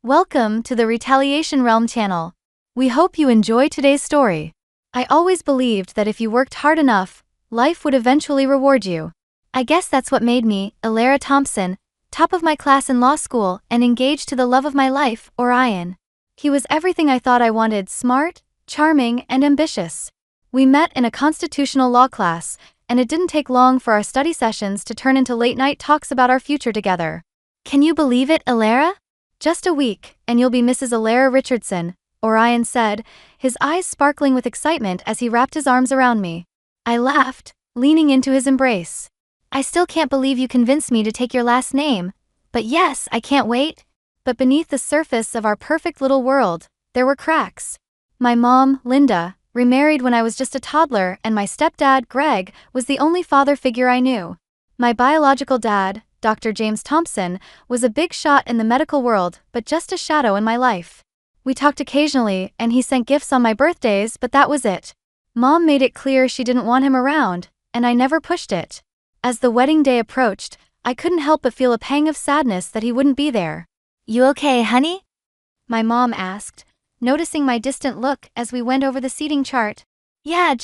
Welcome to the Retaliation Realm channel. We hope you enjoy today's story. I always believed that if you worked hard enough, life would eventually reward you. I guess that's what made me, Alara Thompson, top of my class in law school and engaged to the love of my life, Orion. He was everything I thought I wanted: smart, charming, and ambitious. We met in a constitutional law class, and it didn't take long for our study sessions to turn into late-night talks about our future together. Can you believe it, Alara? Just a week, and you'll be Mrs. Alara Richardson, Orion said, his eyes sparkling with excitement as he wrapped his arms around me. I laughed, leaning into his embrace. I still can't believe you convinced me to take your last name, but yes, I can't wait. But beneath the surface of our perfect little world, there were cracks. My mom, Linda, remarried when I was just a toddler, and my stepdad, Greg, was the only father figure I knew. My biological dad, Dr. James Thompson, was a big shot in the medical world, but just a shadow in my life. We talked occasionally, and he sent gifts on my birthdays, but that was it. Mom made it clear she didn't want him around, and I never pushed it. As the wedding day approached, I couldn't help but feel a pang of sadness that he wouldn't be there. "You okay, honey?" my mom asked, noticing my distant look as we went over the seating chart. "Yeah,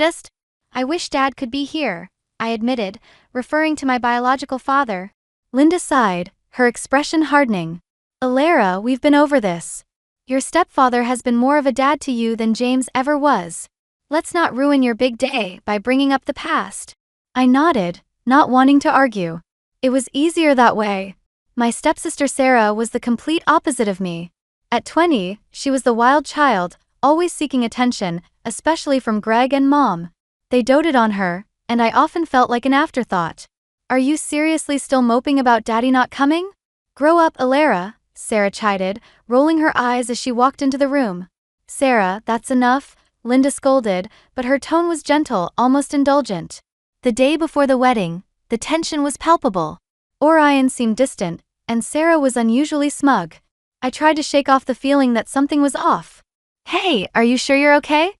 I wish Dad could be here," I admitted, referring to my biological father. Linda sighed, her expression hardening. "Alara, we've been over this. Your stepfather has been more of a dad to you than James ever was. Let's not ruin your big day by bringing up the past." I nodded, not wanting to argue. It was easier that way. My stepsister Sarah was the complete opposite of me. At 20, she was the wild child, always seeking attention, especially from Greg and Mom. They doted on her, and I often felt like an afterthought. "Are you seriously still moping about Daddy not coming? Grow up, Alara," Sarah chided, rolling her eyes as she walked into the room. "Sarah, that's enough," Linda scolded, but her tone was gentle, almost indulgent. The day before the wedding, the tension was palpable. Orion seemed distant, and Sarah was unusually smug. I tried to shake off the feeling that something was off. "Hey, are you sure you're okay?"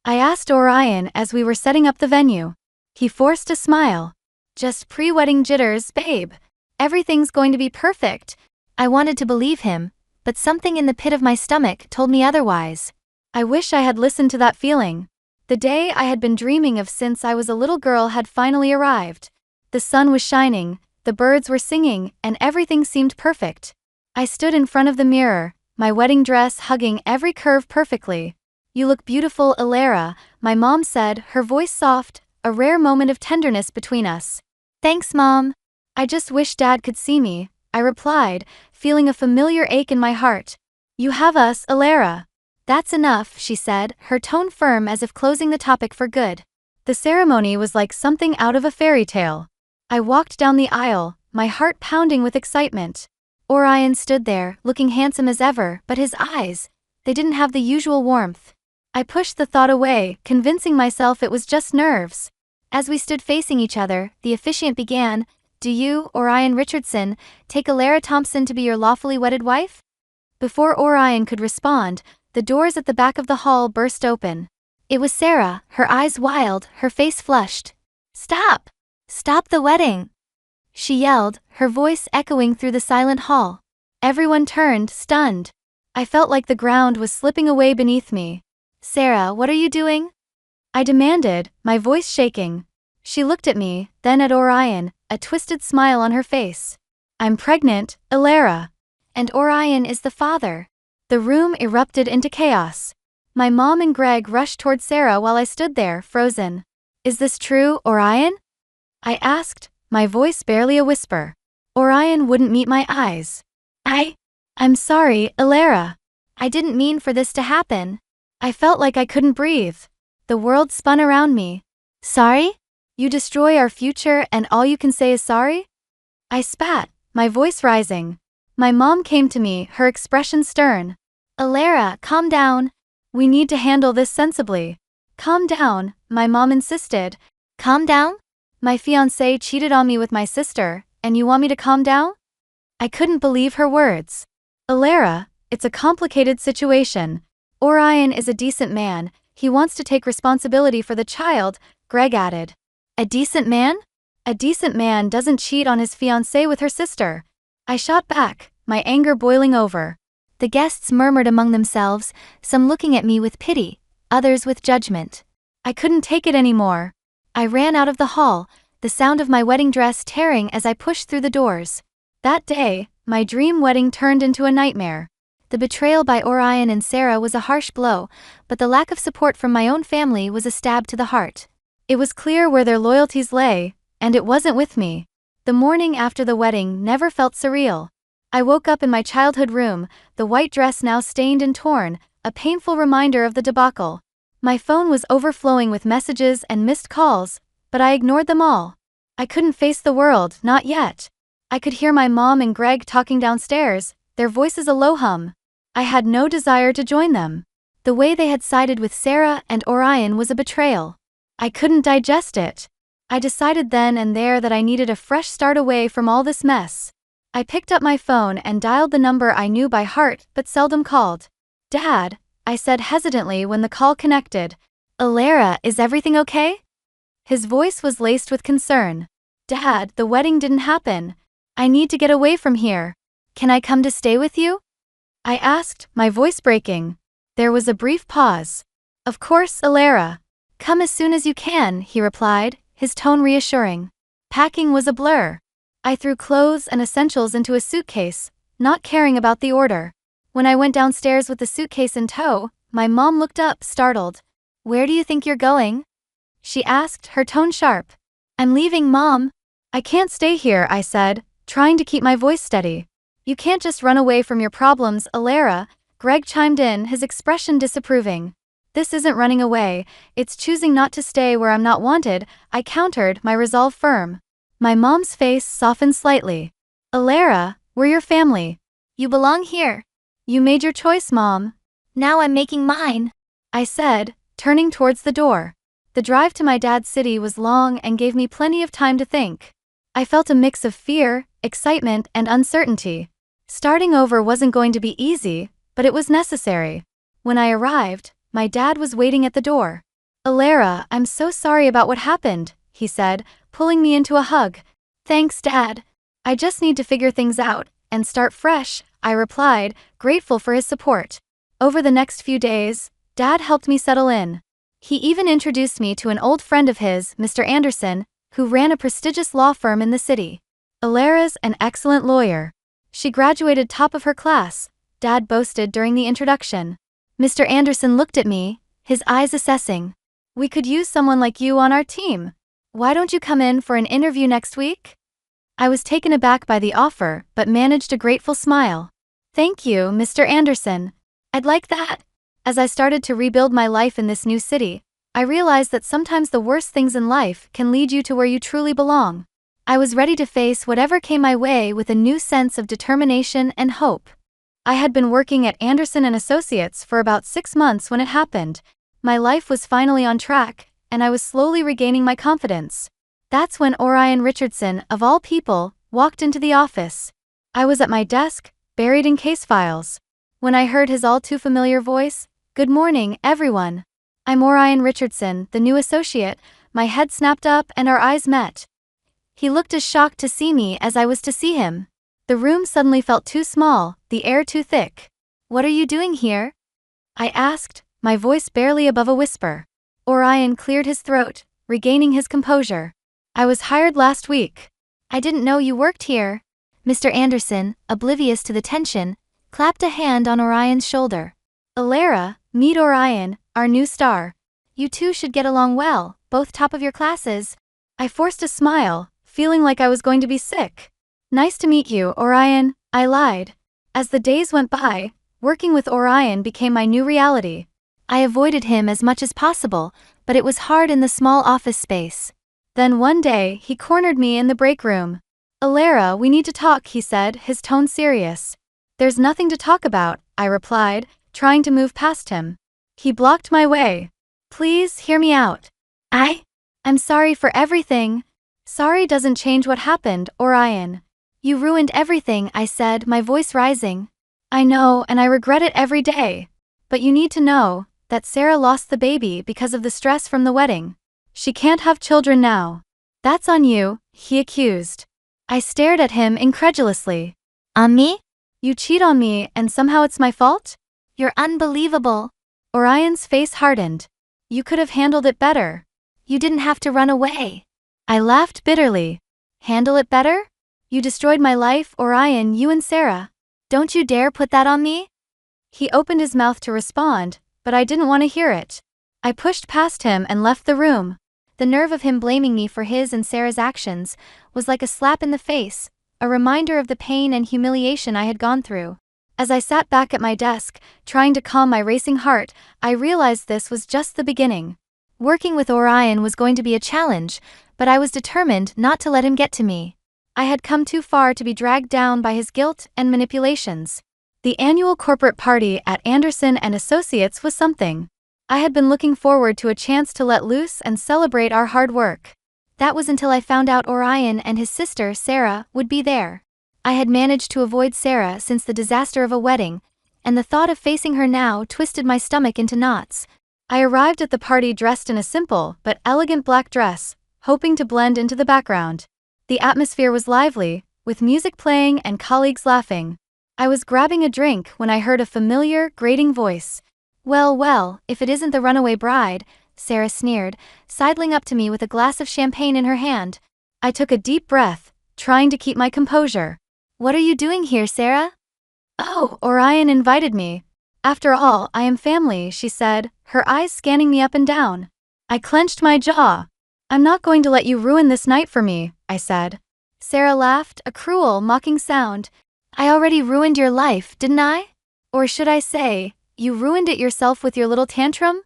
I asked Orion as we were setting up the venue. He forced a smile. "Just pre-wedding jitters, babe. Everything's going to be perfect." I wanted to believe him, but something in the pit of my stomach told me otherwise. I wish I had listened to that feeling. The day I had been dreaming of since I was a little girl had finally arrived. The sun was shining, the birds were singing, and everything seemed perfect. I stood in front of the mirror, my wedding dress hugging every curve perfectly. "You look beautiful, Alara," my mom said, her voice soft, a rare moment of tenderness between us. "Thanks, Mom. I just wish Dad could see me," I replied, feeling a familiar ache in my heart. "You have us, Alara." "That's enough," she said, her tone firm as if closing the topic for good. The ceremony was like something out of a fairy tale. I walked down the aisle, my heart pounding with excitement. Orion stood there, looking handsome as ever, but his eyes, they didn't have the usual warmth. I pushed the thought away, convincing myself it was just nerves. As we stood facing each other, the officiant began, "Do you, Orion Richardson, take Alara Thompson to be your lawfully wedded wife?" Before Orion could respond, the doors at the back of the hall burst open. It was Sarah, her eyes wild, her face flushed. "Stop! Stop the wedding!" she yelled, her voice echoing through the silent hall. Everyone turned, stunned. I felt like the ground was slipping away beneath me. "Sarah, what are you doing?" I demanded, my voice shaking. She looked at me, then at Orion, a twisted smile on her face. "I'm pregnant, Alara. And Orion is the father." The room erupted into chaos. My mom and Greg rushed toward Sarah while I stood there, frozen. "Is this true, Orion?" I asked, my voice barely a whisper. Orion wouldn't meet my eyes. I'm sorry, Alara. I didn't mean for this to happen." I felt like I couldn't breathe. The world spun around me. "Sorry? You destroy our future and all you can say is sorry?" I spat, my voice rising. My mom came to me, her expression stern. "Alara, calm down. We need to handle this sensibly." "Calm down," my mom insisted. "Calm down? My fiance cheated on me with my sister, and you want me to calm down?" I couldn't believe her words. "Alara, it's a complicated situation. Orion is a decent man, he wants to take responsibility for the child," Greg added. "A decent man? A decent man doesn't cheat on his fiancée with her sister." I shot back, my anger boiling over. The guests murmured among themselves, some looking at me with pity, others with judgment. I couldn't take it anymore. I ran out of the hall, the sound of my wedding dress tearing as I pushed through the doors. That day, my dream wedding turned into a nightmare. The betrayal by Orion and Sarah was a harsh blow, but the lack of support from my own family was a stab to the heart. It was clear where their loyalties lay, and it wasn't with me. The morning after the wedding never felt surreal. I woke up in my childhood room, the white dress now stained and torn, a painful reminder of the debacle. My phone was overflowing with messages and missed calls, but I ignored them all. I couldn't face the world, not yet. I could hear my mom and Greg talking downstairs, their voices a low hum. I had no desire to join them. The way they had sided with Sarah and Orion was a betrayal. I couldn't digest it. I decided then and there that I needed a fresh start away from all this mess. I picked up my phone and dialed the number I knew by heart but seldom called. "Dad," I said hesitantly when the call connected. "Alara, is everything okay?" His voice was laced with concern. "Dad, the wedding didn't happen. I need to get away from here. Can I come to stay with you?" I asked, my voice breaking. There was a brief pause. "Of course, Alara. Come as soon as you can," he replied, his tone reassuring. Packing was a blur. I threw clothes and essentials into a suitcase, not caring about the order. When I went downstairs with the suitcase in tow, my mom looked up, startled. "Where do you think you're going?" she asked, her tone sharp. "I'm leaving, Mom." "I can't stay here," I said, trying to keep my voice steady. "You can't just run away from your problems, Alara," Greg chimed in, his expression disapproving. "This isn't running away, it's choosing not to stay where I'm not wanted," I countered, my resolve firm. My mom's face softened slightly. "Alara, we're your family. You belong here. You made your choice, Mom. Now I'm making mine," I said, turning towards the door. The drive to my dad's city was long and gave me plenty of time to think. I felt a mix of fear, excitement, and uncertainty. Starting over wasn't going to be easy, but it was necessary. When I arrived, my dad was waiting at the door. "Alara, I'm so sorry about what happened," he said, pulling me into a hug. "Thanks, Dad. I just need to figure things out and start fresh," I replied, grateful for his support. Over the next few days, Dad helped me settle in. He even introduced me to an old friend of his, Mr. Anderson, who ran a prestigious law firm in the city. Alara's an excellent lawyer. She graduated top of her class, Dad boasted during the introduction. Mr. Anderson looked at me, his eyes assessing. "We could use someone like you on our team. Why don't you come in for an interview next week?" I was taken aback by the offer, but managed a grateful smile. "Thank you, Mr. Anderson. I'd like that." As I started to rebuild my life in this new city, I realized that sometimes the worst things in life can lead you to where you truly belong. I was ready to face whatever came my way with a new sense of determination and hope. I had been working at Anderson & Associates for about 6 months when it happened. My life was finally on track, and I was slowly regaining my confidence. That's when Orion Richardson, of all people, walked into the office. I was at my desk, buried in case files. When I heard his all-too-familiar voice, "Good morning, everyone. I'm Orion Richardson, the new associate," my head snapped up and our eyes met. He looked as shocked to see me as I was to see him. The room suddenly felt too small, the air too thick. "What are you doing here?" I asked, my voice barely above a whisper. Orion cleared his throat, regaining his composure. "I was hired last week." "I didn't know you worked here." Mr. Anderson, oblivious to the tension, clapped a hand on Orion's shoulder. "Alara, meet Orion, our new star. You two should get along well, both top of your classes." I forced a smile, feeling like I was going to be sick. "Nice to meet you, Orion," I lied. As the days went by, working with Orion became my new reality. I avoided him as much as possible, but it was hard in the small office space. Then one day, he cornered me in the break room. "Alara, we need to talk," he said, his tone serious. "There's nothing to talk about," I replied, trying to move past him. He blocked my way. "Please hear me out. I'm sorry for everything." "Sorry doesn't change what happened, Orion. You ruined everything," I said, my voice rising. "I know, and I regret it every day. But you need to know that Sarah lost the baby because of the stress from the wedding. She can't have children now." "That's on you," he accused. I stared at him incredulously. "On me?" You cheat on me and somehow it's my fault? You're unbelievable. Orion's face hardened. You could have handled it better. You didn't have to run away. I laughed bitterly. Handle it better? You destroyed my life, Orion, you and Sarah. Don't you dare put that on me? He opened his mouth to respond, but I didn't want to hear it. I pushed past him and left the room. The nerve of him blaming me for his and Sarah's actions was like a slap in the face, a reminder of the pain and humiliation I had gone through. As I sat back at my desk, trying to calm my racing heart, I realized this was just the beginning. Working with Orion was going to be a challenge, but I was determined not to let him get to me. I had come too far to be dragged down by his guilt and manipulations. The annual corporate party at Anderson & Associates was something. I had been looking forward to a chance to let loose and celebrate our hard work. That was until I found out Orion and his sister, Sarah, would be there. I had managed to avoid Sarah since the disaster of a wedding, and the thought of facing her now twisted my stomach into knots. I arrived at the party dressed in a simple but elegant black dress, hoping to blend into the background. The atmosphere was lively, with music playing and colleagues laughing. I was grabbing a drink when I heard a familiar, grating voice. Well, if it isn't the runaway bride," Sarah sneered, sidling up to me with a glass of champagne in her hand. I took a deep breath, trying to keep my composure. "What are you doing here, Sarah?" "Oh, Orion invited me. After all, I am family," she said, her eyes scanning me up and down. I clenched my jaw. "I'm not going to let you ruin this night for me," I said. Sarah laughed, a cruel, mocking sound. "I already ruined your life, didn't I? Or should I say, you ruined it yourself with your little tantrum?"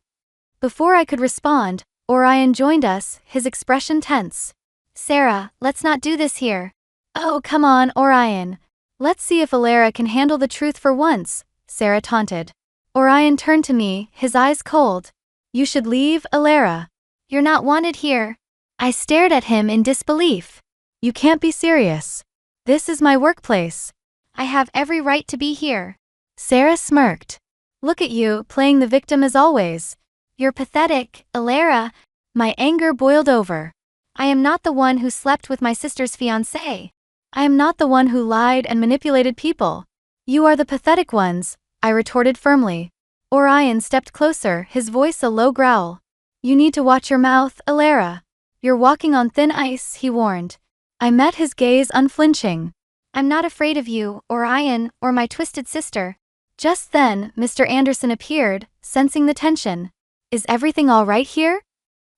Before I could respond, Orion joined us, his expression tense. "Sarah, let's not do this here." "Oh, come on, Orion. Let's see if Alara can handle the truth for once," Sarah taunted. Orion turned to me, his eyes cold. "You should leave, Alara. You're not wanted here." I stared at him in disbelief. "You can't be serious. This is my workplace. I have every right to be here." Sarah smirked. "Look at you, playing the victim as always. You're pathetic, Alara." My anger boiled over. I am not the one who slept with my sister's fiancé. I am not the one who lied and manipulated people. You are the pathetic ones, I retorted firmly. Orion stepped closer, his voice a low growl. "You need to watch your mouth, Alara. You're walking on thin ice," he warned. I met his gaze unflinching. "I'm not afraid of you, Orion, or my twisted sister." Just then, Mr. Anderson appeared, sensing the tension. "Is everything all right here?"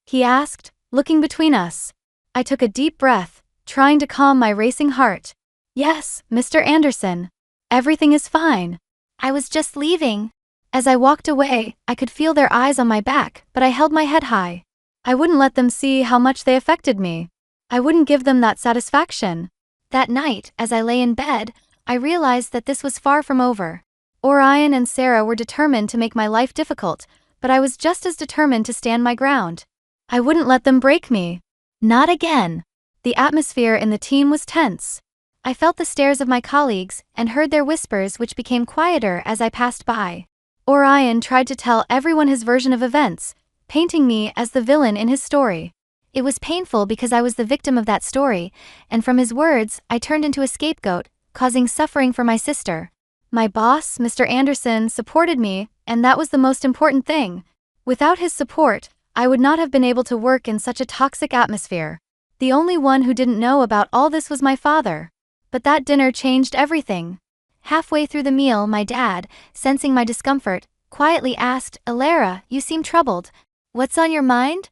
he asked, looking between us. I took a deep breath, trying to calm my racing heart. "Yes, Mr. Anderson. Everything is fine. I was just leaving." As I walked away, I could feel their eyes on my back, but I held my head high. I wouldn't let them see how much they affected me. I wouldn't give them that satisfaction. That night, as I lay in bed, I realized that this was far from over. Orion and Sarah were determined to make my life difficult, but I was just as determined to stand my ground. I wouldn't let them break me. Not again. The atmosphere in the team was tense. I felt the stares of my colleagues and heard their whispers, which became quieter as I passed by. Orion tried to tell everyone his version of events, painting me as the villain in his story. It was painful because I was the victim of that story, and from his words, I turned into a scapegoat, causing suffering for my sister. My boss, Mr. Anderson, supported me, and that was the most important thing. Without his support, I would not have been able to work in such a toxic atmosphere. The only one who didn't know about all this was my father. But that dinner changed everything. Halfway through the meal, my dad, sensing my discomfort, quietly asked, "Alara, you seem troubled. What's on your mind?"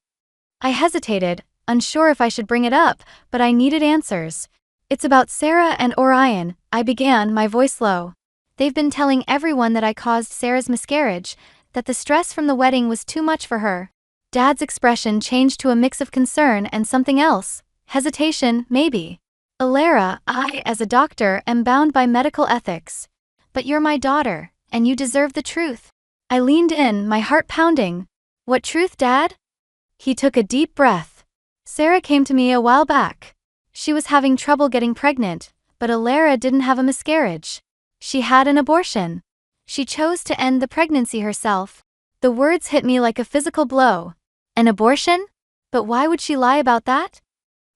I hesitated, unsure if I should bring it up, but I needed answers. "It's about Sarah and Orion," I began, my voice low. "They've been telling everyone that I caused Sarah's miscarriage, that the stress from the wedding was too much for her." Dad's expression changed to a mix of concern and something else. Hesitation, maybe. "Alara, I, as a doctor, am bound by medical ethics. But you're my daughter, and you deserve the truth." I leaned in, my heart pounding. "What truth, Dad?" He took a deep breath. "Sarah came to me a while back. She was having trouble getting pregnant, but Alara didn't have a miscarriage. She had an abortion. She chose to end the pregnancy herself." The words hit me like a physical blow. An abortion? But why would she lie about that?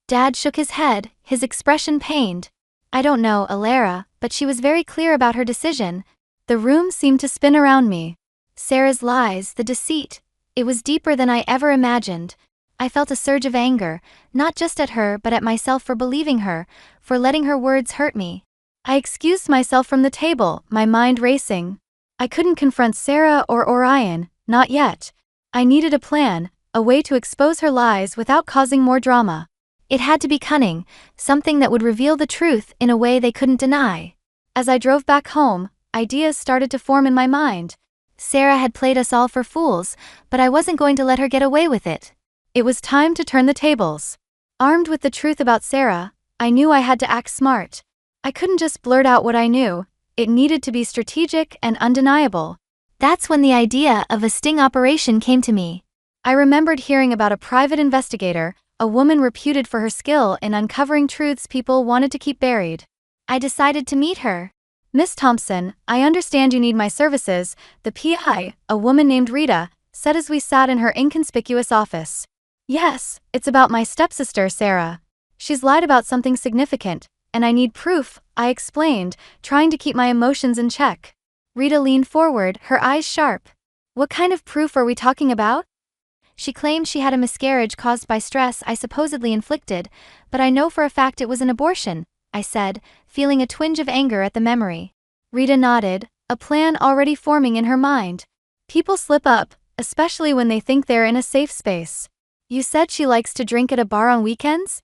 Dad shook his head, his expression pained. "I don't know, Alara, but she was very clear about her decision. The room seemed to spin around me. Sarah's lies, the deceit. It was deeper than I ever imagined. I felt a surge of anger, not just at her but at myself for believing her, for letting her words hurt me. I excused myself from the table, my mind racing. I couldn't confront Sarah or Orion, not yet. I needed a plan, a way to expose her lies without causing more drama. It had to be cunning, something that would reveal the truth in a way they couldn't deny. As I drove back home, ideas started to form in my mind. Sarah had played us all for fools, but I wasn't going to let her get away with it. It was time to turn the tables. Armed with the truth about Sarah, I knew I had to act smart. I couldn't just blurt out what I knew. It needed to be strategic and undeniable. That's when the idea of a sting operation came to me. I remembered hearing about a private investigator, a woman reputed for her skill in uncovering truths people wanted to keep buried. I decided to meet her. "Miss Thompson, I understand you need my services," the PI, a woman named Rita, said as we sat in her inconspicuous office. "Yes, it's about my stepsister, Sarah. She's lied about something significant, and I need proof," I explained, trying to keep my emotions in check. Rita leaned forward, her eyes sharp. "What kind of proof are we talking about?" "She claimed she had a miscarriage caused by stress I supposedly inflicted, but I know for a fact it was an abortion," I said, feeling a twinge of anger at the memory. Rita nodded, a plan already forming in her mind. People slip up, especially when they think they're in a safe space. "You said she likes to drink at a bar on weekends?"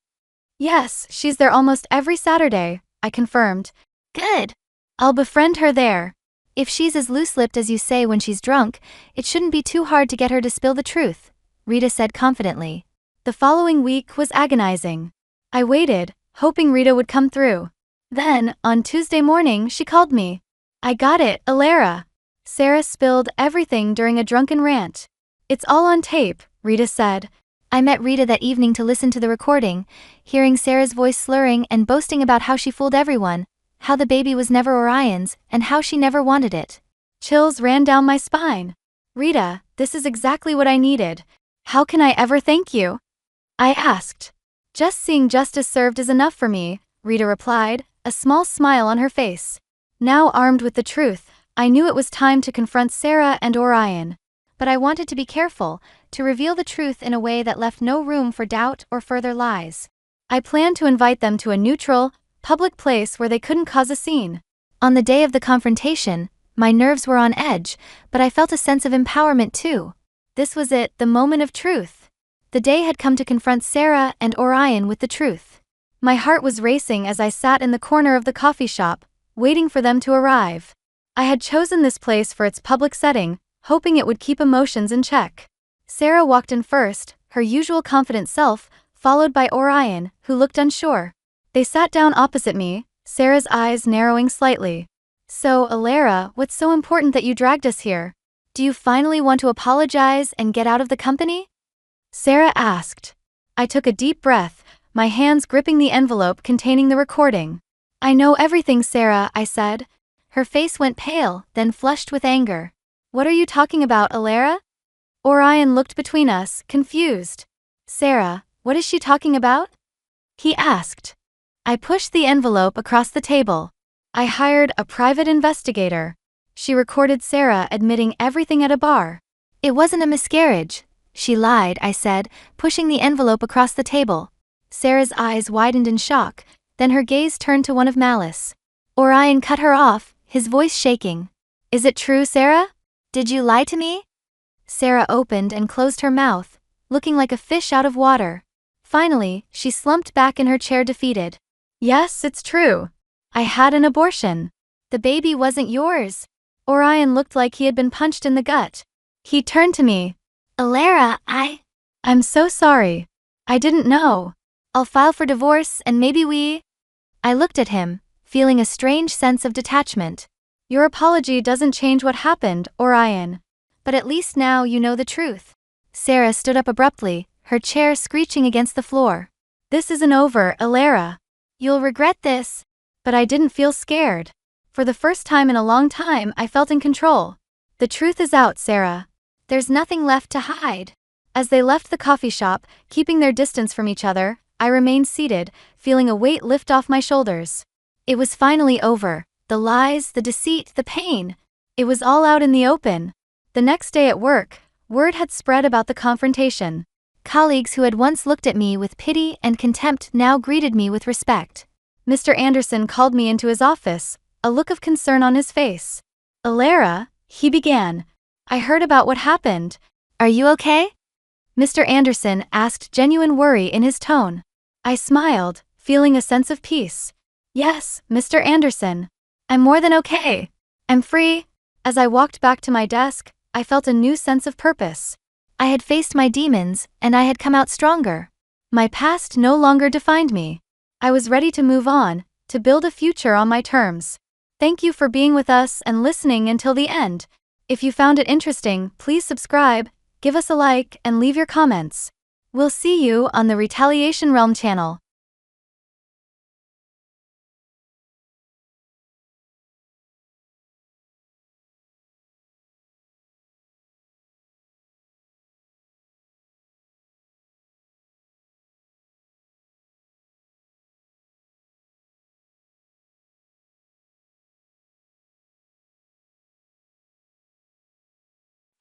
"Yes, she's there almost every Saturday," I confirmed. "Good. I'll befriend her there. If she's as loose-lipped as you say when she's drunk, it shouldn't be too hard to get her to spill the truth," Rita said confidently. The following week was agonizing. I waited, hoping Rita would come through. Then, on Tuesday morning, she called me. "I got it, Alara. Sarah spilled everything during a drunken rant. It's all on tape," Rita said. I met Rita that evening to listen to the recording, hearing Sarah's voice slurring and boasting about how she fooled everyone, how the baby was never Orion's, and how she never wanted it. Chills ran down my spine. "Rita, this is exactly what I needed. How can I ever thank you?" I asked. "Just seeing justice served is enough for me," Rita replied, a small smile on her face. Now armed with the truth, I knew it was time to confront Sarah and Orion. But I wanted to be careful, to reveal the truth in a way that left no room for doubt or further lies. I planned to invite them to a neutral, public place where they couldn't cause a scene. On the day of the confrontation, my nerves were on edge, but I felt a sense of empowerment too. This was it, the moment of truth. The day had come to confront Sarah and Orion with the truth. My heart was racing as I sat in the corner of the coffee shop, waiting for them to arrive. I had chosen this place for its public setting, hoping it would keep emotions in check. Sarah walked in first, her usual confident self, followed by Orion, who looked unsure. They sat down opposite me, Sarah's eyes narrowing slightly. "So, Alara, what's so important that you dragged us here? Do you finally want to apologize and get out of the company?" Sarah asked. I took a deep breath, my hands gripping the envelope containing the recording. "I know everything, Sarah," I said. Her face went pale, then flushed with anger. "What are you talking about, Alara?" Orion looked between us, confused. "Sarah, what is she talking about?" he asked. I pushed the envelope across the table. "I hired a private investigator. She recorded Sarah admitting everything at a bar." "It wasn't a miscarriage. She lied," I said, pushing the envelope across the table. Sarah's eyes widened in shock, then her gaze turned to one of malice. Orion cut her off, his voice shaking. "Is it true, Sarah? Did you lie to me?" Sarah opened and closed her mouth, looking like a fish out of water. Finally, she slumped back in her chair defeated. "Yes, it's true. I had an abortion. The baby wasn't yours." Orion looked like he had been punched in the gut. He turned to me. "Alara, I'm so sorry. I didn't know. I'll file for divorce and maybe we—" I looked at him, feeling a strange sense of detachment. "Your apology doesn't change what happened, Orion. But at least now you know the truth." Sarah stood up abruptly, her chair screeching against the floor. "This isn't over, Alara. You'll regret this." But I didn't feel scared. For the first time in a long time, I felt in control. "The truth is out, Sarah. There's nothing left to hide." As they left the coffee shop, keeping their distance from each other, I remained seated, feeling a weight lift off my shoulders. It was finally over. The lies, the deceit, the pain. It was all out in the open. The next day at work, word had spread about the confrontation. Colleagues who had once looked at me with pity and contempt now greeted me with respect. Mr. Anderson called me into his office, a look of concern on his face. "Alara," he began, "I heard about what happened. Are you okay?" Mr. Anderson asked, genuine worry in his tone. I smiled, feeling a sense of peace. "Yes, Mr. Anderson. I'm more than okay. I'm free." As I walked back to my desk, I felt a new sense of purpose. I had faced my demons, and I had come out stronger. My past no longer defined me. I was ready to move on, to build a future on my terms. Thank you for being with us and listening until the end. If you found it interesting, please subscribe, give us a like, and leave your comments. We'll see you on the Retaliation Realm channel.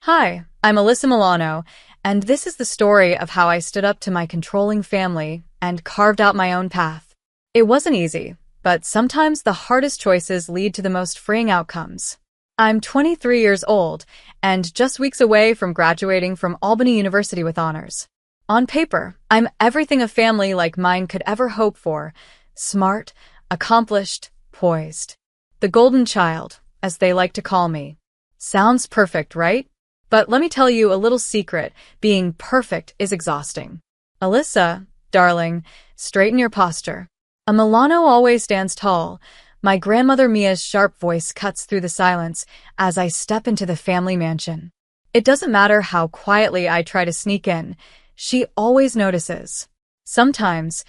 Hi, I'm Alyssa Milano, and this is the story of how I stood up to my controlling family and carved out my own path. It wasn't easy, but sometimes the hardest choices lead to the most freeing outcomes. I'm 23 years old and just weeks away from graduating from Albany University with honors. On paper, I'm everything a family like mine could ever hope for: smart, accomplished, poised. The golden child, as they like to call me. Sounds perfect, right? But let me tell you a little secret: being perfect is exhausting. Alyssa, darling, straighten your posture. A Milano always stands tall. My grandmother Mia's sharp voice cuts through the silence as I step into the family mansion. It doesn't matter how quietly I try to sneak in, she always notices. Sometimes,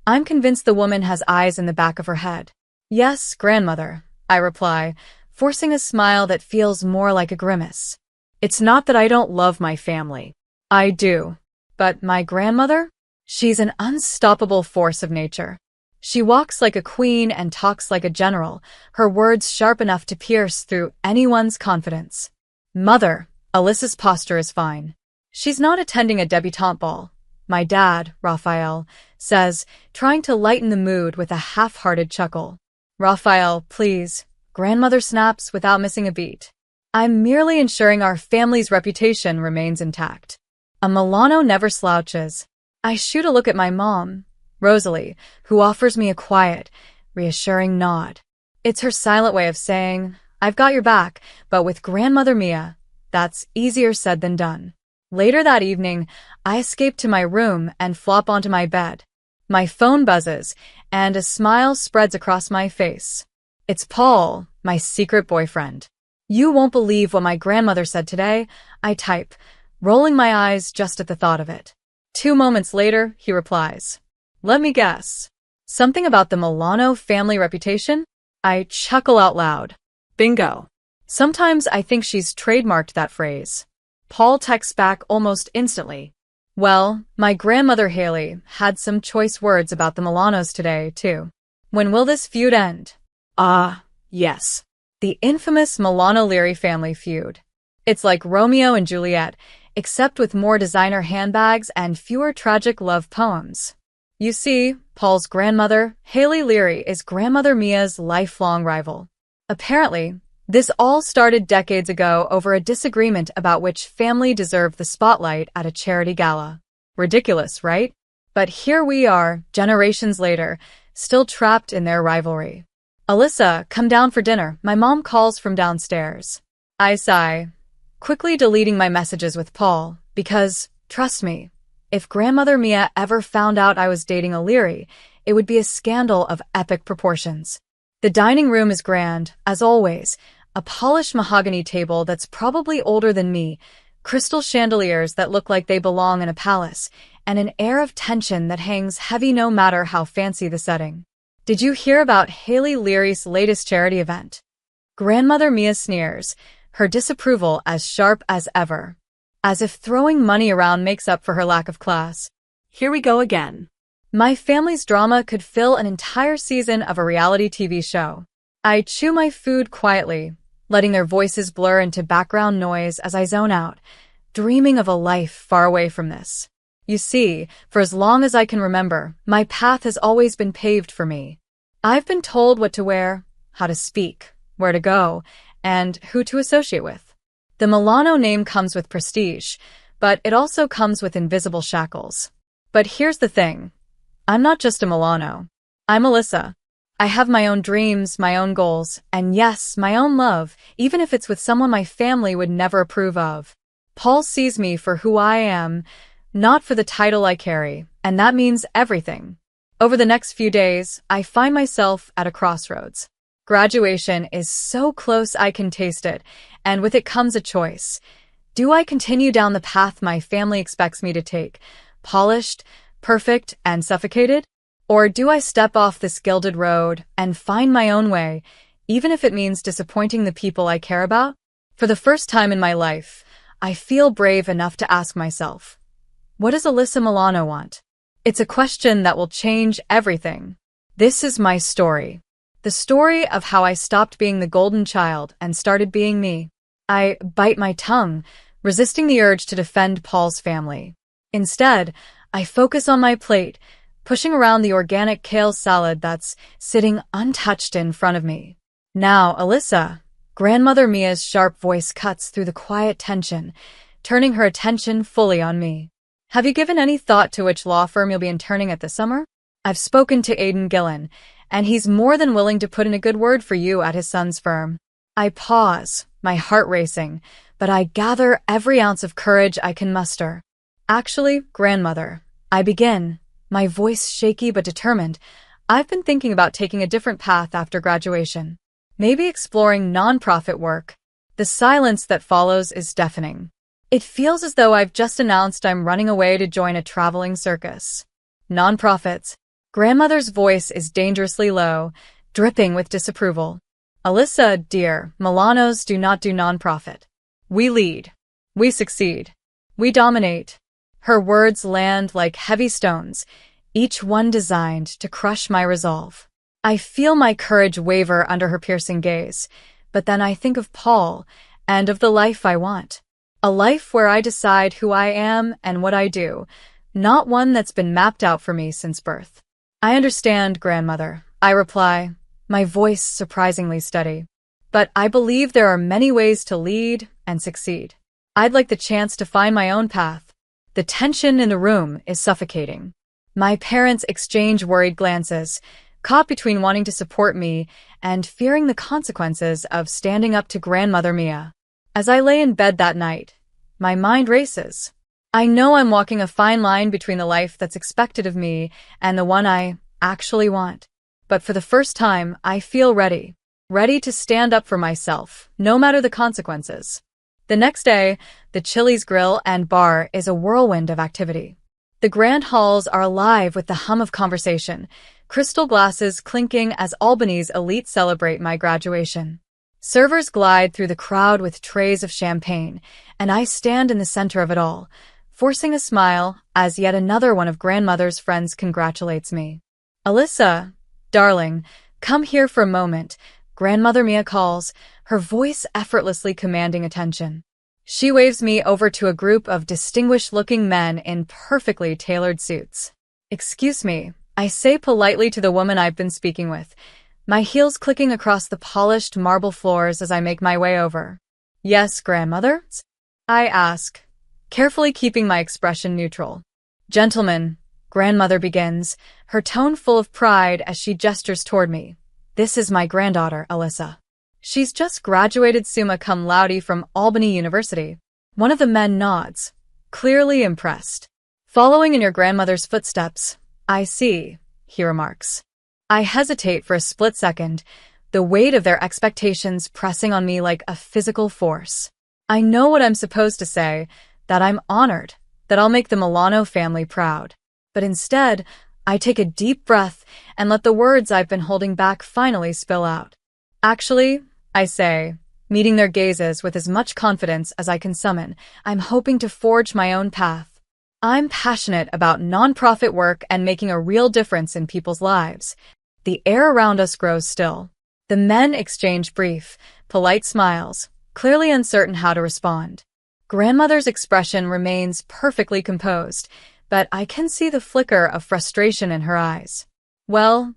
I'm convinced the woman has eyes in the back of her head. "Yes, grandmother," I reply, forcing a smile that feels more like a grimace. It's not that I don't love my family. I do. But my grandmother? She's an unstoppable force of nature. She walks like a queen and talks like a general, her words sharp enough to pierce through anyone's confidence. Mother, Alyssa's posture is fine. She's not attending a debutante ball. My dad, Raphael, says, trying to lighten the mood with a half-hearted chuckle. "Raphael, please." Grandmother snaps without missing a beat. "I'm merely ensuring our family's reputation remains intact." A Milano never slouches. I shoot a look at my mom, Rosalie, who offers me a quiet, reassuring nod. It's her silent way of saying, "I've got your back," but with Grandmother Mia, that's easier said than done. Later that evening, I escape to my room and flop onto my bed. My phone buzzes, and a smile spreads across my face. It's Paul, my secret boyfriend. "You won't believe what my grandmother said today," I type, rolling my eyes just at the thought of it. 2 moments later, he replies. "Let me guess. Something about the Milano family reputation?" I chuckle out loud. Bingo. Sometimes I think she's trademarked that phrase. Paul texts back almost instantly. "Well, my grandmother Haley had some choice words about the Milanos today, too. When will this feud end?" Ah, yes. The infamous Milano-Leary family feud. It's like Romeo and Juliet, except with more designer handbags and fewer tragic love poems. You see, Paul's grandmother, Haley Leary, is Grandmother Mia's lifelong rival. Apparently, this all started decades ago over a disagreement about which family deserved the spotlight at a charity gala. Ridiculous, right? But here we are, generations later, still trapped in their rivalry. "Alyssa, come down for dinner," my mom calls from downstairs. I sigh, quickly deleting my messages with Paul, because, trust me, if Grandmother Mia ever found out I was dating a Leary, it would be a scandal of epic proportions. The dining room is grand, as always, a polished mahogany table that's probably older than me, crystal chandeliers that look like they belong in a palace, and an air of tension that hangs heavy no matter how fancy the setting. "Did you hear about Haley Leary's latest charity event?" Grandmother Mia sneers, her disapproval as sharp as ever. As if throwing money around makes up for her lack of class. "Here we go again. My family's drama could fill an entire season of a reality TV show. I chew my food quietly, letting their voices blur into background noise as I zone out, dreaming of a life far away from this. You see, for as long as I can remember, my path has always been paved for me. I've been told what to wear, how to speak, where to go, and who to associate with. The Milano name comes with prestige, but it also comes with invisible shackles. But here's the thing. I'm not just a Milano. I'm Alyssa. I have my own dreams, my own goals, and yes, my own love, even if it's with someone my family would never approve of. Paul sees me for who I am, not for the title I carry, and that means everything. Over the next few days, I find myself at a crossroads. Graduation is so close I can taste it, and with it comes a choice. Do I continue down the path my family expects me to take, polished, perfect, and suffocated? Or do I step off this gilded road and find my own way, even if it means disappointing the people I care about? For the first time in my life, I feel brave enough to ask myself, what does Alyssa Milano want? It's a question that will change everything. This is my story. The story of how I stopped being the golden child and started being me. I bite my tongue, resisting the urge to defend Paul's family. Instead, I focus on my plate, pushing around the organic kale salad that's sitting untouched in front of me. Now, Alyssa, Grandmother Mia's sharp voice cuts through the quiet tension, turning her attention fully on me. Have you given any thought to which law firm you'll be interning at this summer? I've spoken to Aiden Gillen, and he's more than willing to put in a good word for you at his son's firm. I pause, my heart racing, but I gather every ounce of courage I can muster. Actually, Grandmother, I begin, my voice shaky but determined. I've been thinking about taking a different path after graduation. Maybe exploring nonprofit work. The silence that follows is deafening. It feels as though I've just announced I'm running away to join a traveling circus. Nonprofits. Grandmother's voice is dangerously low, dripping with disapproval. Alyssa, dear, Milanos do not do nonprofit. We lead. We succeed. We dominate. Her words land like heavy stones, each one designed to crush my resolve. I feel my courage waver under her piercing gaze, but then I think of Paul and of the life I want. A life where I decide who I am and what I do, not one that's been mapped out for me since birth. I understand, Grandmother, I reply, my voice surprisingly steady. But I believe there are many ways to lead and succeed. I'd like the chance to find my own path. The tension in the room is suffocating. My parents exchange worried glances, caught between wanting to support me and fearing the consequences of standing up to Grandmother Mia. As I lay in bed that night, my mind races. I know I'm walking a fine line between the life that's expected of me and the one I actually want. But for the first time, I feel ready. Ready to stand up for myself, no matter the consequences. The next day, the Chili's Grill and Bar is a whirlwind of activity. The grand halls are alive with the hum of conversation, crystal glasses clinking as Albany's elite celebrate my graduation. Servers glide through the crowd with trays of champagne, and I stand in the center of it all, forcing a smile as yet another one of Grandmother's friends congratulates me. Alyssa, darling, come here for a moment, Grandmother Mia calls, her voice effortlessly commanding attention. She waves me over to a group of distinguished-looking men in perfectly tailored suits. Excuse me, I say politely to the woman I've been speaking with, my heels clicking across the polished marble floors as I make my way over. Yes, Grandmother? I ask, carefully keeping my expression neutral. Gentlemen, Grandmother begins, her tone full of pride as she gestures toward me. This is my granddaughter, Alyssa. She's just graduated summa cum laude from Albany University. One of the men nods, clearly impressed. Following in your grandmother's footsteps, I see, he remarks. I hesitate for a split second, the weight of their expectations pressing on me like a physical force. I know what I'm supposed to say, that I'm honored, that I'll make the Milano family proud. But instead, I take a deep breath and let the words I've been holding back finally spill out. Actually, I say, meeting their gazes with as much confidence as I can summon, I'm hoping to forge my own path. I'm passionate about nonprofit work and making a real difference in people's lives. The air around us grows still. The men exchange brief, polite smiles, clearly uncertain how to respond. Grandmother's expression remains perfectly composed, but I can see the flicker of frustration in her eyes. "Well,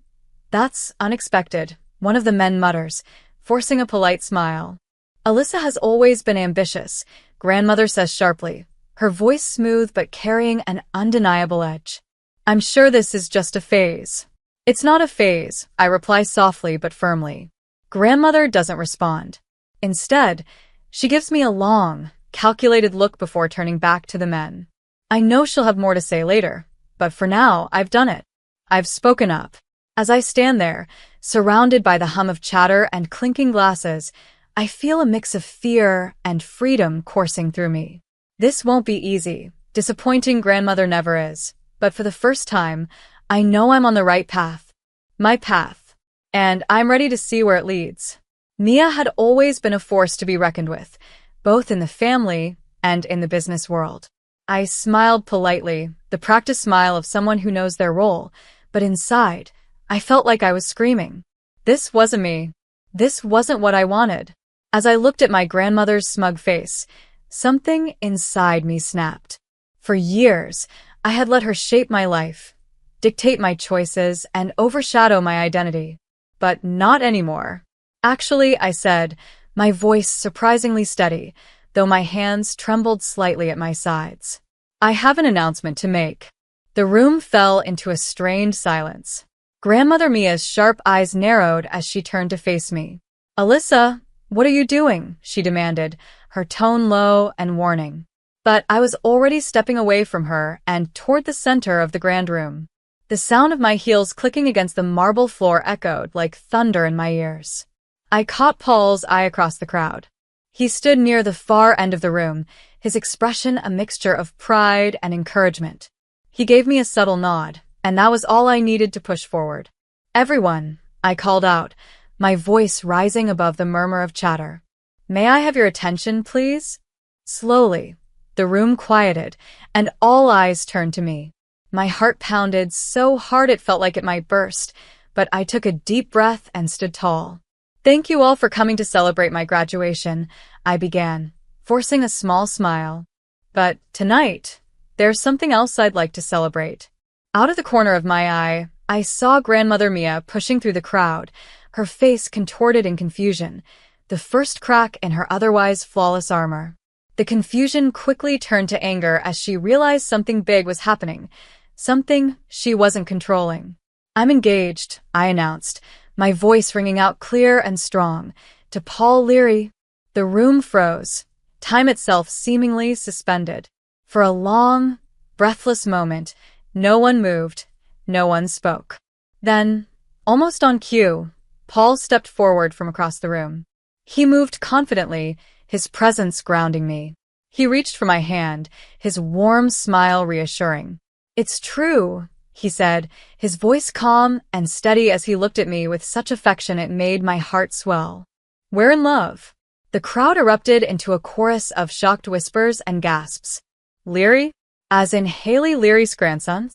that's unexpected," one of the men mutters, forcing a polite smile. "Alyssa has always been ambitious," grandmother says sharply, her voice smooth but carrying an undeniable edge. "I'm sure this is just a phase." "It's not a phase," I reply softly but firmly. Grandmother doesn't respond. Instead, she gives me a long, calculated look before turning back to the men. I know she'll have more to say later, but for now, I've done it. I've spoken up. As I stand there, surrounded by the hum of chatter and clinking glasses, I feel a mix of fear and freedom coursing through me. This won't be easy. Disappointing grandmother never is. But for the first time, I know I'm on the right path. My path. And I'm ready to see where it leads. Mia had always been a force to be reckoned with, both in the family and in the business world. I smiled politely, the practiced smile of someone who knows their role, but inside, I felt like I was screaming. This wasn't me. This wasn't what I wanted. As I looked at my grandmother's smug face, something inside me snapped. For years, I had let her shape my life, dictate my choices, and overshadow my identity. But not anymore. "Actually," I said, my voice surprisingly steady, though my hands trembled slightly at my sides. "I have an announcement to make." The room fell into a strained silence. Grandmother Mia's sharp eyes narrowed as she turned to face me. "Alyssa, what are you doing?" she demanded, her tone low and warning. But I was already stepping away from her and toward the center of the grand room. The sound of my heels clicking against the marble floor echoed like thunder in my ears. I caught Paul's eye across the crowd. He stood near the far end of the room, his expression a mixture of pride and encouragement. He gave me a subtle nod, and that was all I needed to push forward. "Everyone," I called out, my voice rising above the murmur of chatter. "May I have your attention, please?" Slowly, the room quieted, and all eyes turned to me. My heart pounded so hard it felt like it might burst, but I took a deep breath and stood tall. "Thank you all for coming to celebrate my graduation," I began, forcing a small smile. "But tonight, there's something else I'd like to celebrate." Out of the corner of my eye, I saw Grandmother Mia pushing through the crowd, her face contorted in confusion, the first crack in her otherwise flawless armor. The confusion quickly turned to anger as she realized something big was happening, something she wasn't controlling. "I'm engaged," I announced, my voice ringing out clear and strong, "to Paul Leary." The room froze, time itself seemingly suspended. For a long, breathless moment, no one moved, no one spoke. Then, almost on cue, Paul stepped forward from across the room. He moved confidently, his presence grounding me. He reached for my hand, his warm smile reassuring. "It's true," he said, his voice calm and steady as he looked at me with such affection it made my heart swell. "We're in love." The crowd erupted into a chorus of shocked whispers and gasps. "Leary? As in Haley Leary's grandson?"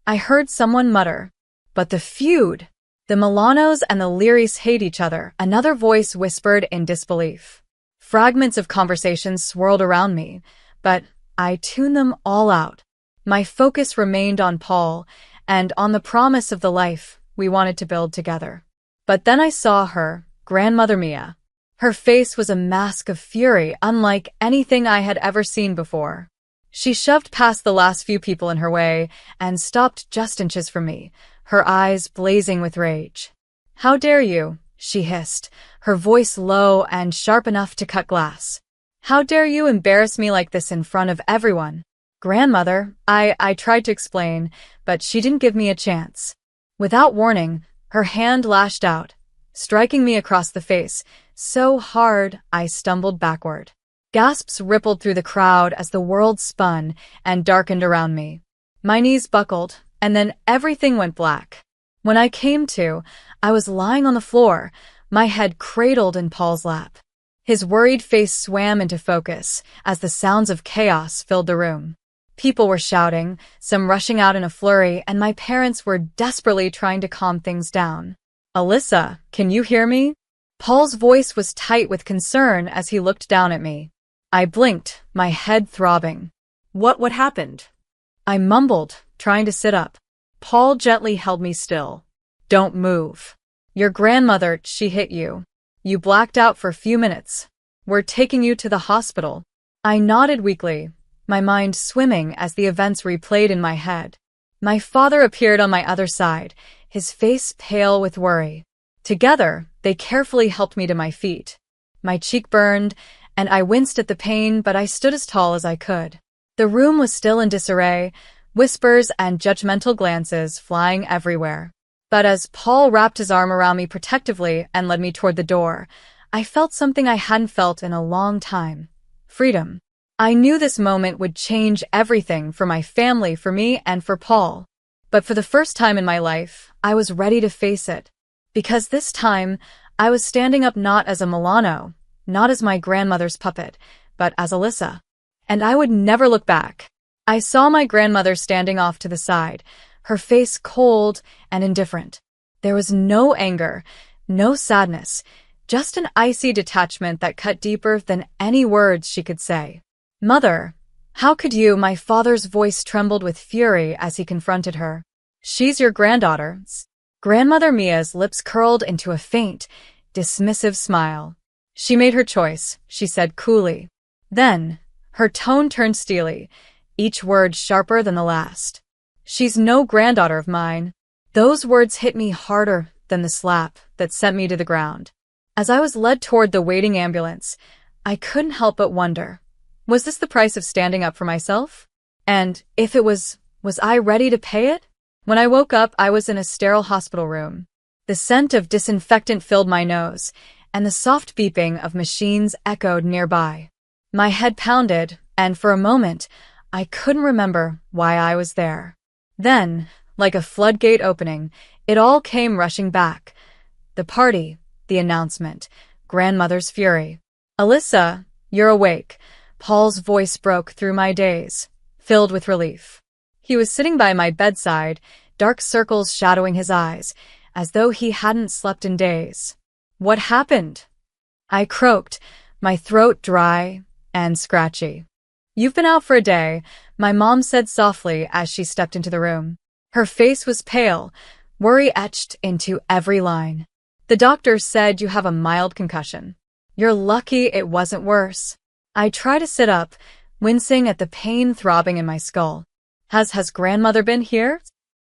I heard someone mutter. "But the feud! The Milanos and the Learys hate each other," another voice whispered in disbelief. Fragments of conversations swirled around me, but I tuned them all out. My focus remained on Paul and on the promise of the life we wanted to build together. But then I saw her, Grandmother Mia. Her face was a mask of fury unlike anything I had ever seen before. She shoved past the last few people in her way and stopped just inches from me, her eyes blazing with rage. "How dare you?" she hissed, her voice low and sharp enough to cut glass. "How dare you embarrass me like this in front of everyone?" "Grandmother," I tried to explain, but she didn't give me a chance. Without warning, her hand lashed out, striking me across the face, so hard I stumbled backward. Gasps rippled through the crowd as the world spun and darkened around me. My knees buckled, and then everything went black. When I came to, I was lying on the floor, my head cradled in Paul's lap. His worried face swam into focus as the sounds of chaos filled the room. People were shouting, some rushing out in a flurry, and my parents were desperately trying to calm things down. "Alyssa, can you hear me?" Paul's voice was tight with concern as he looked down at me. I blinked, my head throbbing. What happened?" I mumbled, trying to sit up. Paul gently held me still. "Don't move. Your grandmother, she hit you. You blacked out for a few minutes. We're taking you to the hospital." I nodded weakly, my mind swimming as the events replayed in my head. My father appeared on my other side, his face pale with worry. Together, they carefully helped me to my feet. My cheek burned, and I winced at the pain, but I stood as tall as I could. The room was still in disarray, whispers and judgmental glances flying everywhere. But as Paul wrapped his arm around me protectively and led me toward the door, I felt something I hadn't felt in a long time. Freedom. I knew this moment would change everything for my family, for me, and for Paul. But for the first time in my life, I was ready to face it. Because this time, I was standing up not as a Milano, not as my grandmother's puppet, but as Alyssa. And I would never look back. I saw my grandmother standing off to the side, her face cold and indifferent. There was no anger, no sadness, just an icy detachment that cut deeper than any words she could say. "Mother, how could you?" My father's voice trembled with fury as he confronted her. "She's your granddaughter." Grandmother Mia's lips curled into a faint, dismissive smile. "She made her choice," she said coolly. Then, her tone turned steely, each word sharper than the last. "She's no granddaughter of mine." Those words hit me harder than the slap that sent me to the ground. As I was led toward the waiting ambulance, I couldn't help but wonder, was this the price of standing up for myself? And if it was I ready to pay it? When I woke up, I was in a sterile hospital room. The scent of disinfectant filled my nose, and the soft beeping of machines echoed nearby. My head pounded, and for a moment, I couldn't remember why I was there. Then, like a floodgate opening, it all came rushing back. The party, the announcement, grandmother's fury. "Alyssa, you're awake." Paul's voice broke through my daze, filled with relief. He was sitting by my bedside, dark circles shadowing his eyes, as though he hadn't slept in days. "What happened?" I croaked, my throat dry and scratchy. "You've been out for a day," my mom said softly as she stepped into the room. Her face was pale, worry etched into every line. "The doctor said you have a mild concussion. You're lucky it wasn't worse." I tried to sit up, wincing at the pain throbbing in my skull. Has grandmother been here?"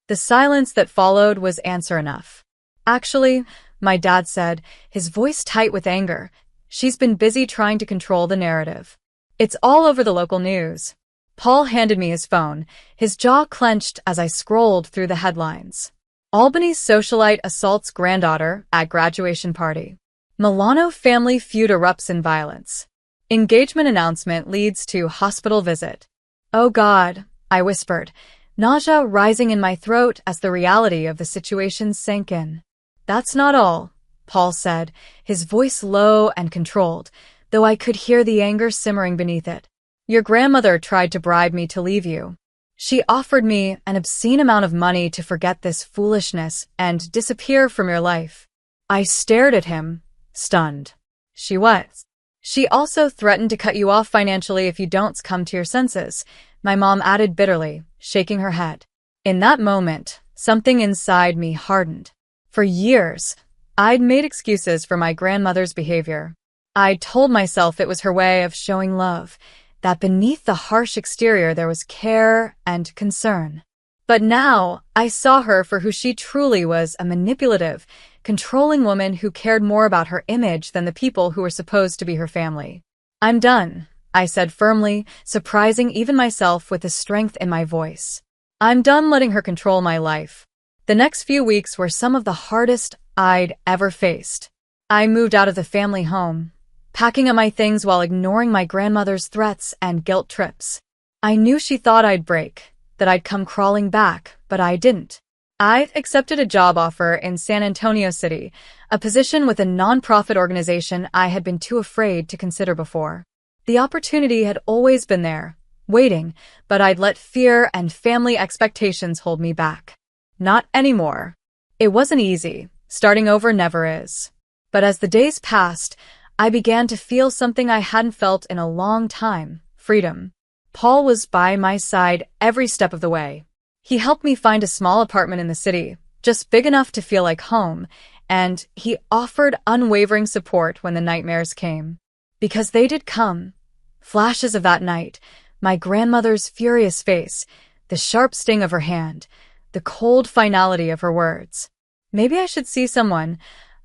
The silence that followed was answer enough. "Actually," my dad said, his voice tight with anger, "she's been busy trying to control the narrative. It's all over the local news." Paul handed me his phone, his jaw clenched as I scrolled through the headlines. Albany's socialite assaults granddaughter at graduation party. Milano family feud erupts in violence. Engagement announcement leads to hospital visit. "Oh God," I whispered, nausea rising in my throat as the reality of the situation sank in. "That's not all," Paul said, his voice low and controlled, though I could hear the anger simmering beneath it. "Your grandmother tried to bribe me to leave you. She offered me an obscene amount of money to forget this foolishness and disappear from your life." I stared at him, stunned. "She was. She also threatened to cut you off financially if you don't come to your senses," my mom added bitterly, shaking her head. In that moment, something inside me hardened. For years, I'd made excuses for my grandmother's behavior. I'd told myself it was her way of showing love, that beneath the harsh exterior there was care and concern. But now, I saw her for who she truly was, a manipulative, controlling woman who cared more about her image than the people who were supposed to be her family. "I'm done," I said firmly, surprising even myself with the strength in my voice. "I'm done letting her control my life." The next few weeks were some of the hardest I'd ever faced. I moved out of the family home, packing up my things while ignoring my grandmother's threats and guilt trips. I knew she thought I'd break, that I'd come crawling back, but I didn't. I accepted a job offer in San Antonio City, a position with a nonprofit organization I had been too afraid to consider before. The opportunity had always been there, waiting, but I'd let fear and family expectations hold me back. Not anymore. It wasn't easy. Starting over never is. But as the days passed, I began to feel something I hadn't felt in a long time: freedom. Paul was by my side every step of the way. He helped me find a small apartment in the city, just big enough to feel like home, and he offered unwavering support when the nightmares came. Because they did come. Flashes of that night, my grandmother's furious face, the sharp sting of her hand, the cold finality of her words. Maybe I should see someone,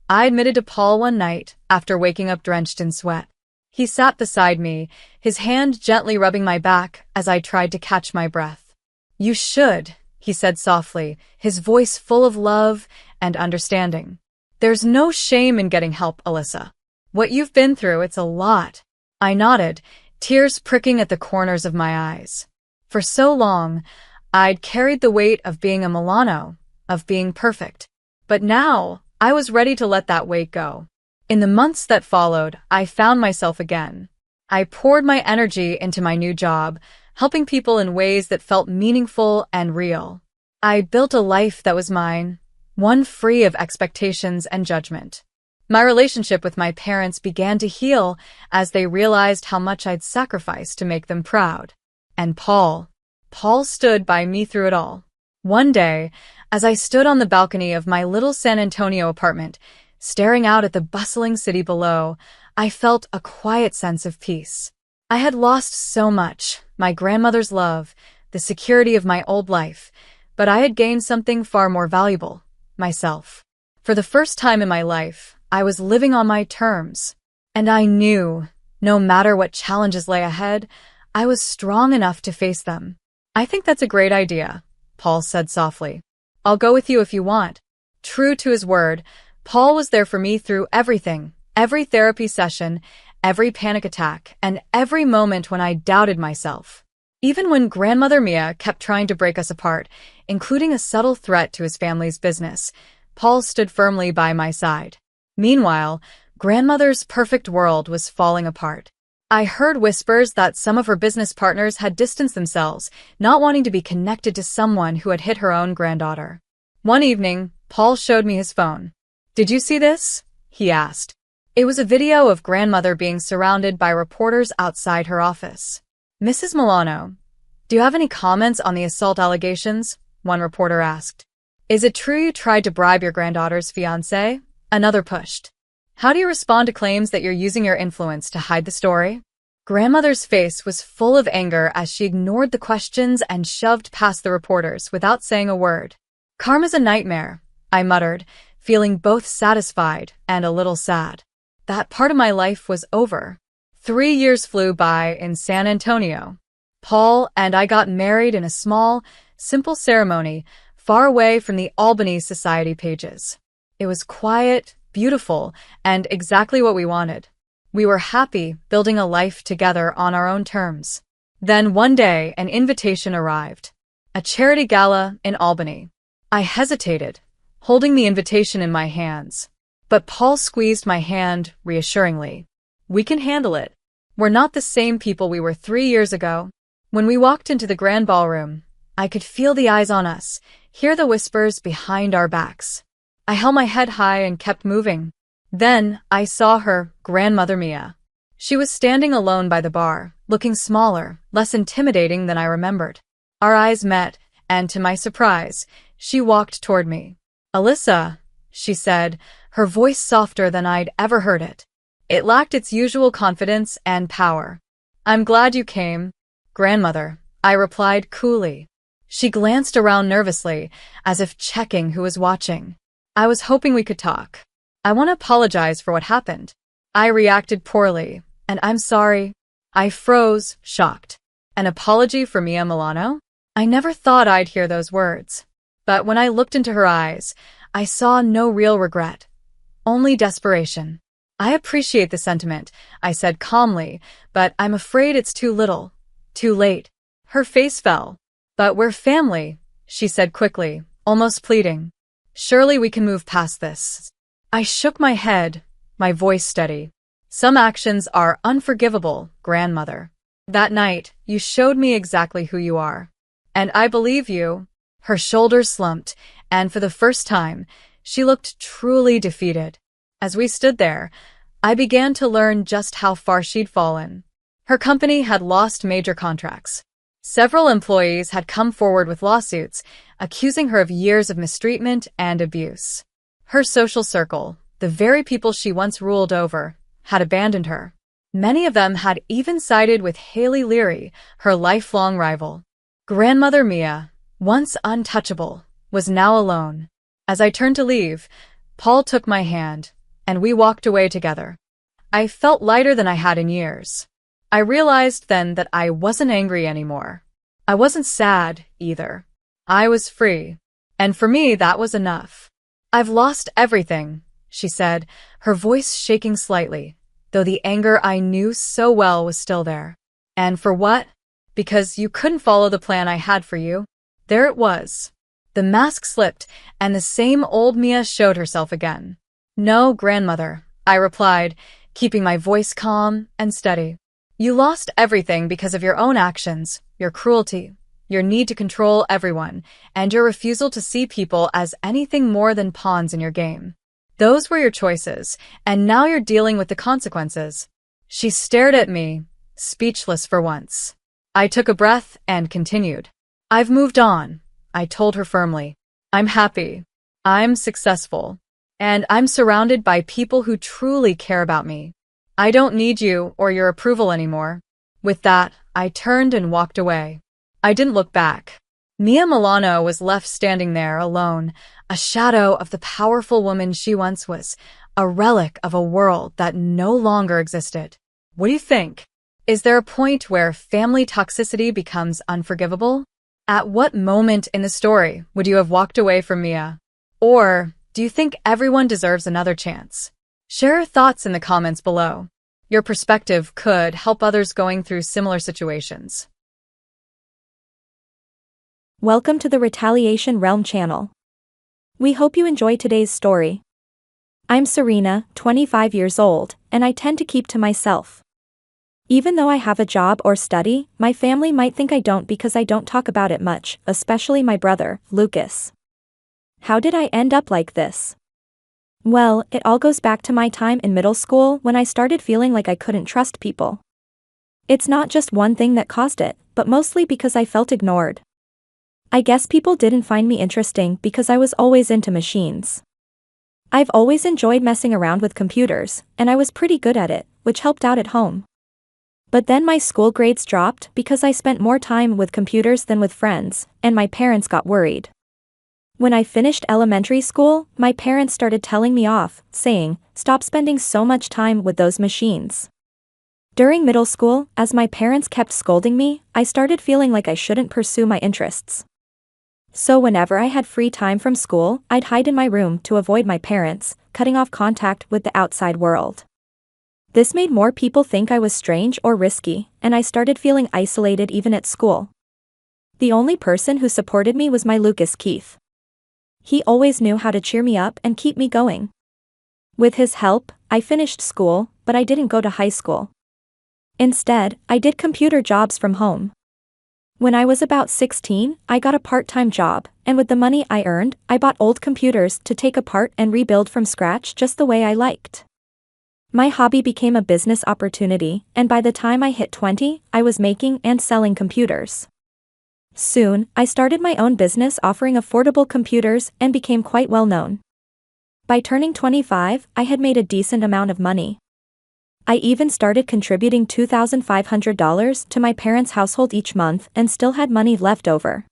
I admitted to Paul one night after waking up drenched in sweat. He sat beside me, his hand gently rubbing my back as I tried to catch my breath. "You should," he said softly, his voice full of love and understanding. "There's no shame in getting help, Alyssa. What you've been through, it's a lot." I nodded, tears pricking at the corners of my eyes. For so long, I'd carried the weight of being a Milano, of being perfect. But now, I was ready to let that weight go. In the months that followed, I found myself again. I poured my energy into my new job, helping people in ways that felt meaningful and real. I built a life that was mine, one free of expectations and judgment. My relationship with my parents began to heal as they realized how much I'd sacrificed to make them proud. And Paul stood by me through it all. One day, as I stood on the balcony of my little San Antonio apartment, staring out at the bustling city below, I felt a quiet sense of peace. I had lost so much: my grandmother's love, the security of my old life, but I had gained something far more valuable: myself. For the first time in my life, I was living on my terms. And I knew, no matter what challenges lay ahead, I was strong enough to face them. "I think that's a great idea," Paul said softly. "I'll go with you if you want." True to his word, Paul was there for me through everything: every therapy session, every panic attack, and every moment when I doubted myself. Even when Grandmother Mia kept trying to break us apart, including a subtle threat to his family's business, Paul stood firmly by my side. Meanwhile, Grandmother's perfect world was falling apart. I heard whispers that some of her business partners had distanced themselves, not wanting to be connected to someone who had hit her own granddaughter. One evening, Paul showed me his phone. "Did you see this?" he asked. It was a video of Grandmother being surrounded by reporters outside her office. "Mrs. Milano, do you have any comments on the assault allegations?" one reporter asked. "Is it true you tried to bribe your granddaughter's fiance?" another pushed. "How do you respond to claims that you're using your influence to hide the story?" Grandmother's face was full of anger as she ignored the questions and shoved past the reporters without saying a word. "Karma's a nightmare," I muttered, feeling both satisfied and a little sad. That part of my life was over. 3 years flew by in San Antonio. Paul and I got married in a small, simple ceremony far away from the Albany society pages. It was quiet, beautiful, and exactly what we wanted. We were happy, building a life together on our own terms. Then one day, an invitation arrived. A charity gala in Albany. I hesitated, holding the invitation in my hands. But Paul squeezed my hand reassuringly. "We can handle it. We're not the same people we were 3 years ago." When we walked into the grand ballroom, I could feel the eyes on us, hear the whispers behind our backs. I held my head high and kept moving. Then I saw her, Grandmother Mia. She was standing alone by the bar, looking smaller, less intimidating than I remembered. Our eyes met, and to my surprise, she walked toward me. "Alyssa," she said, her voice softer than I'd ever heard it. It lacked its usual confidence and power. "I'm glad you came, Grandmother," I replied coolly. She glanced around nervously, as if checking who was watching. "I was hoping we could talk. I want to apologize for what happened. I reacted poorly, and I'm sorry." I froze, shocked. An apology for Mia Milano? I never thought I'd hear those words. But when I looked into her eyes, I saw no real regret, only desperation. "I appreciate the sentiment," I said calmly, "but I'm afraid it's too little, too late." Her face fell. "But we're family," she said quickly, almost pleading. "Surely we can move past this." I shook my head, my voice steady. "Some actions are unforgivable, Grandmother. That night, you showed me exactly who you are. And I believe you." Her shoulders slumped, and for the first time, she looked truly defeated. As we stood there, I began to learn just how far she'd fallen. Her company had lost major contracts. Several employees had come forward with lawsuits, accusing her of years of mistreatment and abuse. Her social circle, the very people she once ruled over, had abandoned her. Many of them had even sided with Haley Leary, her lifelong rival. Grandmother Mia, once untouchable, was now alone. As I turned to leave, Paul took my hand, and we walked away together. I felt lighter than I had in years. I realized then that I wasn't angry anymore. I wasn't sad, either. I was free. And for me, that was enough. "I've lost everything," she said, her voice shaking slightly, though the anger I knew so well was still there. "And for what? Because you couldn't follow the plan I had for you." There it was. The mask slipped, and the same old Mia showed herself again. "No, grandmother," I replied, keeping my voice calm and steady. "You lost everything because of your own actions, your cruelty, your need to control everyone, and your refusal to see people as anything more than pawns in your game. Those were your choices, and now you're dealing with the consequences." She stared at me, speechless for once. I took a breath and continued. "I've moved on," I told her firmly. "I'm happy. I'm successful. And I'm surrounded by people who truly care about me. I don't need you or your approval anymore." With that, I turned and walked away. I didn't look back. Mia Milano was left standing there alone, a shadow of the powerful woman she once was, a relic of a world that no longer existed. What do you think? Is there a point where family toxicity becomes unforgivable? At what moment in the story would you have walked away from Mia? Or do you think everyone deserves another chance? Share your thoughts in the comments below. Your perspective could help others going through similar situations. Welcome to the Retaliation Realm channel. We hope you enjoy today's story. I'm Serena, 25 years old, and I tend to keep to myself. Even though I have a job or study, my family might think I don't because I don't talk about it much, especially my brother, Lucas. How did I end up like this? Well, it all goes back to my time in middle school when I started feeling like I couldn't trust people. It's not just one thing that caused it, but mostly because I felt ignored. I guess people didn't find me interesting because I was always into machines. I've always enjoyed messing around with computers, and I was pretty good at it, which helped out at home. But then my school grades dropped because I spent more time with computers than with friends, and my parents got worried. When I finished elementary school, my parents started telling me off, saying, "Stop spending so much time with those machines." During middle school, as my parents kept scolding me, I started feeling like I shouldn't pursue my interests. So whenever I had free time from school, I'd hide in my room to avoid my parents, cutting off contact with the outside world. This made more people think I was strange or risky, and I started feeling isolated even at school. The only person who supported me was my Lucas Keith. He always knew how to cheer me up and keep me going. With his help, I finished school, but I didn't go to high school. Instead, I did computer jobs from home. When I was about 16, I got a part-time job, and with the money I earned, I bought old computers to take apart and rebuild from scratch just the way I liked. My hobby became a business opportunity, and by the time I hit 20, I was making and selling computers. Soon, I started my own business offering affordable computers and became quite well known. By turning 25, I had made a decent amount of money. I even started contributing $2,500 to my parents' household each month and still had money left over.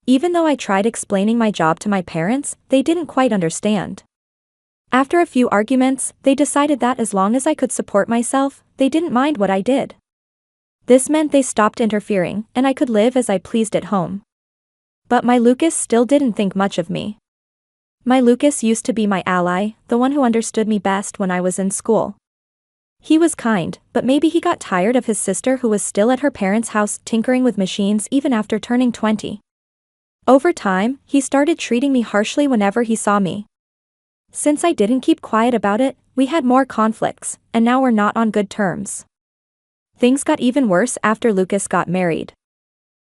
Even though I tried explaining my job to my parents, they didn't quite understand. After a few arguments, they decided that as long as I could support myself, they didn't mind what I did. This meant they stopped interfering, and I could live as I pleased at home. But my Lucas still didn't think much of me. My Lucas used to be my ally, the one who understood me best when I was in school. He was kind, but maybe he got tired of his sister who was still at her parents' house tinkering with machines even after turning 20. Over time, he started treating me harshly whenever he saw me. Since I didn't keep quiet about it, we had more conflicts, and now we're not on good terms. Things got even worse after Lucas got married.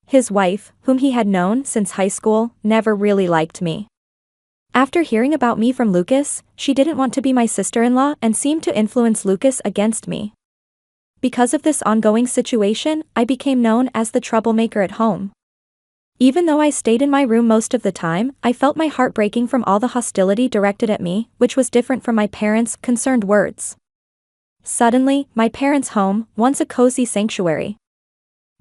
His wife, whom he had known since high school, never really liked me. After hearing about me from Lucas, she didn't want to be my sister-in-law and seemed to influence Lucas against me. Because of this ongoing situation, I became known as the troublemaker at home. Even though I stayed in my room most of the time, I felt my heart breaking from all the hostility directed at me, which was different from my parents' concerned words. Suddenly, my parents' home, once a cozy sanctuary.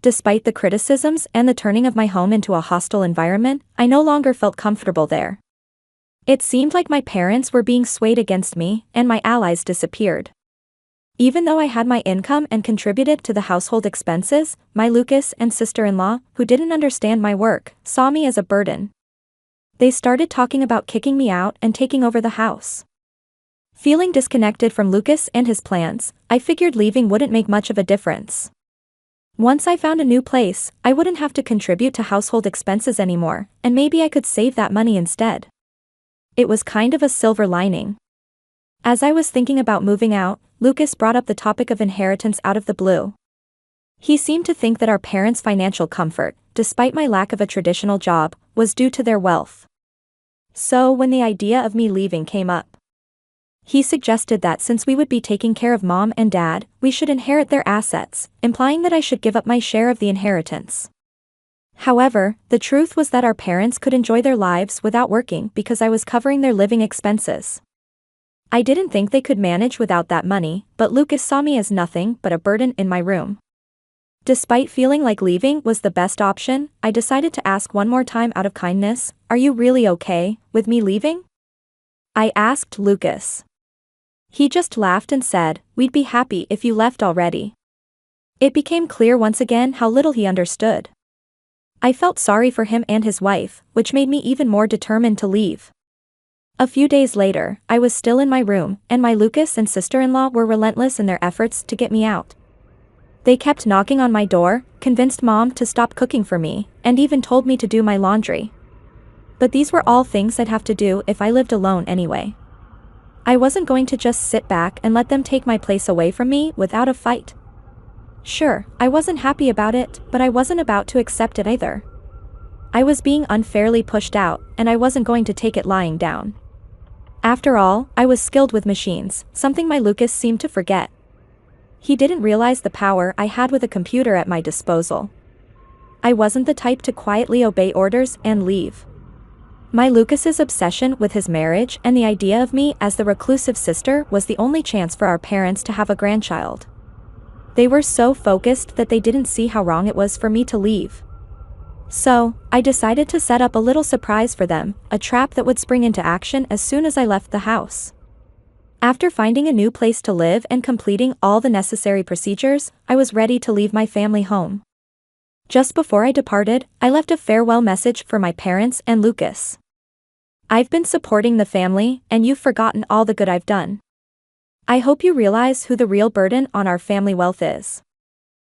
Despite the criticisms and the turning of my home into a hostile environment, I no longer felt comfortable there. It seemed like my parents were being swayed against me, and my allies disappeared. Even though I had my income and contributed to the household expenses, my Lucas and sister-in-law, who didn't understand my work, saw me as a burden. They started talking about kicking me out and taking over the house. Feeling disconnected from Lucas and his plans, I figured leaving wouldn't make much of a difference. Once I found a new place, I wouldn't have to contribute to household expenses anymore, and maybe I could save that money instead. It was kind of a silver lining. As I was thinking about moving out, Lucas brought up the topic of inheritance out of the blue. He seemed to think that our parents' financial comfort, despite my lack of a traditional job, was due to their wealth. So when the idea of me leaving came up, he suggested that since we would be taking care of mom and dad, we should inherit their assets, implying that I should give up my share of the inheritance. However, the truth was that our parents could enjoy their lives without working because I was covering their living expenses. I didn't think they could manage without that money, but Lucas saw me as nothing but a burden in my room. Despite feeling like leaving was the best option, I decided to ask one more time out of kindness, "Are you really okay with me leaving?" I asked Lucas. He just laughed and said, "We'd be happy if you left already." It became clear once again how little he understood. I felt sorry for him and his wife, which made me even more determined to leave. A few days later, I was still in my room, and my Lucas and sister-in-law were relentless in their efforts to get me out. They kept knocking on my door, convinced mom to stop cooking for me, and even told me to do my laundry. But these were all things I'd have to do if I lived alone anyway. I wasn't going to just sit back and let them take my place away from me without a fight. Sure, I wasn't happy about it, but I wasn't about to accept it either. I was being unfairly pushed out, and I wasn't going to take it lying down. After all, I was skilled with machines, something my Lucas seemed to forget. He didn't realize the power I had with a computer at my disposal. I wasn't the type to quietly obey orders and leave. My Lucas's obsession with his marriage and the idea of me as the reclusive sister was the only chance for our parents to have a grandchild. They were so focused that they didn't see how wrong it was for me to leave. So, I decided to set up a little surprise for them, a trap that would spring into action as soon as I left the house. After finding a new place to live and completing all the necessary procedures, I was ready to leave my family home. Just before I departed, I left a farewell message for my parents and Lucas. "I've been supporting the family, and you've forgotten all the good I've done. I hope you realize who the real burden on our family wealth is."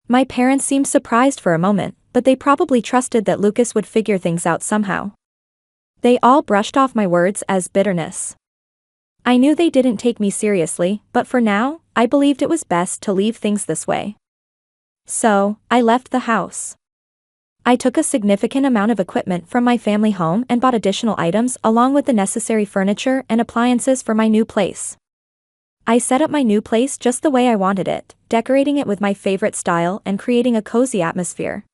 My parents seemed surprised for a moment, but they probably trusted that Lucas would figure things out somehow. They all brushed off my words as bitterness. I knew they didn't take me seriously, but for now, I believed it was best to leave things this way. So, I left the house. I took a significant amount of equipment from my family home and bought additional items along with the necessary furniture and appliances for my new place. I set up my new place just the way I wanted it, decorating it with my favorite style and creating a cozy atmosphere.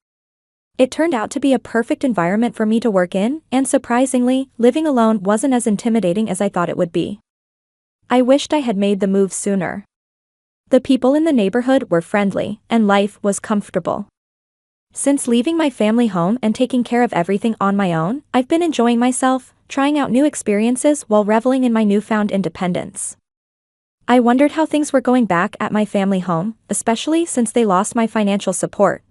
It turned out to be a perfect environment for me to work in, and surprisingly, living alone wasn't as intimidating as I thought it would be. I wished I had made the move sooner. The people in the neighborhood were friendly, and life was comfortable. Since leaving my family home and taking care of everything on my own, I've been enjoying myself, trying out new experiences while reveling in my newfound independence. I wondered how things were going back at my family home, especially since they lost my financial support.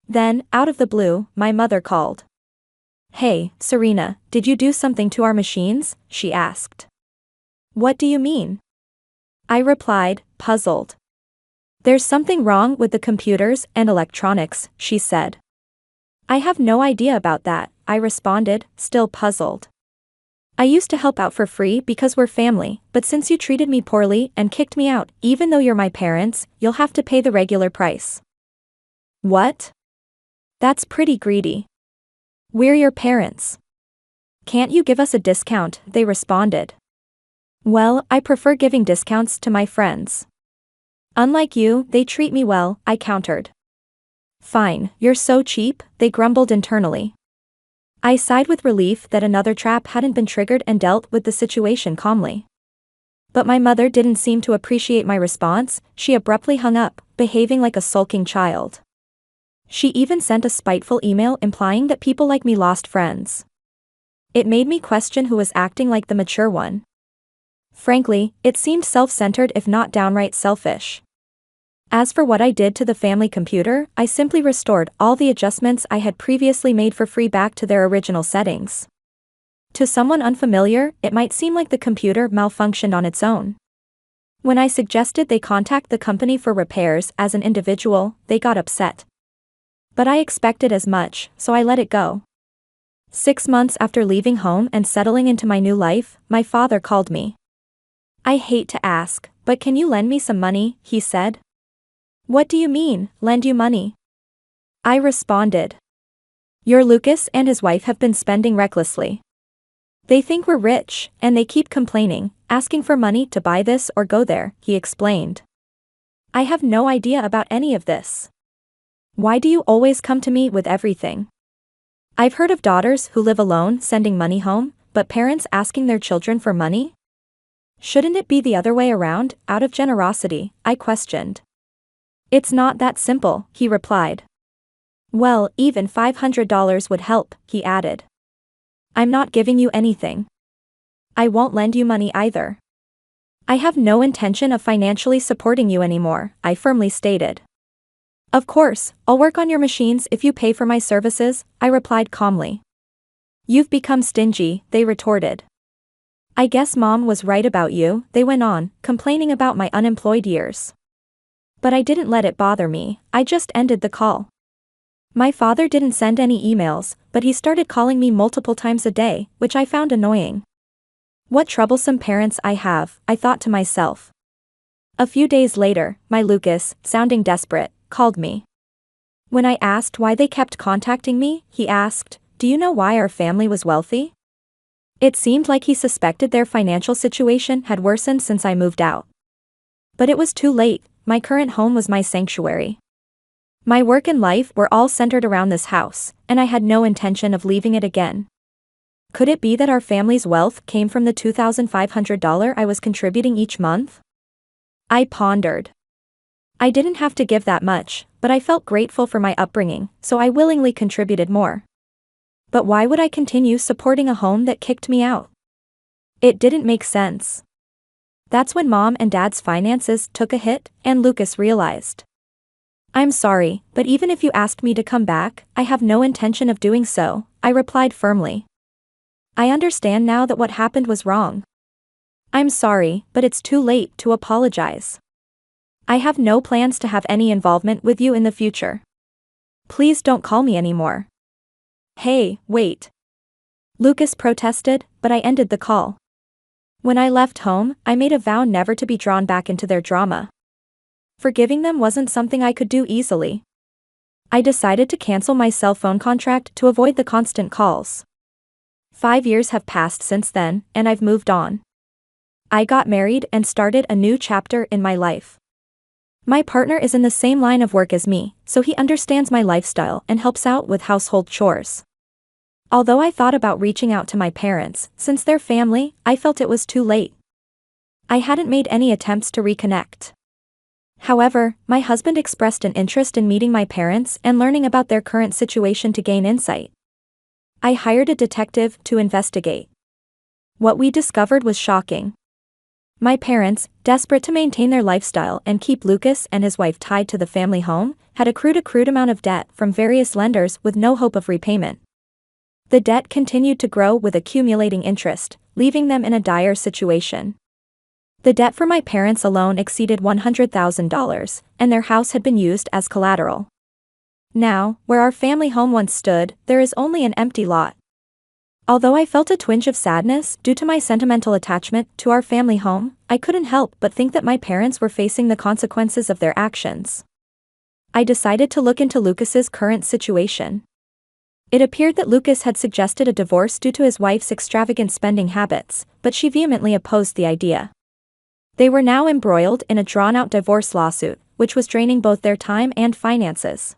Then, out of the blue, my mother called. "Hey, Serena, did you do something to our machines?" she asked. "What do you mean?" I replied, puzzled. "There's something wrong with the computers and electronics," she said. "I have no idea about that," I responded, still puzzled. I used to help out for free because we're family, but since you treated me poorly and kicked me out, even though you're my parents, you'll have to pay the regular price. What? That's pretty greedy. We're your parents. Can't you give us a discount? They responded. Well, I prefer giving discounts to my friends. Unlike you, they treat me well, I countered. Fine, you're so cheap, they grumbled internally. I sighed with relief that another trap hadn't been triggered and dealt with the situation calmly. But my mother didn't seem to appreciate my response. She abruptly hung up, behaving like a sulking child. She even sent a spiteful email implying that people like me lost friends. It made me question who was acting like the mature one. Frankly, it seemed self-centered if not downright selfish. As for what I did to the family computer, I simply restored all the adjustments I had previously made for free back to their original settings. To someone unfamiliar, it might seem like the computer malfunctioned on its own. When I suggested they contact the company for repairs as an individual, they got upset. But I expected as much, so I let it go. 6 months after leaving home and settling into my new life, my father called me. I hate to ask, but can you lend me some money, he said. What do you mean, lend you money? I responded. Your Lucas and his wife have been spending recklessly. They think we're rich, and they keep complaining, asking for money to buy this or go there, he explained. I have no idea about any of this. Why do you always come to me with everything? I've heard of daughters who live alone sending money home, but parents asking their children for money? Shouldn't it be the other way around, out of generosity, I questioned. It's not that simple, he replied. Well, even $500 would help, he added. I'm not giving you anything. I won't lend you money either. I have no intention of financially supporting you anymore, I firmly stated. Of course, I'll work on your machines if you pay for my services, I replied calmly. You've become stingy, they retorted. I guess Mom was right about you, they went on, complaining about my unemployed years. But I didn't let it bother me, I just ended the call. My father didn't send any emails, but he started calling me multiple times a day, which I found annoying. What troublesome parents I have, I thought to myself. A few days later, my Lucas, sounding desperate, called me. When I asked why they kept contacting me, he asked, do you know why our family was wealthy? It seemed like he suspected their financial situation had worsened since I moved out. But it was too late. My current home was my sanctuary. My work and life were all centered around this house, and I had no intention of leaving it again. Could it be that our family's wealth came from the $2,500 I was contributing each month? I pondered. I didn't have to give that much, but I felt grateful for my upbringing, so I willingly contributed more. But why would I continue supporting a home that kicked me out? It didn't make sense. That's when Mom and Dad's finances took a hit, and Lucas realized. I'm sorry, but even if you asked me to come back, I have no intention of doing so, I replied firmly. I understand now that what happened was wrong. I'm sorry, but it's too late to apologize. I have no plans to have any involvement with you in the future. Please don't call me anymore. Hey, wait. Lucas protested, but I ended the call. When I left home, I made a vow never to be drawn back into their drama. Forgiving them wasn't something I could do easily. I decided to cancel my cell phone contract to avoid the constant calls. 5 years have passed since then, and I've moved on. I got married and started a new chapter in my life. My partner is in the same line of work as me, so he understands my lifestyle and helps out with household chores. Although I thought about reaching out to my parents, since they're family, I felt it was too late. I hadn't made any attempts to reconnect. However, my husband expressed an interest in meeting my parents and learning about their current situation to gain insight. I hired a detective to investigate. What we discovered was shocking. My parents, desperate to maintain their lifestyle and keep Lucas and his wife tied to the family home, had accrued amount of debt from various lenders with no hope of repayment. The debt continued to grow with accumulating interest, leaving them in a dire situation. The debt for my parents alone exceeded $100,000, and their house had been used as collateral. Now, where our family home once stood, there is only an empty lot. Although I felt a twinge of sadness due to my sentimental attachment to our family home, I couldn't help but think that my parents were facing the consequences of their actions. I decided to look into Lucas's current situation. It appeared that Lucas had suggested a divorce due to his wife's extravagant spending habits, but she vehemently opposed the idea. They were now embroiled in a drawn-out divorce lawsuit, which was draining both their time and finances.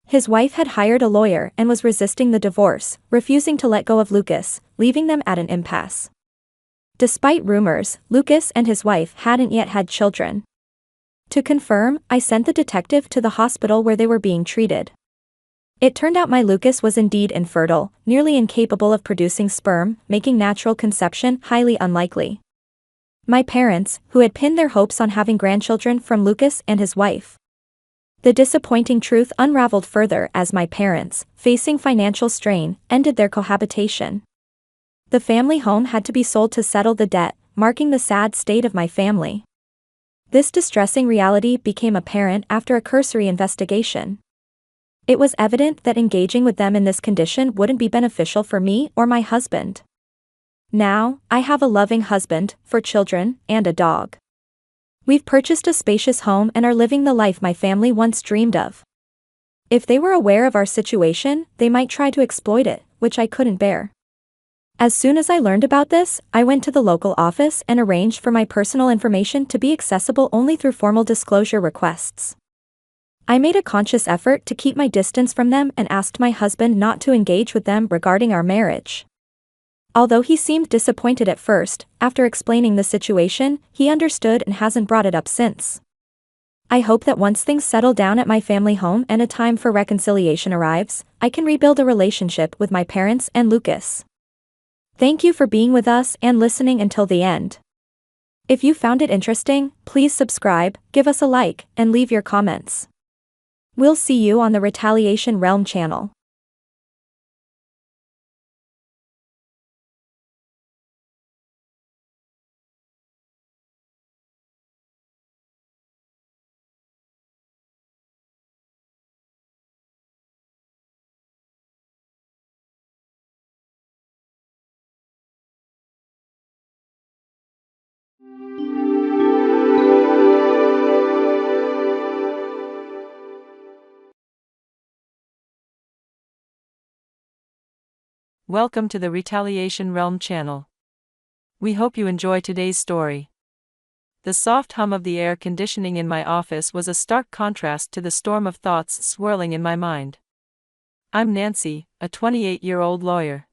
His wife had hired a lawyer and was resisting the divorce, refusing to let go of Lucas, leaving them at an impasse. Despite rumors, Lucas and his wife hadn't yet had children. To confirm, I sent the detective to the hospital where they were being treated. It turned out my Lucas was indeed infertile, nearly incapable of producing sperm, making natural conception highly unlikely. My parents, who had pinned their hopes on having grandchildren from Lucas and his wife. The disappointing truth unraveled further as my parents, facing financial strain, ended their cohabitation. The family home had to be sold to settle the debt, marking the sad state of my family. This distressing reality became apparent after a cursory investigation. It was evident that engaging with them in this condition wouldn't be beneficial for me or my husband. Now, I have a loving husband, 4 children, and a dog. We've purchased a spacious home and are living the life my family once dreamed of. If they were aware of our situation, they might try to exploit it, which I couldn't bear. As soon as I learned about this, I went to the local office and arranged for my personal information to be accessible only through formal disclosure requests. I made a conscious effort to keep my distance from them and asked my husband not to engage with them regarding our marriage. Although he seemed disappointed at first, after explaining the situation, he understood and hasn't brought it up since. I hope that once things settle down at my family home and a time for reconciliation arrives, I can rebuild a relationship with my parents and Lucas. Thank you for being with us and listening until the end. If you found it interesting, please subscribe, give us a like, and leave your comments. We'll see you on the Retaliation Realm channel. Welcome to the Retaliation Realm channel. We hope you enjoy today's story. The soft hum of the air conditioning in my office was a stark contrast to the storm of thoughts swirling in my mind. I'm Nancy, a 28-year-old lawyer.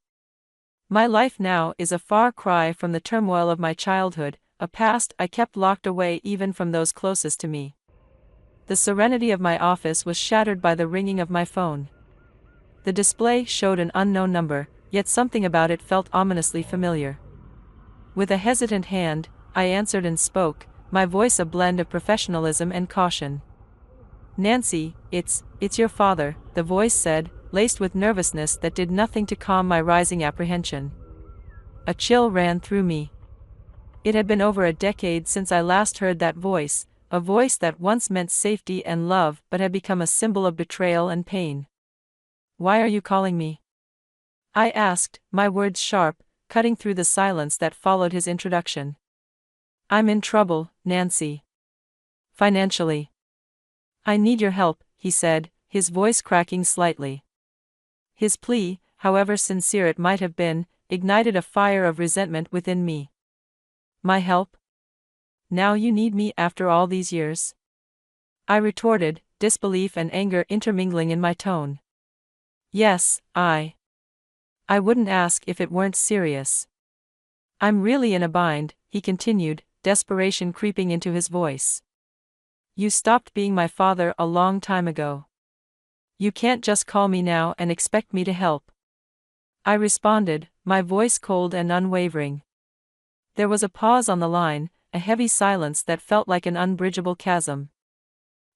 My life now is a far cry from the turmoil of my childhood, a past I kept locked away even from those closest to me. The serenity of my office was shattered by the ringing of my phone. The display showed an unknown number, yet something about it felt ominously familiar. With a hesitant hand, I answered and spoke, my voice a blend of professionalism and caution. "Nancy, it's your father," the voice said, laced with nervousness that did nothing to calm my rising apprehension. A chill ran through me. It had been over a decade since I last heard that voice, a voice that once meant safety and love but had become a symbol of betrayal and pain. "Why are you calling me?" I asked, my words sharp, cutting through the silence that followed his introduction. "I'm in trouble, Nancy. Financially. I need your help," he said, his voice cracking slightly. His plea, however sincere it might have been, ignited a fire of resentment within me. "My help? Now you need me after all these years?" I retorted, disbelief and anger intermingling in my tone. "Yes, I wouldn't ask if it weren't serious. I'm really in a bind," he continued, desperation creeping into his voice. "You stopped being my father a long time ago. You can't just call me now and expect me to help." I responded, my voice cold and unwavering. There was a pause on the line, a heavy silence that felt like an unbridgeable chasm.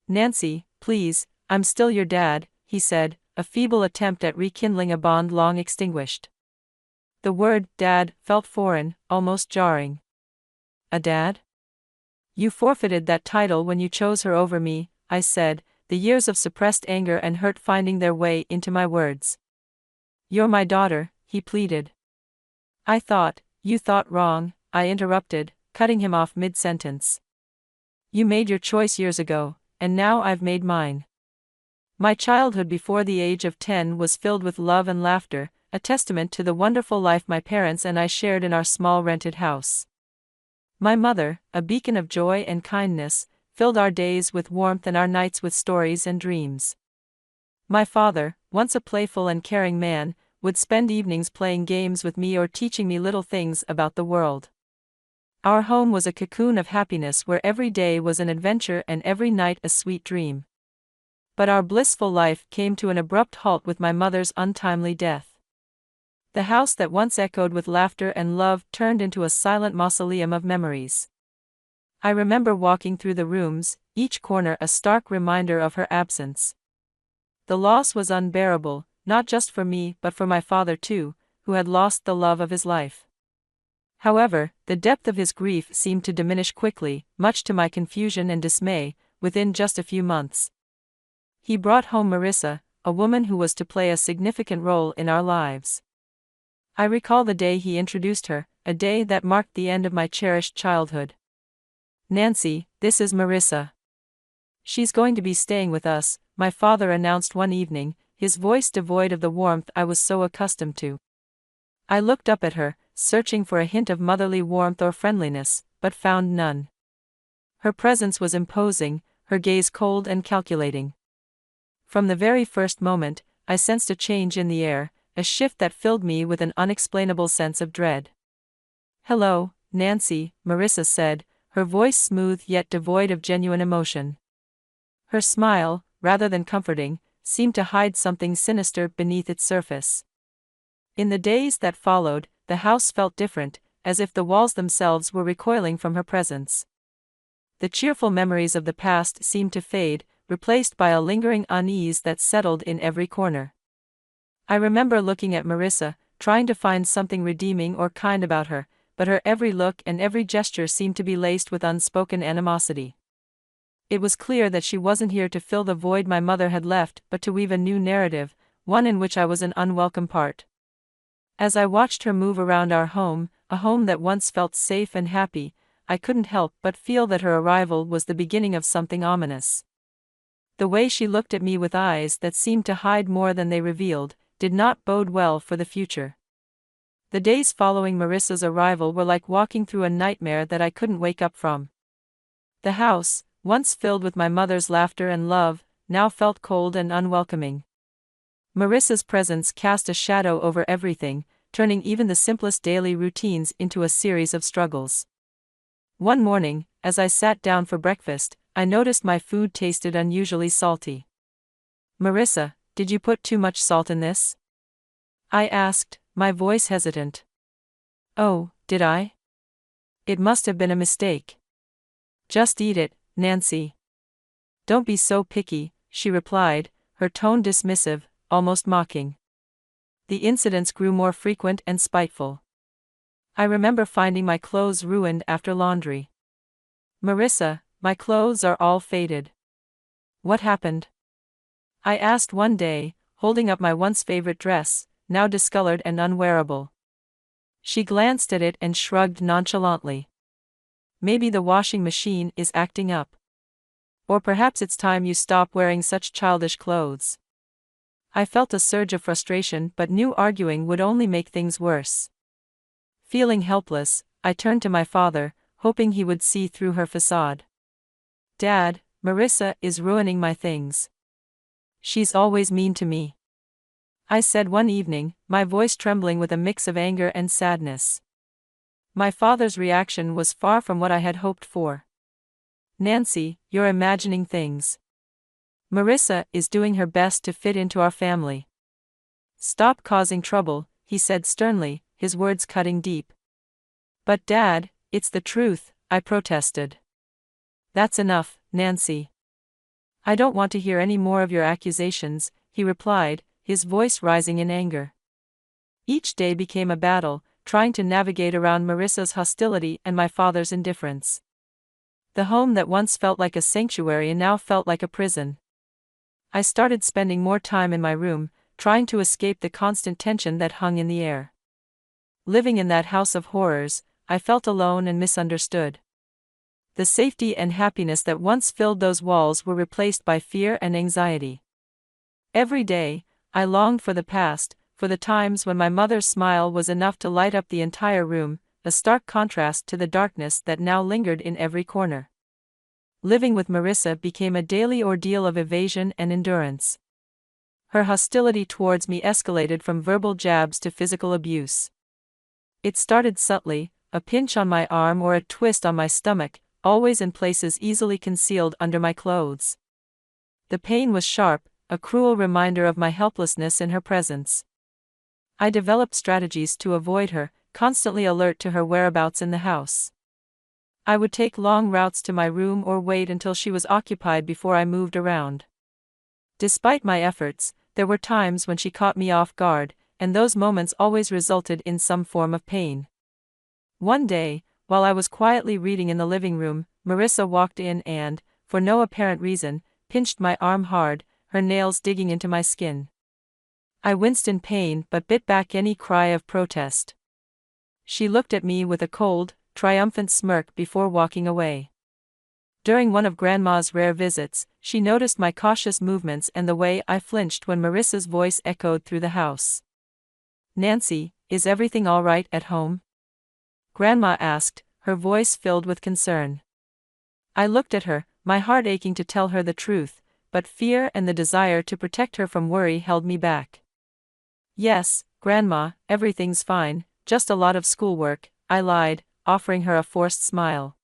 "Nancy, please, I'm still your dad," he said, a feeble attempt at rekindling a bond long extinguished. The word "dad" felt foreign, almost jarring. "A dad? You forfeited that title when you chose her over me," I said, the years of suppressed anger and hurt finding their way into my words. "You're my daughter," he pleaded. You thought wrong, I interrupted, cutting him off mid-sentence. You made your choice years ago, and now I've made mine. My childhood before the age of 10 was filled with love and laughter, a testament to the wonderful life my parents and I shared in our small rented house. My mother, a beacon of joy and kindness, filled our days with warmth and our nights with stories and dreams. My father, once a playful and caring man, would spend evenings playing games with me or teaching me little things about the world. Our home was a cocoon of happiness where every day was an adventure and every night a sweet dream. But our blissful life came to an abrupt halt with my mother's untimely death. The house that once echoed with laughter and love turned into a silent mausoleum of memories. I remember walking through the rooms, each corner a stark reminder of her absence. The loss was unbearable, not just for me but for my father too, who had lost the love of his life. However, the depth of his grief seemed to diminish quickly, much to my confusion and dismay, within just a few months. He brought home Marissa, a woman who was to play a significant role in our lives. I recall the day he introduced her, a day that marked the end of my cherished childhood. Nancy, this is Marissa. She's going to be staying with us, my father announced one evening, his voice devoid of the warmth I was so accustomed to. I looked up at her, searching for a hint of motherly warmth or friendliness, but found none. Her presence was imposing, her gaze cold and calculating. From the very first moment, I sensed a change in the air, a shift that filled me with an unexplainable sense of dread. "Hello, Nancy," Marissa said, her voice smooth yet devoid of genuine emotion. Her smile, rather than comforting, seemed to hide something sinister beneath its surface. In the days that followed, the house felt different, as if the walls themselves were recoiling from her presence. The cheerful memories of the past seemed to fade, replaced by a lingering unease that settled in every corner. I remember looking at Marissa, trying to find something redeeming or kind about her, but her every look and every gesture seemed to be laced with unspoken animosity. It was clear that she wasn't here to fill the void my mother had left but to weave a new narrative, one in which I was an unwelcome part. As I watched her move around our home, a home that once felt safe and happy, I couldn't help but feel that her arrival was the beginning of something ominous. The way she looked at me with eyes that seemed to hide more than they revealed, did not bode well for the future. The days following Marissa's arrival were like walking through a nightmare that I couldn't wake up from. The house, once filled with my mother's laughter and love, now felt cold and unwelcoming. Marissa's presence cast a shadow over everything, turning even the simplest daily routines into a series of struggles. One morning, as I sat down for breakfast, I noticed my food tasted unusually salty. "Marissa, did you put too much salt in this?" I asked, my voice hesitant. "Oh, did I? It must have been a mistake." "Just eat it, Nancy." "Don't be so picky," she replied, her tone dismissive, almost mocking. The incidents grew more frequent and spiteful. I remember finding my clothes ruined after laundry. "Marissa, my clothes are all faded. What happened?" I asked one day, holding up my once favorite dress, now discolored and unwearable. She glanced at it and shrugged nonchalantly. "Maybe the washing machine is acting up. Or perhaps it's time you stop wearing such childish clothes." I felt a surge of frustration but knew arguing would only make things worse. Feeling helpless, I turned to my father, hoping he would see through her facade. "Dad, Marissa is ruining my things. She's always mean to me," I said one evening, my voice trembling with a mix of anger and sadness. My father's reaction was far from what I had hoped for. "Nancy, you're imagining things. Marissa is doing her best to fit into our family. Stop causing trouble," he said sternly, his words cutting deep. "But Dad, it's the truth," I protested. "That's enough, Nancy. I don't want to hear any more of your accusations," he replied, his voice rising in anger. Each day became a battle, trying to navigate around Marissa's hostility and my father's indifference. The home that once felt like a sanctuary now felt like a prison. I started spending more time in my room, trying to escape the constant tension that hung in the air. Living in that house of horrors, I felt alone and misunderstood. The safety and happiness that once filled those walls were replaced by fear and anxiety. Every day, I longed for the past, for the times when my mother's smile was enough to light up the entire room, a stark contrast to the darkness that now lingered in every corner. Living with Marissa became a daily ordeal of evasion and endurance. Her hostility towards me escalated from verbal jabs to physical abuse. It started subtly, a pinch on my arm or a twist on my stomach, always in places easily concealed under my clothes. The pain was sharp, a cruel reminder of my helplessness in her presence. I developed strategies to avoid her, constantly alert to her whereabouts in the house. I would take long routes to my room or wait until she was occupied before I moved around. Despite my efforts, there were times when she caught me off guard, and those moments always resulted in some form of pain. One day, while I was quietly reading in the living room, Marissa walked in and, for no apparent reason, pinched my arm hard, her nails digging into my skin. I winced in pain but bit back any cry of protest. She looked at me with a cold, triumphant smirk before walking away. During one of Grandma's rare visits, she noticed my cautious movements and the way I flinched when Marissa's voice echoed through the house. "Nancy, is everything all right at home?" Grandma asked, her voice filled with concern. I looked at her, my heart aching to tell her the truth, but fear and the desire to protect her from worry held me back. "Yes, Grandma, everything's fine, just a lot of schoolwork," I lied, offering her a forced smile.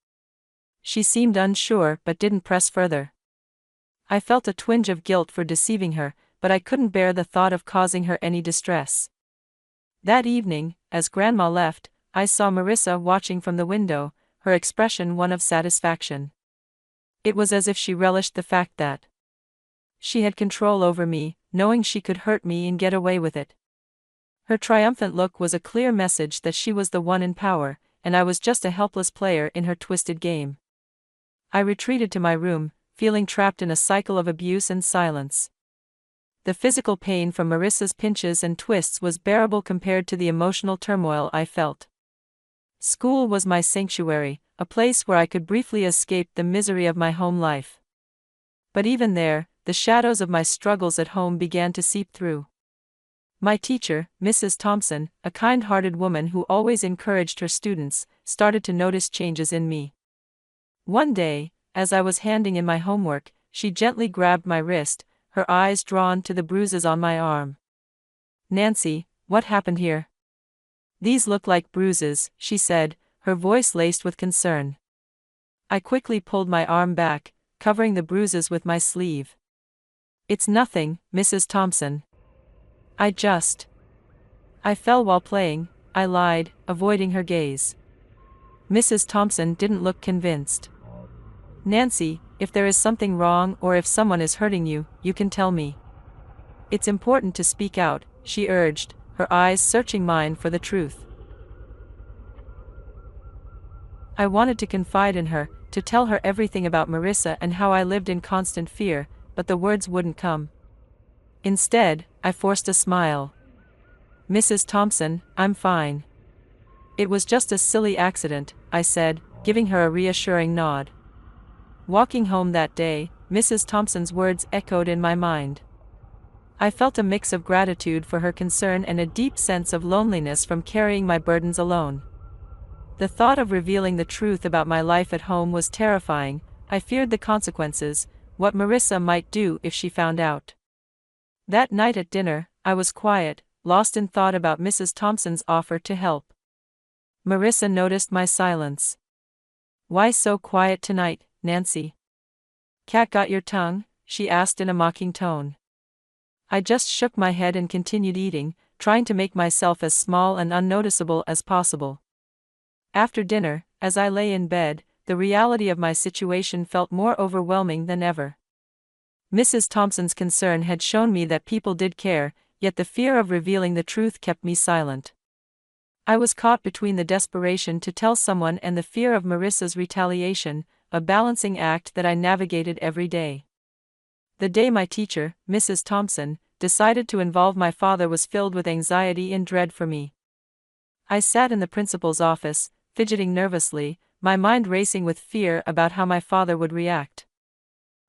She seemed unsure but didn't press further. I felt a twinge of guilt for deceiving her, but I couldn't bear the thought of causing her any distress. That evening, as Grandma left, I saw Marissa watching from the window, her expression one of satisfaction. It was as if she relished the fact that she had control over me, knowing she could hurt me and get away with it. Her triumphant look was a clear message that she was the one in power, and I was just a helpless player in her twisted game. I retreated to my room, feeling trapped in a cycle of abuse and silence. The physical pain from Marissa's pinches and twists was bearable compared to the emotional turmoil I felt. School was my sanctuary, a place where I could briefly escape the misery of my home life. But even there, the shadows of my struggles at home began to seep through. My teacher, Mrs. Thompson, a kind-hearted woman who always encouraged her students, started to notice changes in me. One day, as I was handing in my homework, she gently grabbed my wrist, her eyes drawn to the bruises on my arm. "Nancy, what happened here?" "These look like bruises," she said, her voice laced with concern. I quickly pulled my arm back, covering the bruises with my sleeve. "It's nothing, Mrs. Thompson. I fell while playing," I lied, avoiding her gaze. Mrs. Thompson didn't look convinced. "Nancy, if there is something wrong or if someone is hurting you, you can tell me. It's important to speak out," she urged, her eyes searching mine for the truth. I wanted to confide in her, to tell her everything about Marissa and how I lived in constant fear, but the words wouldn't come. Instead, I forced a smile. "Mrs. Thompson, I'm fine. It was just a silly accident," I said, giving her a reassuring nod. Walking home that day, Mrs. Thompson's words echoed in my mind. I felt a mix of gratitude for her concern and a deep sense of loneliness from carrying my burdens alone. The thought of revealing the truth about my life at home was terrifying. I feared the consequences, what Marissa might do if she found out. That night at dinner, I was quiet, lost in thought about Mrs. Thompson's offer to help. Marissa noticed my silence. "Why so quiet tonight, Nancy? Cat got your tongue?" she asked in a mocking tone. I just shook my head and continued eating, trying to make myself as small and unnoticeable as possible. After dinner, as I lay in bed, the reality of my situation felt more overwhelming than ever. Mrs. Thompson's concern had shown me that people did care, yet the fear of revealing the truth kept me silent. I was caught between the desperation to tell someone and the fear of Marissa's retaliation, a balancing act that I navigated every day. The day my teacher, Mrs. Thompson, decided to involve my father was filled with anxiety and dread for me. I sat in the principal's office, fidgeting nervously, my mind racing with fear about how my father would react.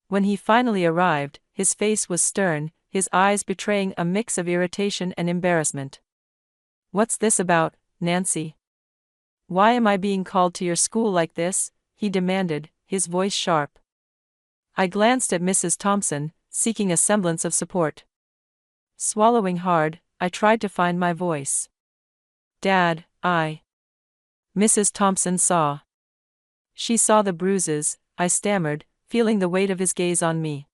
When he finally arrived, his face was stern, his eyes betraying a mix of irritation and embarrassment. "What's this about, Nancy? Why am I being called to your school like this?" he demanded, his voice sharp. I glanced at Mrs. Thompson, seeking a semblance of support. Swallowing hard, I tried to find my voice. "Dad, Mrs. Thompson saw. She saw the bruises," I stammered, feeling the weight of his gaze on me.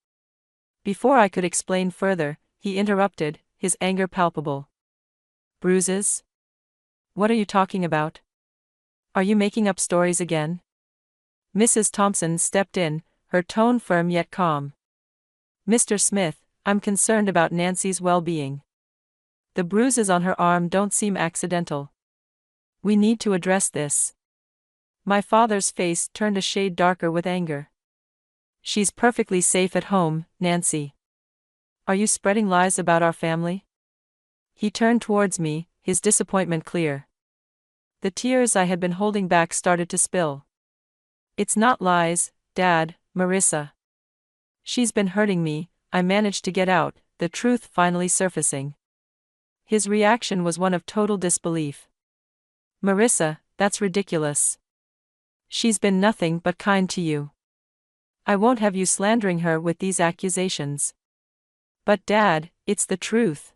Before I could explain further, he interrupted, his anger palpable. "Bruises? What are you talking about? Are you making up stories again?" Mrs. Thompson stepped in, her tone firm yet calm. "Mr. Smith, I'm concerned about Nancy's well-being. The bruises on her arm don't seem accidental. We need to address this." My father's face turned a shade darker with anger. "She's perfectly safe at home, Nancy. Are you spreading lies about our family?" He turned towards me, his disappointment clear. The tears I had been holding back started to spill. "It's not lies, Dad, Marissa. She's been hurting me," I managed to get out, the truth finally surfacing. His reaction was one of total disbelief. "Marissa, that's ridiculous. She's been nothing but kind to you. I won't have you slandering her with these accusations." "But Dad, it's the truth,"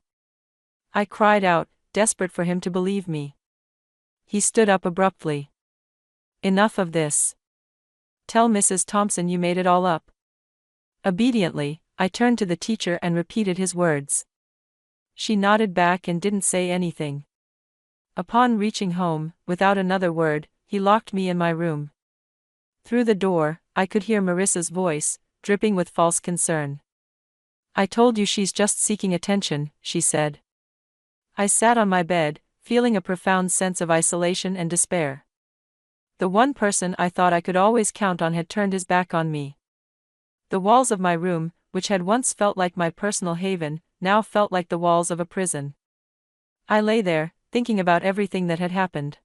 I cried out, desperate for him to believe me. He stood up abruptly. "Enough of this. Tell Mrs. Thompson you made it all up." Obediently, I turned to the teacher and repeated his words. She nodded back and didn't say anything. Upon reaching home, without another word, he locked me in my room. Through the door, I could hear Marissa's voice, dripping with false concern. "I told you she's just seeking attention," she said. I sat on my bed, feeling a profound sense of isolation and despair. The one person I thought I could always count on had turned his back on me. The walls of my room, which had once felt like my personal haven, now felt like the walls of a prison. I lay there, thinking about everything that had happened.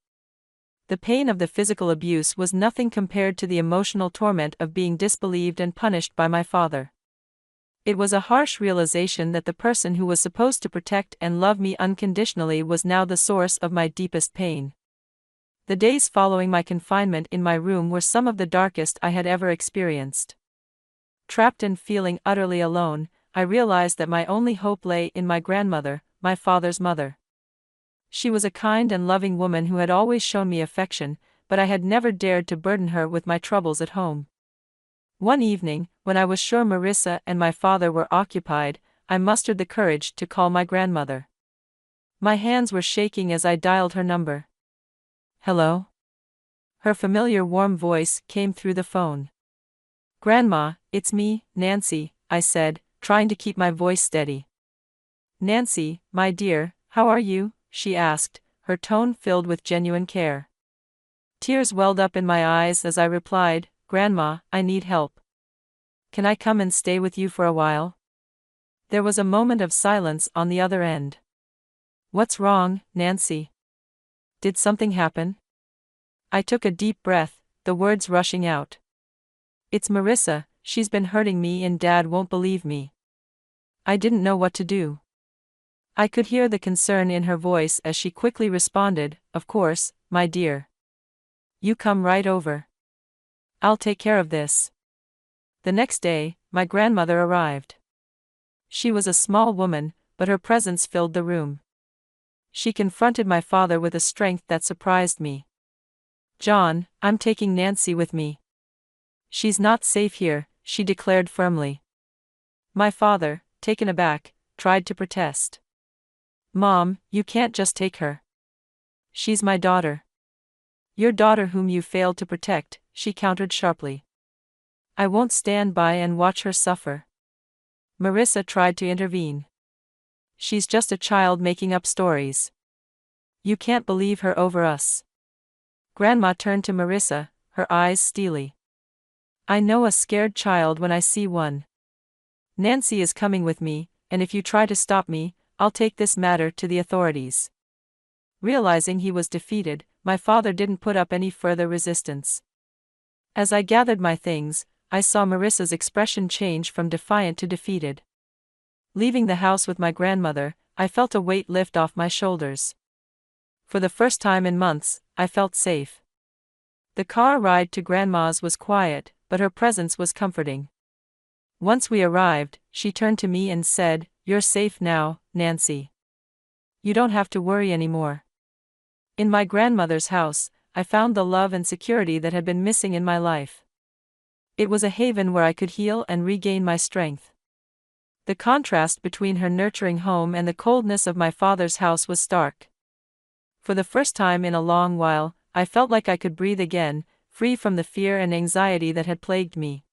The pain of the physical abuse was nothing compared to the emotional torment of being disbelieved and punished by my father. It was a harsh realization that the person who was supposed to protect and love me unconditionally was now the source of my deepest pain. The days following my confinement in my room were some of the darkest I had ever experienced. Trapped and feeling utterly alone, I realized that my only hope lay in my grandmother, my father's mother. She was a kind and loving woman who had always shown me affection, but I had never dared to burden her with my troubles at home. One evening, when I was sure Marissa and my father were occupied, I mustered the courage to call my grandmother. My hands were shaking as I dialed her number. "Hello?" Her familiar warm voice came through the phone. "Grandma, it's me, Nancy," I said, trying to keep my voice steady. "Nancy, my dear, how are you?" she asked, her tone filled with genuine care. Tears welled up in my eyes as I replied, "Grandma, I need help. Can I come and stay with you for a while?" There was a moment of silence on the other end. "What's wrong, Nancy? Did something happen?" I took a deep breath, the words rushing out. "It's Marissa, she's been hurting me and Dad won't believe me." I didn't know what to do. I could hear the concern in her voice as she quickly responded, "Of course, my dear. You come right over. I'll take care of this." The next day, my grandmother arrived. She was a small woman, but her presence filled the room. She confronted my father with a strength that surprised me. "John, I'm taking Nancy with me. She's not safe here," she declared firmly. My father, taken aback, tried to protest. "Mom, you can't just take her. She's my daughter." "Your daughter whom you failed to protect," she countered sharply. "I won't stand by and watch her suffer." Marissa tried to intervene. "She's just a child making up stories. You can't believe her over us." Grandma turned to Marissa, her eyes steely. "I know a scared child when I see one. Nancy is coming with me, and if you try to stop me, I'll take this matter to the authorities." Realizing he was defeated, my father didn't put up any further resistance. As I gathered my things, I saw Marissa's expression change from defiant to defeated. Leaving the house with my grandmother, I felt a weight lift off my shoulders. For the first time in months, I felt safe. The car ride to Grandma's was quiet, but her presence was comforting. Once we arrived, she turned to me and said, "You're safe now, Nancy. You don't have to worry anymore." In my grandmother's house, I found the love and security that had been missing in my life. It was a haven where I could heal and regain my strength. The contrast between her nurturing home and the coldness of my father's house was stark. For the first time in a long while, I felt like I could breathe again, free from the fear and anxiety that had plagued me.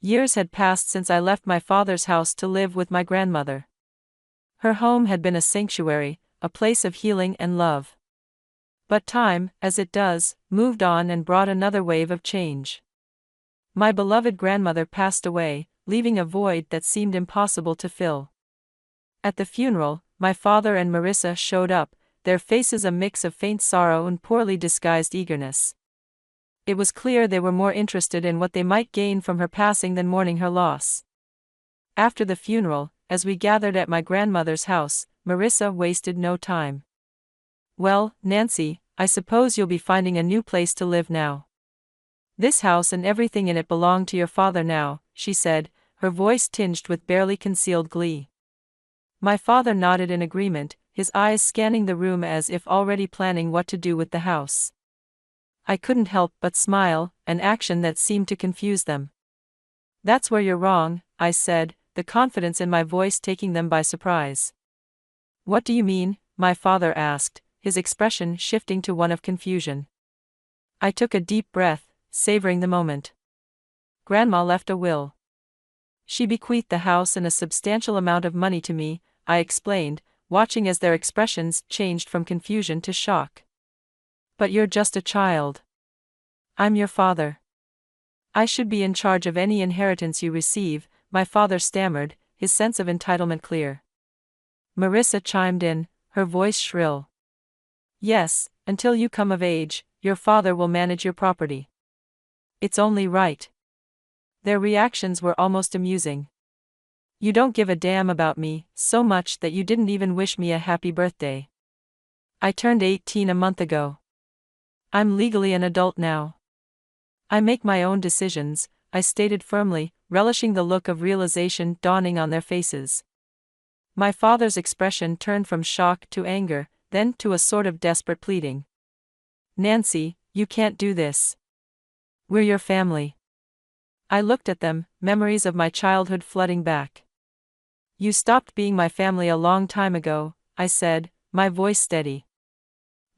Years had passed since I left my father's house to live with my grandmother. Her home had been a sanctuary, a place of healing and love. But time, as it does, moved on and brought another wave of change. My beloved grandmother passed away, leaving a void that seemed impossible to fill. At the funeral, my father and Marissa showed up, their faces a mix of faint sorrow and poorly disguised eagerness. It was clear they were more interested in what they might gain from her passing than mourning her loss. After the funeral, as we gathered at my grandmother's house, Marissa wasted no time. "Well, Nancy, I suppose you'll be finding a new place to live now. This house and everything in it belong to your father now," she said, her voice tinged with barely concealed glee. My father nodded in agreement, his eyes scanning the room as if already planning what to do with the house. I couldn't help but smile, an action that seemed to confuse them. "That's where you're wrong," I said, the confidence in my voice taking them by surprise. "What do you mean?" my father asked, his expression shifting to one of confusion. I took a deep breath, savoring the moment. "Grandma left a will. She bequeathed the house and a substantial amount of money to me," I explained, watching as their expressions changed from confusion to shock. "But you're just a child. I'm your father. I should be in charge of any inheritance you receive," my father stammered, his sense of entitlement clear. Marissa chimed in, her voice shrill. "Yes, until you come of age, your father will manage your property. It's only right." Their reactions were almost amusing. "You don't give a damn about me, so much that you didn't even wish me a happy birthday. I turned 18 a month ago. I'm legally an adult now. I make my own decisions," I stated firmly, relishing the look of realization dawning on their faces. My father's expression turned from shock to anger, then to a sort of desperate pleading. "Nancy, you can't do this. We're your family." I looked at them, memories of my childhood flooding back. "You stopped being my family a long time ago," I said, my voice steady.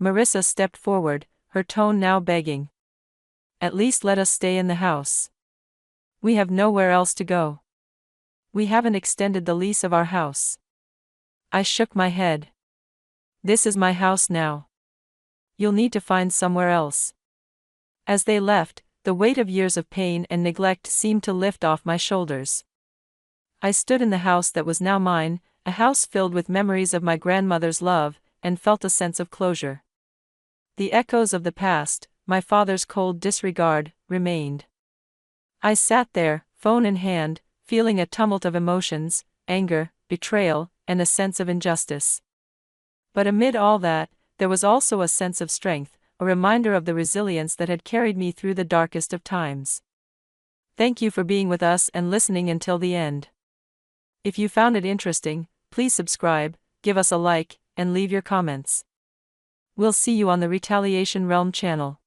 Marissa stepped forward, her tone now begging. "At least let us stay in the house. We have nowhere else to go. We haven't extended the lease of our house." I shook my head. "This is my house now. You'll need to find somewhere else." As they left, the weight of years of pain and neglect seemed to lift off my shoulders. I stood in the house that was now mine, a house filled with memories of my grandmother's love, and felt a sense of closure. The echoes of the past, my father's cold disregard, remained. I sat there, phone in hand, feeling a tumult of emotions, anger, betrayal, and a sense of injustice. But amid all that, there was also a sense of strength, a reminder of the resilience that had carried me through the darkest of times. Thank you for being with us and listening until the end. If you found it interesting, please subscribe, give us a like, and leave your comments. We'll see you on the Retaliation Realm channel.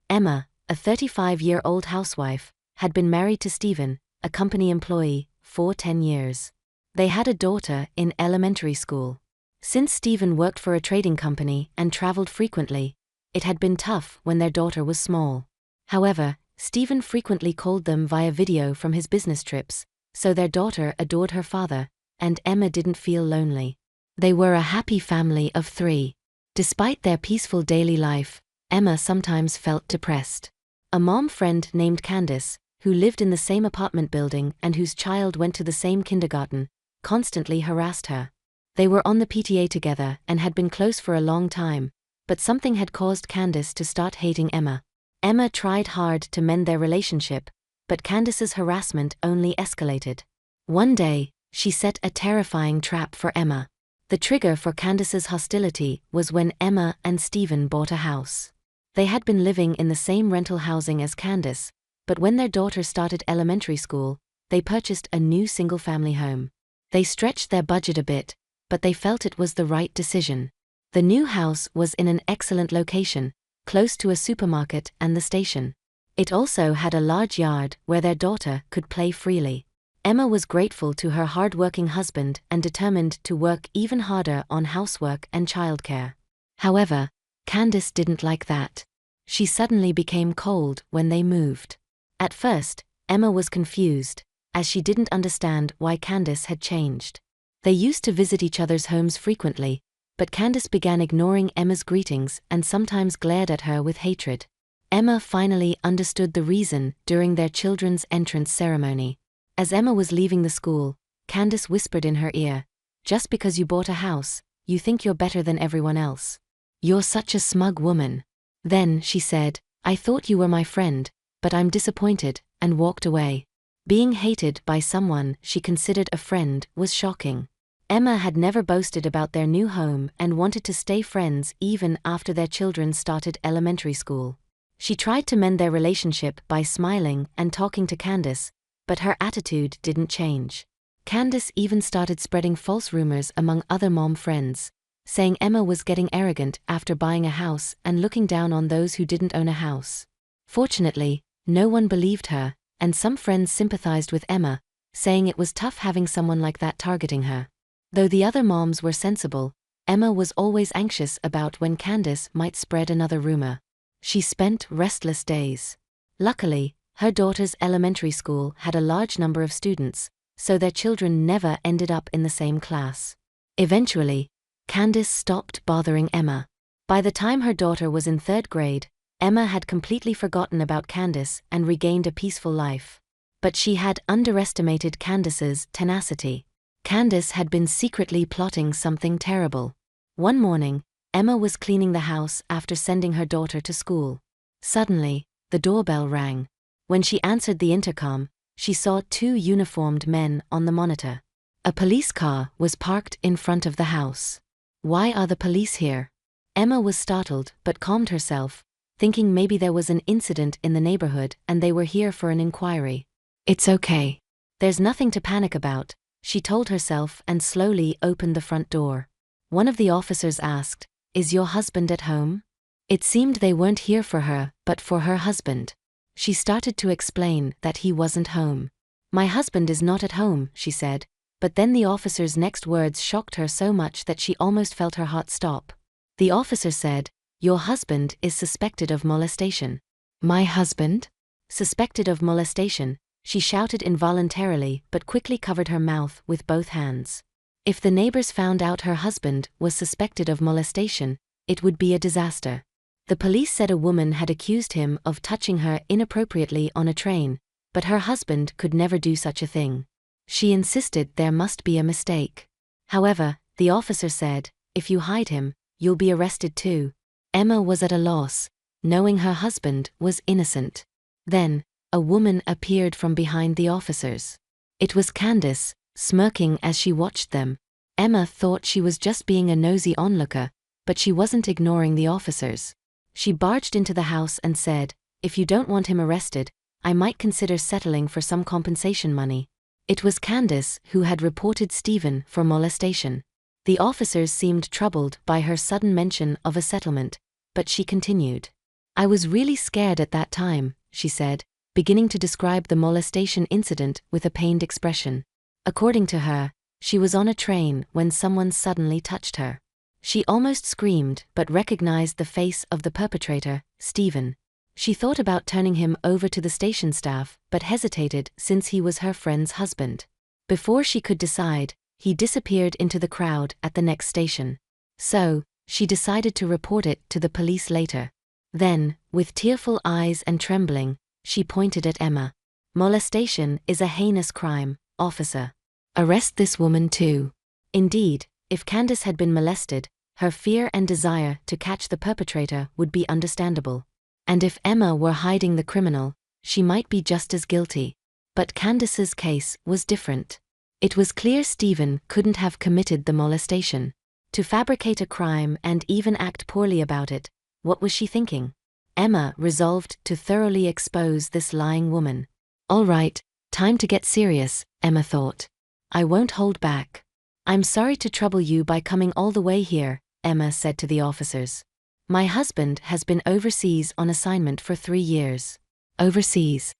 Emma, a 35-year-old housewife, had been married to Stephen, a company employee, for 10 years. They had a daughter in elementary school. Since Stephen worked for a trading company and traveled frequently, it had been tough when their daughter was small. However, Stephen frequently called them via video from his business trips, so their daughter adored her father, and Emma didn't feel lonely. They were a happy family of 3. Despite their peaceful daily life, Emma sometimes felt depressed. A mom friend named Candace, who lived in the same apartment building and whose child went to the same kindergarten, constantly harassed her. They were on the PTA together and had been close for a long time, but something had caused Candace to start hating Emma. Emma tried hard to mend their relationship, but Candace's harassment only escalated. One day, she set a terrifying trap for Emma. The trigger for Candace's hostility was when Emma and Stephen bought a house. They had been living in the same rental housing as Candace, but when their daughter started elementary school, they purchased a new single-family home. They stretched their budget a bit, but they felt it was the right decision. The new house was in an excellent location, close to a supermarket and the station. It also had a large yard where their daughter could play freely. Emma was grateful to her hard-working husband and determined to work even harder on housework and childcare. However, Candace didn't like that. She suddenly became cold when they moved. At first, Emma was confused, as she didn't understand why Candace had changed. They used to visit each other's homes frequently, but Candace began ignoring Emma's greetings and sometimes glared at her with hatred. Emma finally understood the reason during their children's entrance ceremony. As Emma was leaving the school, Candace whispered in her ear, "Just because you bought a house, you think you're better than everyone else. You're such a smug woman." Then she said, "I thought you were my friend, but I'm disappointed," and walked away. Being hated by someone she considered a friend was shocking. Emma had never boasted about their new home and wanted to stay friends even after their children started elementary school. She tried to mend their relationship by smiling and talking to Candace, but her attitude didn't change. Candace even started spreading false rumors among other mom friends, saying Emma was getting arrogant after buying a house and looking down on those who didn't own a house. Fortunately, no one believed her, and some friends sympathized with Emma, saying it was tough having someone like that targeting her. Though the other moms were sensible, Emma was always anxious about when Candace might spread another rumor. She spent restless days. Luckily, her daughter's elementary school had a large number of students, so their children never ended up in the same class. Eventually, Candace stopped bothering Emma. By the time her daughter was in 3rd grade, Emma had completely forgotten about Candace and regained a peaceful life. But she had underestimated Candace's tenacity. Candace had been secretly plotting something terrible. One morning, Emma was cleaning the house after sending her daughter to school. Suddenly, the doorbell rang. When she answered the intercom, she saw 2 uniformed men on the monitor. A police car was parked in front of the house. "Why are the police here?" Emma was startled but calmed herself, thinking maybe there was an incident in the neighborhood and they were here for an inquiry. "It's okay. There's nothing to panic about," she told herself and slowly opened the front door. One of the officers asked, "Is your husband at home?" It seemed they weren't here for her, but for her husband. She started to explain that he wasn't home. "My husband is not at home," she said, but then the officer's next words shocked her so much that she almost felt her heart stop. The officer said, "Your husband is suspected of molestation." "My husband? Suspected of molestation?" She shouted involuntarily but quickly covered her mouth with both hands. If the neighbors found out her husband was suspected of molestation, it would be a disaster. The police said a woman had accused him of touching her inappropriately on a train, but her husband could never do such a thing. She insisted there must be a mistake. However, the officer said, "If you hide him, you'll be arrested too." Emma was at a loss, knowing her husband was innocent. Then, a woman appeared from behind the officers. It was Candace, smirking as she watched them. Emma thought she was just being a nosy onlooker, but she wasn't ignoring the officers. She barged into the house and said, "If you don't want him arrested, I might consider settling for some compensation money." It was Candace who had reported Stephen for molestation. The officers seemed troubled by her sudden mention of a settlement, but she continued. "I was really scared at that time," she said, beginning to describe the molestation incident with a pained expression. According to her, She was on a train when someone suddenly touched her. She almost screamed but recognized the face of the perpetrator, Stephen. She thought about turning him over to the station staff but hesitated since he was her friend's husband. Before she could decide, he disappeared into the crowd at the next station. So, she decided to report it to the police later. Then, with tearful eyes and trembling, she pointed at Emma. "Molestation is a heinous crime, officer. Arrest this woman too." Indeed, if Candace had been molested, her fear and desire to catch the perpetrator would be understandable. And if Emma were hiding the criminal, she might be just as guilty. But Candace's case was different. It was clear Stephen couldn't have committed the molestation. To fabricate a crime and even act poorly about it, what was she thinking? Emma resolved to thoroughly expose this lying woman. "All right, time to get serious," Emma thought. "I won't hold back." "I'm sorry to trouble you by coming all the way here," Emma said to the officers. "My husband has been overseas on assignment for 3 years. Overseas?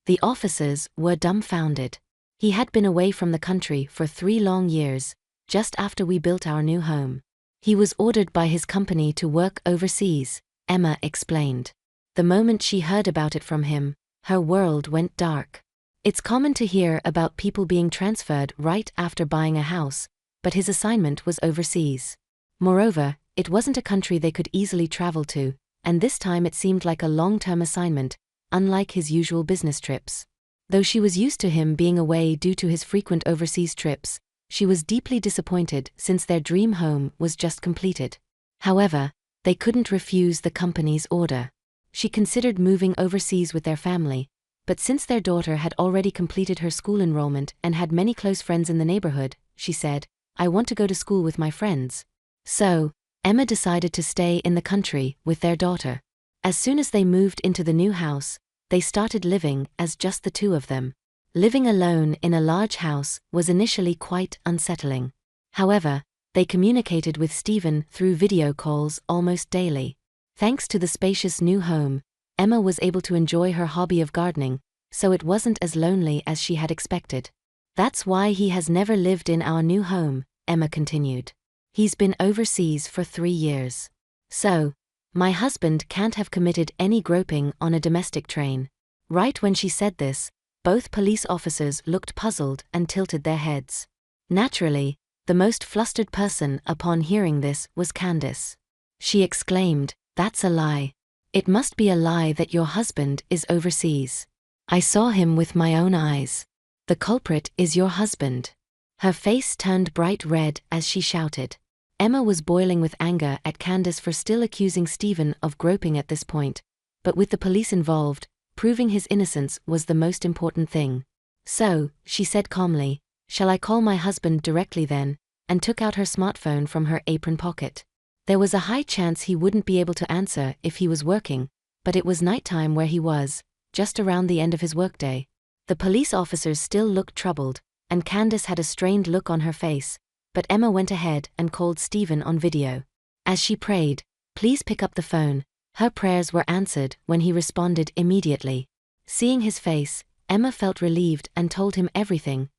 The officers were dumbfounded. He had been away from the country for 3 long years, just after we built our new home. He was ordered by his company to work overseas, Emma explained. The moment she heard about it from him, her world went dark. It's common to hear about people being transferred right after buying a house, but his assignment was overseas. Moreover, it wasn't a country they could easily travel to, and this time it seemed like a long-term assignment, unlike his usual business trips. Though she was used to him being away due to his frequent overseas trips, she was deeply disappointed since their dream home was just completed. However, they couldn't refuse the company's order. She considered moving overseas with their family, but since their daughter had already completed her school enrollment and had many close friends in the neighborhood, she said, "I want to go to school with my friends." So, Emma decided to stay in the country with their daughter. As soon as they moved into the new house, they started living as just the two of them. Living alone in a large house was initially quite unsettling. However, they communicated with Stephen through video calls almost daily. Thanks to the spacious new home, Emma was able to enjoy her hobby of gardening, so it wasn't as lonely as she had expected. "That's why he has never lived in our new home," Emma continued. "He's been overseas for 3 years. So, my husband can't have committed any groping on a domestic train." Right when she said this, both police officers looked puzzled and tilted their heads. Naturally, the most flustered person upon hearing this was Candace. She exclaimed, "That's a lie. It must be a lie that your husband is overseas. I saw him with my own eyes. The culprit is your husband." Her face turned bright red as she shouted. Emma was boiling with anger at Candace for still accusing Stephen of groping at this point, but with the police involved, proving his innocence was the most important thing. "So," she said calmly, "shall I call my husband directly then?" and took out her smartphone from her apron pocket. There was a high chance he wouldn't be able to answer if he was working, but it was nighttime where he was, just around the end of his workday. The police officers still looked troubled, and Candace had a strained look on her face, but Emma went ahead and called Stephen on video. As she prayed, "Please pick up the phone," her prayers were answered when he responded immediately. Seeing his face, Emma felt relieved and told him everything.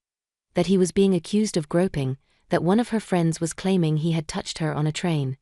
That he was being accused of groping, that one of her friends was claiming he had touched her on a train.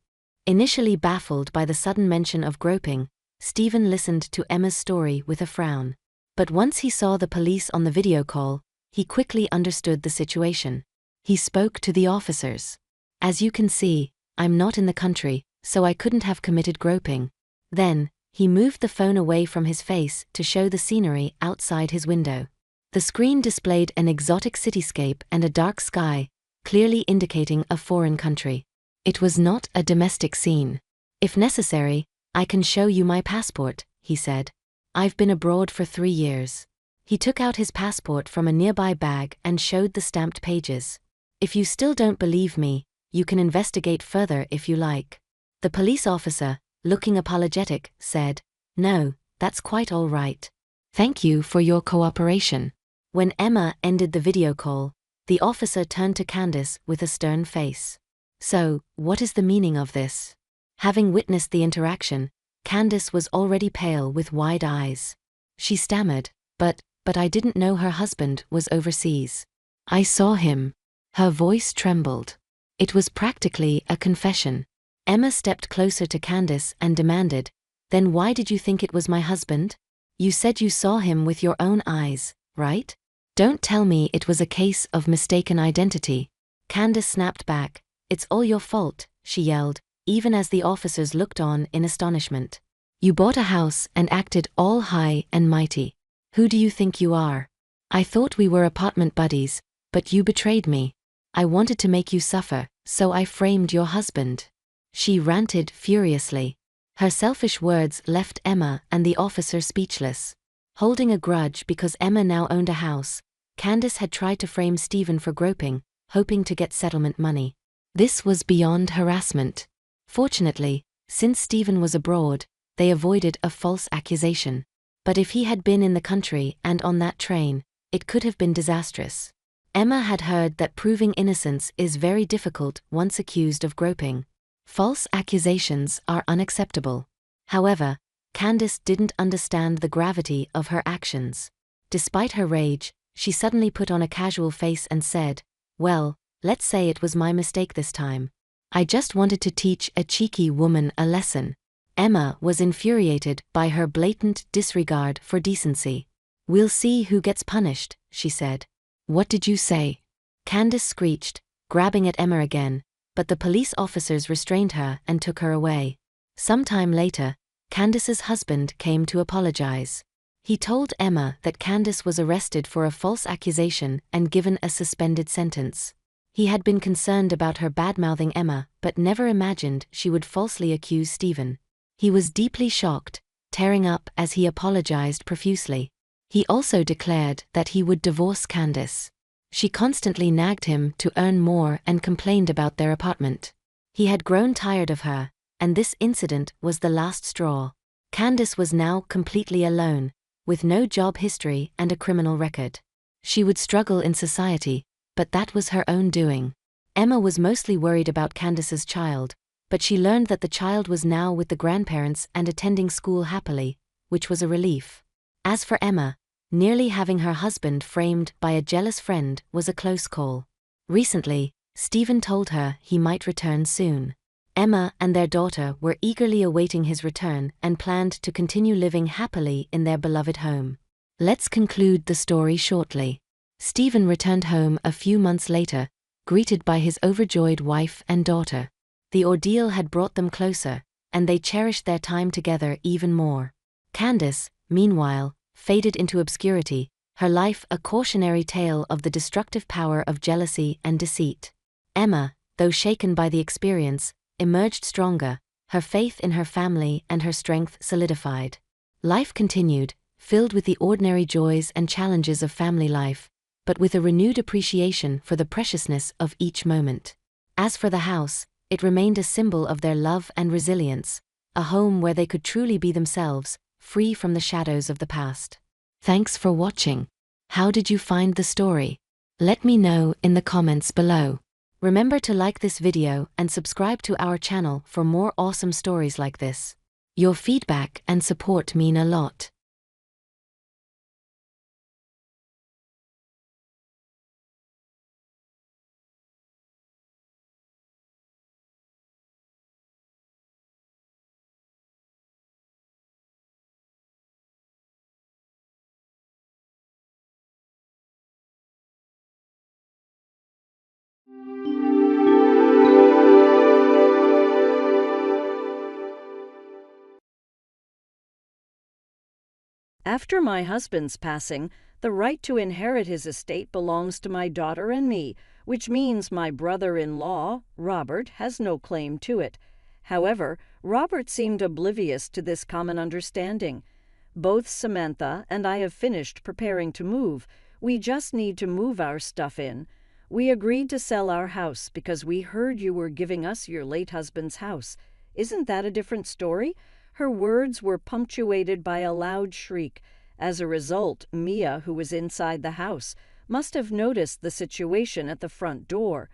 Initially baffled by the sudden mention of groping, Stephen listened to Emma's story with a frown. But once he saw the police on the video call, he quickly understood the situation. He spoke to the officers. "As you can see, I'm not in the country, so I couldn't have committed groping." Then, he moved the phone away from his face to show the scenery outside his window. The screen displayed an exotic cityscape and a dark sky, clearly indicating a foreign country. It was not a domestic scene. "If necessary, I can show you my passport," he said. "I've been abroad for 3 years. He took out his passport from a nearby bag and showed the stamped pages. "If you still don't believe me, you can investigate further if you like." The police officer, looking apologetic, said, "No, that's quite all right. Thank you for your cooperation." When Emma ended the video call, the officer turned to Candace with a stern face. "So, what is the meaning of this?" Having witnessed the interaction, Candace was already pale with wide eyes. She stammered, but I didn't know her husband was overseas. I saw him." Her voice trembled. It was practically a confession. Emma stepped closer to Candace and demanded, "Then why did you think it was my husband? You said you saw him with your own eyes, right? Don't tell me it was a case of mistaken identity." Candace snapped back. "It's all your fault," she yelled, even as the officers looked on in astonishment. "You bought a house and acted all high and mighty. Who do you think you are? I thought we were apartment buddies, but you betrayed me. I wanted to make you suffer, so I framed your husband." She ranted furiously. Her selfish words left Emma and the officer speechless. Holding a grudge because Emma now owned a house, Candace had tried to frame Stephen for groping, hoping to get settlement money. This was beyond harassment. Fortunately, since Stephen was abroad, they avoided a false accusation. But if he had been in the country and on that train, it could have been disastrous. Emma had heard that proving innocence is very difficult once accused of groping. False accusations are unacceptable. However, Candace didn't understand the gravity of her actions. Despite her rage, she suddenly put on a casual face and said, "Well, let's say it was my mistake this time. I just wanted to teach a cheeky woman a lesson." Emma was infuriated by her blatant disregard for decency. "We'll see who gets punished," she said. "What did you say?" Candace screeched, grabbing at Emma again, but the police officers restrained her and took her away. Sometime later, Candace's husband came to apologize. He told Emma that Candace was arrested for a false accusation and given a suspended sentence. He had been concerned about her bad-mouthing Emma but never imagined she would falsely accuse Stephen. He was deeply shocked, tearing up as he apologized profusely. He also declared that he would divorce Candace. She constantly nagged him to earn more and complained about their apartment. He had grown tired of her, and this incident was the last straw. Candace was now completely alone, with no job history and a criminal record. She would struggle in society, but that was her own doing. Emma was mostly worried about Candace's child, but she learned that the child was now with the grandparents and attending school happily, which was a relief. As for Emma, nearly having her husband framed by a jealous friend was a close call. Recently, Stephen told her he might return soon. Emma and their daughter were eagerly awaiting his return and planned to continue living happily in their beloved home. Let's conclude the story shortly. Stephen returned home a few months later, greeted by his overjoyed wife and daughter. The ordeal had brought them closer, and they cherished their time together even more. Candace, meanwhile, faded into obscurity, her life a cautionary tale of the destructive power of jealousy and deceit. Emma, though shaken by the experience, emerged stronger, her faith in her family and her strength solidified. Life continued, filled with the ordinary joys and challenges of family life, but with a renewed appreciation for the preciousness of each moment. As for the house, it remained a symbol of their love and resilience, a home where they could truly be themselves, free from the shadows of the past. Thanks for watching. How did you find the story? Let me know in the comments below. Remember to like this video and subscribe to our channel for more awesome stories like this. Your feedback and support mean a lot. After my husband's passing, the right to inherit his estate belongs to my daughter and me, which means my brother-in-law, Robert, has no claim to it. However, Robert seemed oblivious to this common understanding. Both Samantha and I have finished preparing to move. We just need to move our stuff in. We agreed to sell our house because we heard you were giving us your late husband's house. Isn't that a different story? Her words were punctuated by a loud shriek. As a result, Mia, who was inside the house, must have noticed the situation at the front door.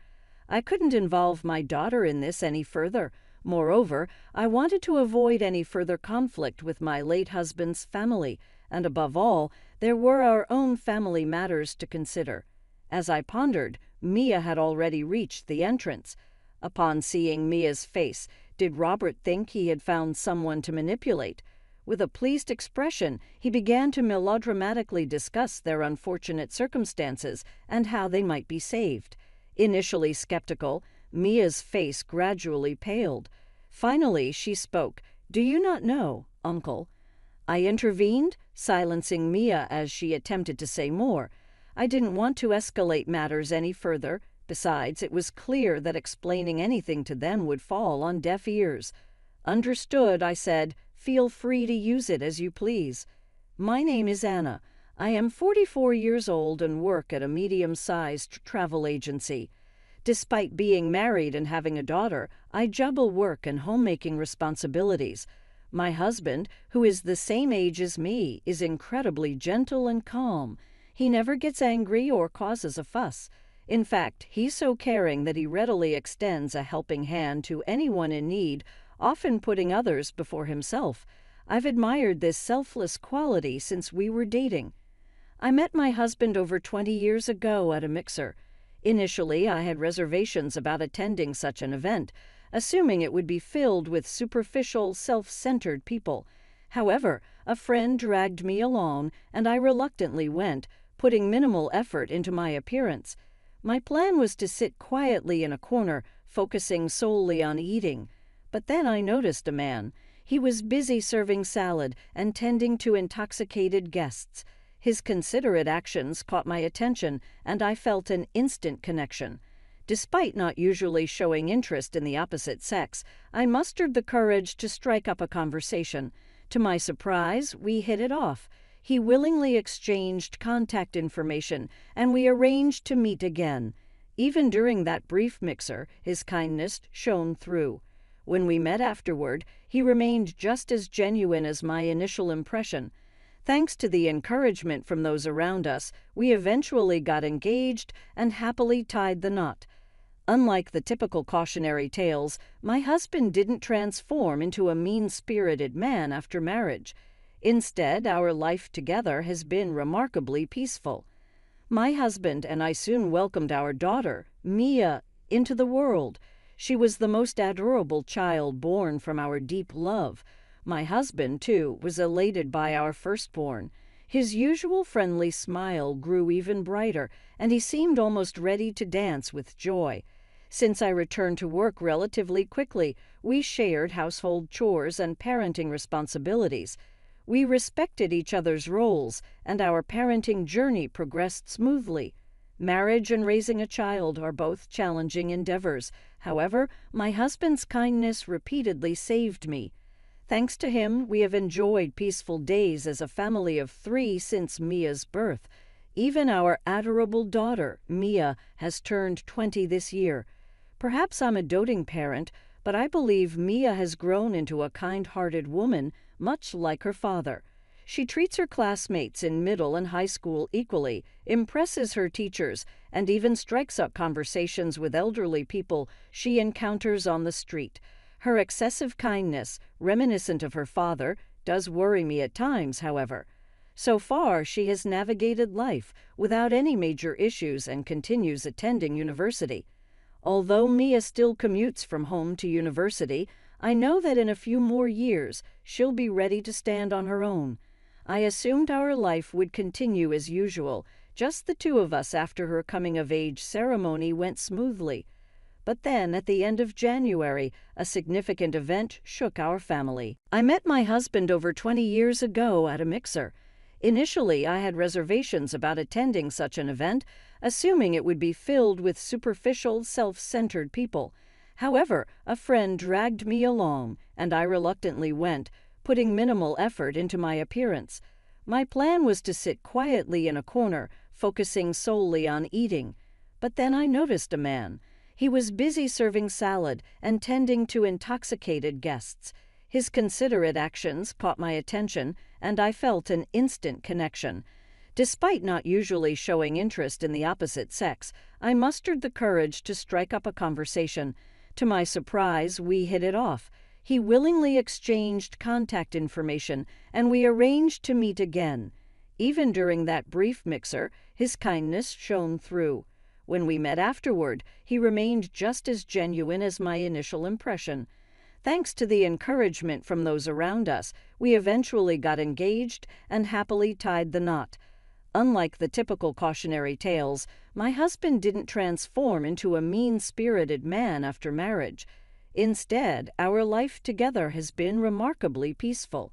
I couldn't involve my daughter in this any further. Moreover, I wanted to avoid any further conflict with my late husband's family, and above all, there were our own family matters to consider. As I pondered, Mia had already reached the entrance. Upon seeing Mia's face, did Robert think he had found someone to manipulate? With a pleased expression, he began to melodramatically discuss their unfortunate circumstances and how they might be saved. Initially skeptical, Mia's face gradually paled. Finally, she spoke. "Do you not know, uncle?" I intervened, silencing Mia as she attempted to say more. I didn't want to escalate matters any further. Besides, it was clear that explaining anything to them would fall on deaf ears. "Understood," I said. "Feel free to use it as you please. My name is Anna. I am 44 years old and work at a medium-sized travel agency. Despite being married and having a daughter, I juggle work and homemaking responsibilities. My husband, who is the same age as me, is incredibly gentle and calm. He never gets angry or causes a fuss. In fact, he's so caring that he readily extends a helping hand to anyone in need, often putting others before himself. I've admired this selfless quality since we were dating. I met my husband over 20 years ago at a mixer. Initially, I had reservations about attending such an event, assuming it would be filled with superficial, self-centered people. However, a friend dragged me along, and I reluctantly went, putting minimal effort into my appearance. My plan was to sit quietly in a corner, focusing solely on eating. But then I noticed a man. He was busy serving salad and tending to intoxicated guests. His considerate actions caught my attention, and I felt an instant connection. Despite not usually showing interest in the opposite sex, I mustered the courage to strike up a conversation. To my surprise, we hit it off. He willingly exchanged contact information, and we arranged to meet again. Even during that brief mixer, his kindness shone through. When we met afterward, he remained just as genuine as my initial impression. Thanks to the encouragement from those around us, we eventually got engaged and happily tied the knot. Unlike the typical cautionary tales, my husband didn't transform into a mean-spirited man after marriage. Instead, our life together has been remarkably peaceful. My husband and I soon welcomed our daughter, Mia, into the world. She was the most adorable child born from our deep love. My husband, too, was elated by our firstborn. His usual friendly smile grew even brighter, and he seemed almost ready to dance with joy. Since I returned to work relatively quickly, we shared household chores and parenting responsibilities. We respected each other's roles, and our parenting journey progressed smoothly. Marriage and raising a child are both challenging endeavors. However, my husband's kindness repeatedly saved me. Thanks to him, we have enjoyed peaceful days as a family of 3 since Mia's birth. Even our adorable daughter, Mia, has turned 20 this year. Perhaps I'm a doting parent, but I believe Mia has grown into a kind-hearted woman, much like her father. She treats her classmates in middle and high school equally, impresses her teachers, and even strikes up conversations with elderly people she encounters on the street. Her excessive kindness, reminiscent of her father, does worry me at times, however. So far, she has navigated life without any major issues and continues attending university. Although Mia still commutes from home to university, I know that in a few more years she'll be ready to stand on her own. I assumed our life would continue as usual, just the 2 of us after her coming-of-age ceremony went smoothly. But then, at the end of January, a significant event shook our family. I met my husband over 20 years ago at a mixer. Initially, I had reservations about attending such an event, assuming it would be filled with superficial, self-centered people. However, a friend dragged me along, and I reluctantly went, putting minimal effort into my appearance. My plan was to sit quietly in a corner, focusing solely on eating. But then I noticed a man. He was busy serving salad and tending to intoxicated guests. His considerate actions caught my attention, and I felt an instant connection. Despite not usually showing interest in the opposite sex, I mustered the courage to strike up a conversation. To my surprise, we hit it off. He willingly exchanged contact information, and we arranged to meet again. Even during that brief mixer, his kindness shone through. When we met afterward, he remained just as genuine as my initial impression. Thanks to the encouragement from those around us, we eventually got engaged and happily tied the knot. Unlike the typical cautionary tales, my husband didn't transform into a mean-spirited man after marriage. Instead, our life together has been remarkably peaceful.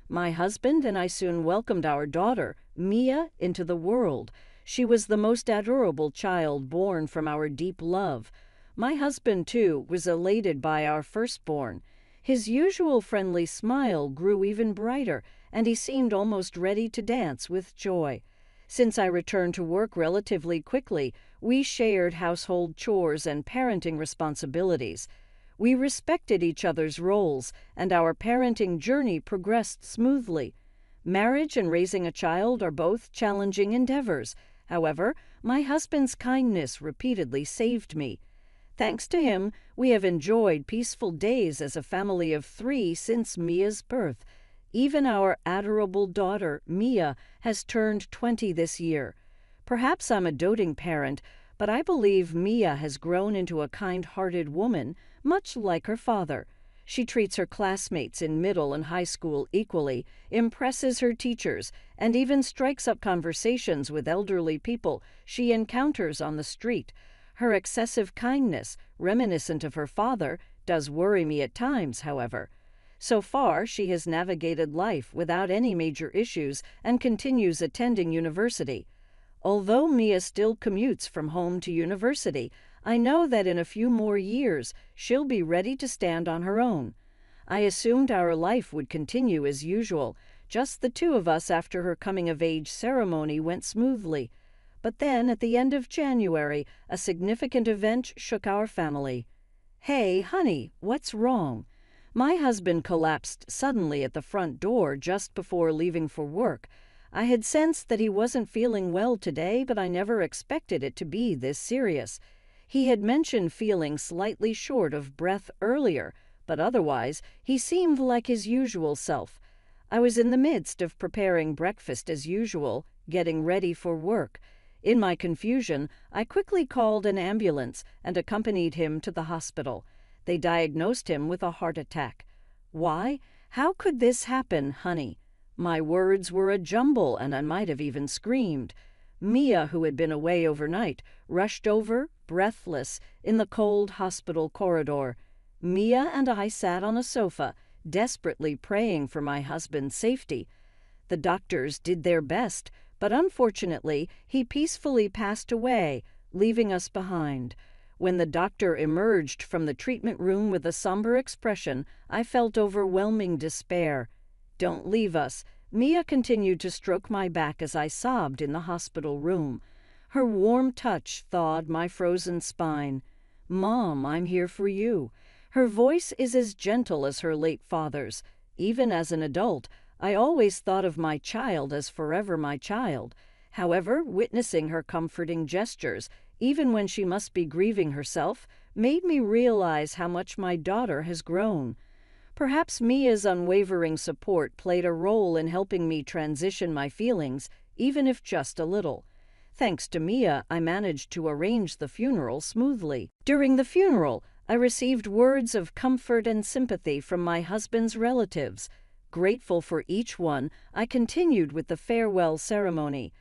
My husband and I soon welcomed our daughter, Mia, into the world. She was the most adorable child born from our deep love. My husband, too, was elated by our firstborn. His usual friendly smile grew even brighter, and he seemed almost ready to dance with joy. Since I returned to work relatively quickly, we shared household chores and parenting responsibilities. We respected each other's roles, and our parenting journey progressed smoothly. Marriage and raising a child are both challenging endeavors. However, my husband's kindness repeatedly saved me. Thanks to him, we have enjoyed peaceful days as a family of 3 since Mia's birth. Even our adorable daughter, Mia, has turned 20 this year. Perhaps I'm a doting parent, but I believe Mia has grown into a kind-hearted woman, much like her father. She treats her classmates in middle and high school equally, impresses her teachers, and even strikes up conversations with elderly people she encounters on the street. Her excessive kindness, reminiscent of her father, does worry me at times, however. So far, she has navigated life without any major issues and continues attending university. Although Mia still commutes from home to university, I know that in a few more years she'll be ready to stand on her own. I assumed our life would continue as usual, just the 2 of us after her coming-of-age ceremony went smoothly. But then, at the end of January, a significant event shook our family. "Hey, honey, what's wrong?" My husband collapsed suddenly at the front door just before leaving for work. I had sensed that he wasn't feeling well today, but I never expected it to be this serious. He had mentioned feeling slightly short of breath earlier, but otherwise he seemed like his usual self. I was in the midst of preparing breakfast as usual, getting ready for work. In my confusion, I quickly called an ambulance and accompanied him to the hospital. They diagnosed him with a heart attack. Why? How could this happen, honey? My words were a jumble, and I might have even screamed. Mia, who had been away overnight, rushed over, breathless, in the cold hospital corridor. Mia and I sat on a sofa, desperately praying for my husband's safety. The doctors did their best, but unfortunately, he peacefully passed away, leaving us behind. When the doctor emerged from the treatment room with a somber expression, I felt overwhelming despair. "Don't leave us." Mia continued to stroke my back as I sobbed in the hospital room. Her warm touch thawed my frozen spine. "Mom, I'm here for you." Her voice is as gentle as her late father's. Even as an adult, I always thought of my child as forever my child. However, witnessing her comforting gestures, even when she must be grieving herself, made me realize how much my daughter has grown. Perhaps Mia's unwavering support played a role in helping me transition my feelings, even if just a little. Thanks to Mia, I managed to arrange the funeral smoothly. During the funeral, I received words of comfort and sympathy from my husband's relatives. Grateful for each one, I continued with the farewell ceremony.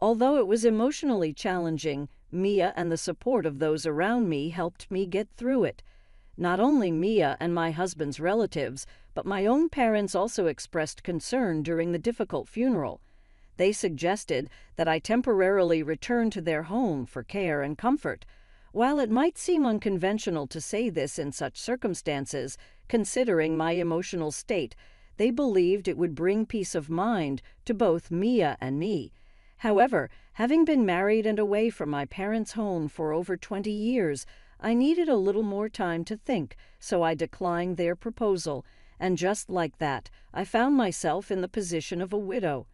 Although it was emotionally challenging, Mia and the support of those around me helped me get through it. Not only Mia and my husband's relatives, but my own parents also expressed concern during the difficult funeral. They suggested that I temporarily return to their home for care and comfort. While it might seem unconventional to say this in such circumstances, considering my emotional state, they believed it would bring peace of mind to both Mia and me. However, having been married and away from my parents' home for over 20 years, I needed a little more time to think, so I declined their proposal, and just like that, I found myself in the position of a widow.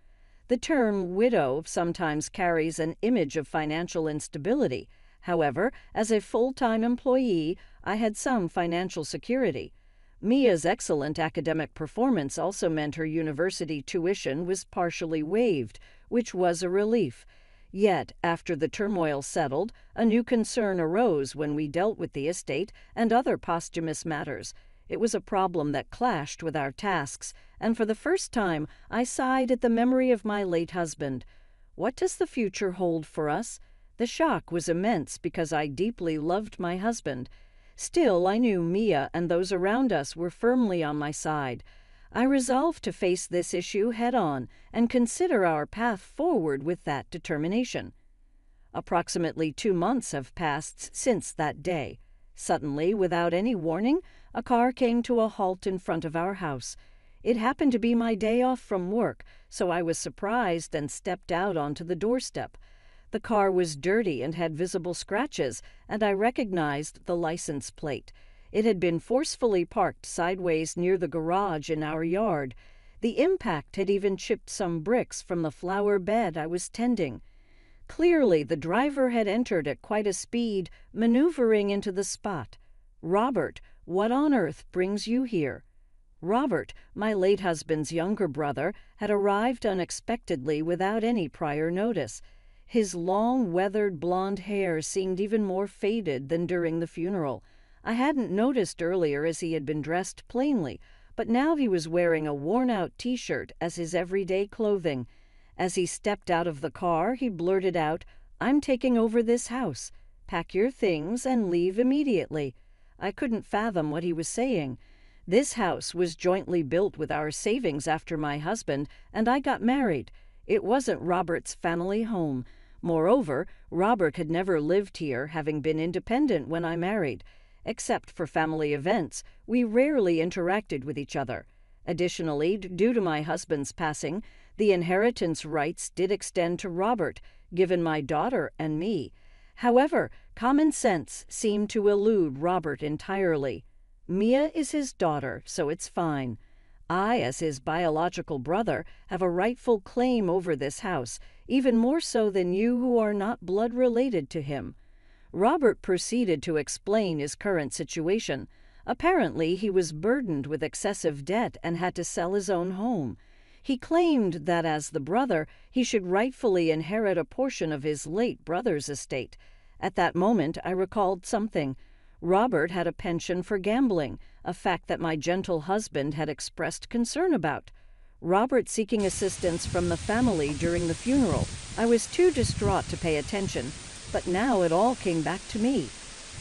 The term widow sometimes carries an image of financial instability. However, as a full-time employee, I had some financial security. Mia's excellent academic performance also meant her university tuition was partially waived, which was a relief. Yet, after the turmoil settled, a new concern arose when we dealt with the estate and other posthumous matters. It was a problem that clashed with our tasks, and for the first time I sighed at the memory of my late husband. What does the future hold for us? The shock was immense because I deeply loved my husband. Still, I knew Mia and those around us were firmly on my side. I resolved to face this issue head-on and consider our path forward with that determination. Approximately 2 months have passed since that day. Suddenly, without any warning, a car came to a halt in front of our house. It happened to be my day off from work, so I was surprised and stepped out onto the doorstep. The car was dirty and had visible scratches, and I recognized the license plate. It had been forcefully parked sideways near the garage in our yard. The impact had even chipped some bricks from the flower bed I was tending. Clearly, the driver had entered at quite a speed, maneuvering into the spot. "Robert, what on earth brings you here?" Robert, my late husband's younger brother, had arrived unexpectedly without any prior notice. His long, weathered blonde hair seemed even more faded than during the funeral. I hadn't noticed earlier as he had been dressed plainly, but now he was wearing a worn-out t-shirt as his everyday clothing. As he stepped out of the car, he blurted out, "I'm taking over this house. Pack your things and leave immediately." I couldn't fathom what he was saying. This house was jointly built with our savings after my husband and I got married. It wasn't Robert's family home. Moreover, Robert had never lived here, having been independent when I married. Except for family events, we rarely interacted with each other. Additionally, due to my husband's passing, the inheritance rights did extend to Robert, given my daughter and me. However, common sense seemed to elude Robert entirely. Mia is his daughter, so it's fine. I, as his biological brother, have a rightful claim over this house, even more so than you who are not blood related to him. Robert proceeded to explain his current situation. Apparently, he was burdened with excessive debt and had to sell his own home. He claimed that as the brother, he should rightfully inherit a portion of his late brother's estate. At that moment, I recalled something. Robert had a penchant for gambling, a fact that my gentle husband had expressed concern about. Robert seeking assistance from the family during the funeral. I was too distraught to pay attention, but now it all came back to me.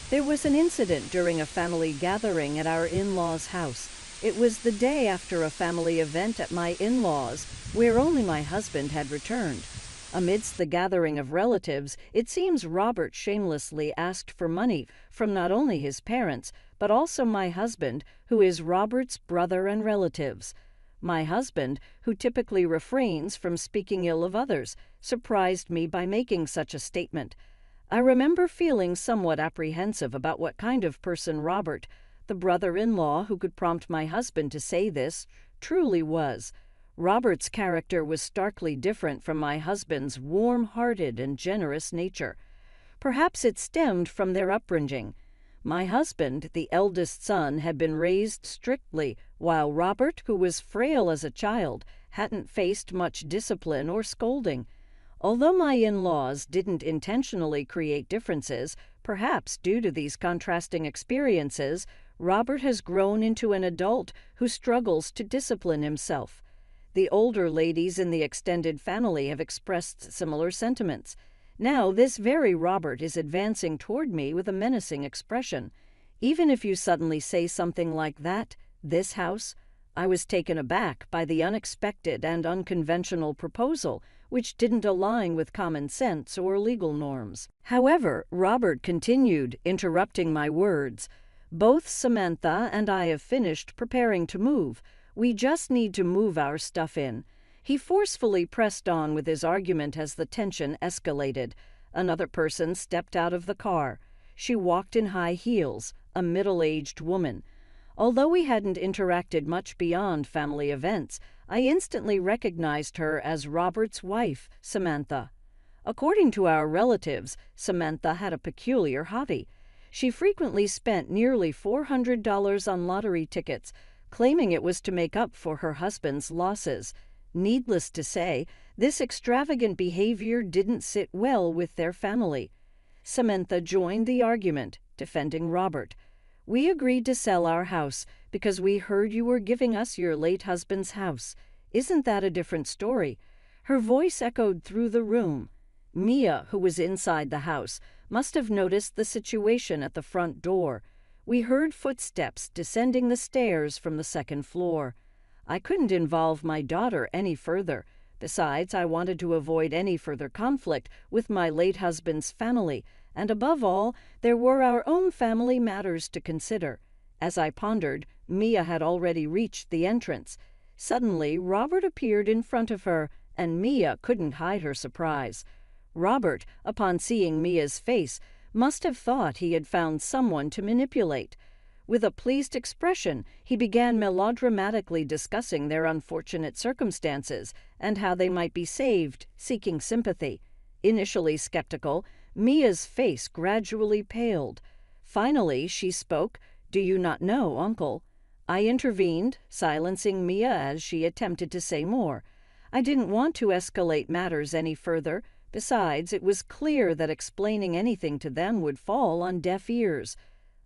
There was an incident during a family gathering at our in-laws' house. It was the day after a family event at my in-laws, where only my husband had returned. Amidst the gathering of relatives, it seems Robert shamelessly asked for money from not only his parents, but also my husband, who is Robert's brother and relatives. My husband, who typically refrains from speaking ill of others, surprised me by making such a statement. I remember feeling somewhat apprehensive about what kind of person Robert, the brother-in-law who could prompt my husband to say this, truly was. Robert's character was starkly different from my husband's warm-hearted and generous nature. Perhaps it stemmed from their upbringing. My husband, the eldest son, had been raised strictly, while Robert, who was frail as a child, hadn't faced much discipline or scolding. Although my in-laws didn't intentionally create differences, perhaps due to these contrasting experiences, Robert has grown into an adult who struggles to discipline himself. The older ladies in the extended family have expressed similar sentiments. Now, this very Robert is advancing toward me with a menacing expression. Even if you suddenly say something like that, "This house," I was taken aback by the unexpected and unconventional proposal, which didn't align with common sense or legal norms. However, Robert continued, interrupting my words. "Both Samantha and I have finished preparing to move. We just need to move our stuff in." He forcefully pressed on with his argument as the tension escalated. Another person stepped out of the car. She walked in high heels, a middle-aged woman. Although we hadn't interacted much beyond family events, I instantly recognized her as Robert's wife, Samantha. According to our relatives, Samantha had a peculiar hobby. She frequently spent nearly $400 on lottery tickets, claiming it was to make up for her husband's losses. Needless to say, This extravagant behavior didn't sit well with their family. Samantha joined the argument, defending Robert. "We agreed to sell our house because we heard you were giving us your late husband's house. Isn't that a different story?" Her voice echoed through the room. Mia, who was inside the house, must have noticed the situation at the front door. We heard footsteps descending the stairs from the second floor. I couldn't involve my daughter any further. Besides, I wanted to avoid any further conflict with my late husband's family, and above all, there were our own family matters to consider. As I pondered, Mia had already reached the entrance. Suddenly, Robert appeared in front of her, and Mia couldn't hide her surprise. Robert, upon seeing Mia's face, must have thought he had found someone to manipulate. With a pleased expression, he began melodramatically discussing their unfortunate circumstances and how they might be saved, seeking sympathy. Initially skeptical, Mia's face gradually paled. Finally, she spoke, "Do you not know, uncle?" I intervened, silencing Mia as she attempted to say more. I didn't want to escalate matters any further. Besides, it was clear that explaining anything to them would fall on deaf ears.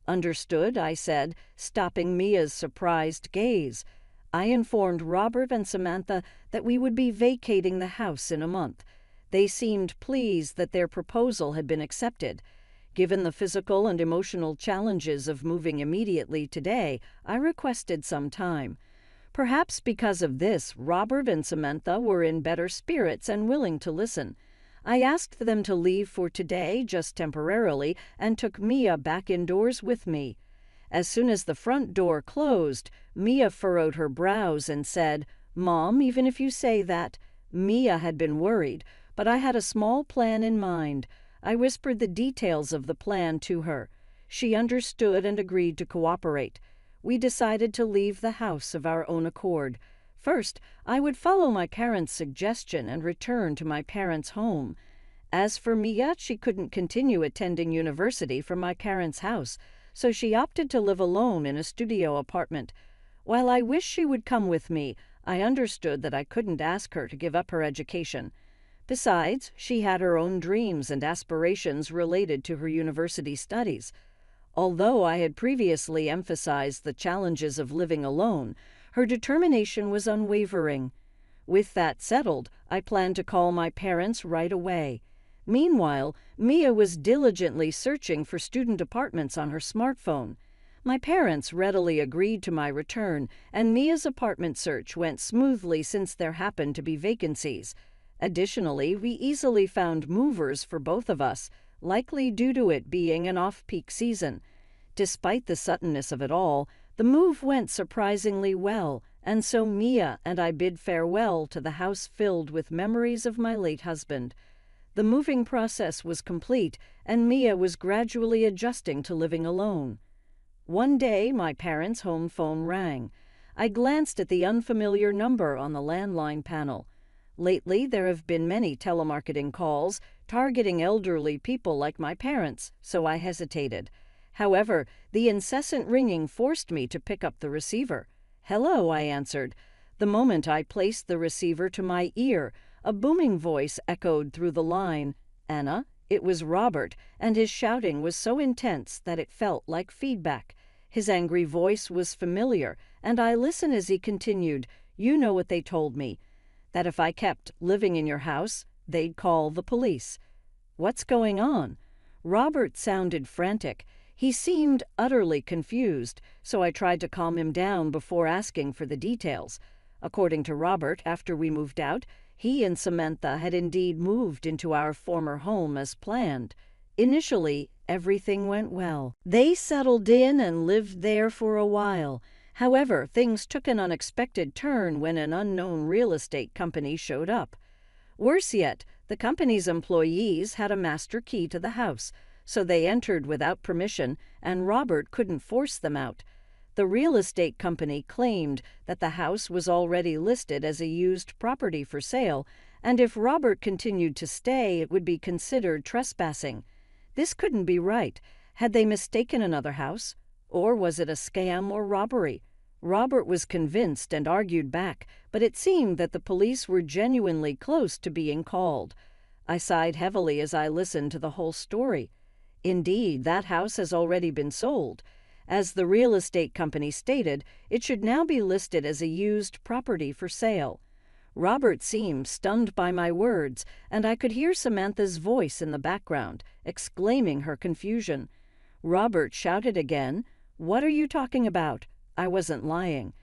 "Understood," I said, stopping Mia's surprised gaze. I informed Robert and Samantha that we would be vacating the house in a month. They seemed pleased that their proposal had been accepted. Given the physical and emotional challenges of moving immediately today, I requested some time. Perhaps because of this, Robert and Samantha were in better spirits and willing to listen. I asked them to leave for today, just temporarily, and took Mia back indoors with me. As soon as the front door closed, Mia furrowed her brows and said, "Mom, even if you say that..." Mia had been worried, but I had a small plan in mind. I whispered the details of the plan to her. She understood and agreed to cooperate. We decided to leave the house of our own accord. First, I would follow my parents' suggestion and return to my parents' home. As for Mia, she couldn't continue attending university from my parents' house, so she opted to live alone in a studio apartment. While I wished she would come with me, I understood that I couldn't ask her to give up her education. Besides, she had her own dreams and aspirations related to her university studies. Although I had previously emphasized the challenges of living alone, her determination was unwavering. With that settled, I planned to call my parents right away. Meanwhile, Mia was diligently searching for student apartments on her smartphone. My parents readily agreed to my return, and Mia's apartment search went smoothly since there happened to be vacancies. Additionally, we easily found movers for both of us, likely due to it being an off-peak season. Despite the suddenness of it all, the move went surprisingly well, and so Mia and I bid farewell to the house filled with memories of my late husband. The moving process was complete, and Mia was gradually adjusting to living alone. One day, my parents' home phone rang. I glanced at the unfamiliar number on the landline panel. Lately, there have been many telemarketing calls targeting elderly people like my parents, so I hesitated. However, the incessant ringing forced me to pick up the receiver. "Hello," I answered. The moment I placed the receiver to my ear, a booming voice echoed through the line. "Anna?" It was Robert, and his shouting was so intense that it felt like feedback. His angry voice was familiar, and I listened as he continued, "You know what they told me, that if I kept living in your house, they'd call the police." "What's going on?" Robert sounded frantic. He seemed utterly confused, so I tried to calm him down before asking for the details. According to Robert, after we moved out, he and Samantha had indeed moved into our former home as planned. Initially, everything went well. They settled in and lived there for a while. However, things took an unexpected turn when an unknown real estate company showed up. Worse yet, the company's employees had a master key to the house, so they entered without permission, and Robert couldn't force them out. The real estate company claimed that the house was already listed as a used property for sale, and if Robert continued to stay, it would be considered trespassing. This couldn't be right. Had they mistaken another house? Or was it a scam or robbery? Robert was convinced and argued back, but it seemed that the police were genuinely close to being called. I sighed heavily as I listened to the whole story. Indeed, that house has already been sold. As the real estate company stated, it should now be listed as a used property for sale. Robert seemed stunned by my words, and I could hear Samantha's voice in the background, exclaiming her confusion. Robert shouted again, "What are you talking about?" I wasn't lying.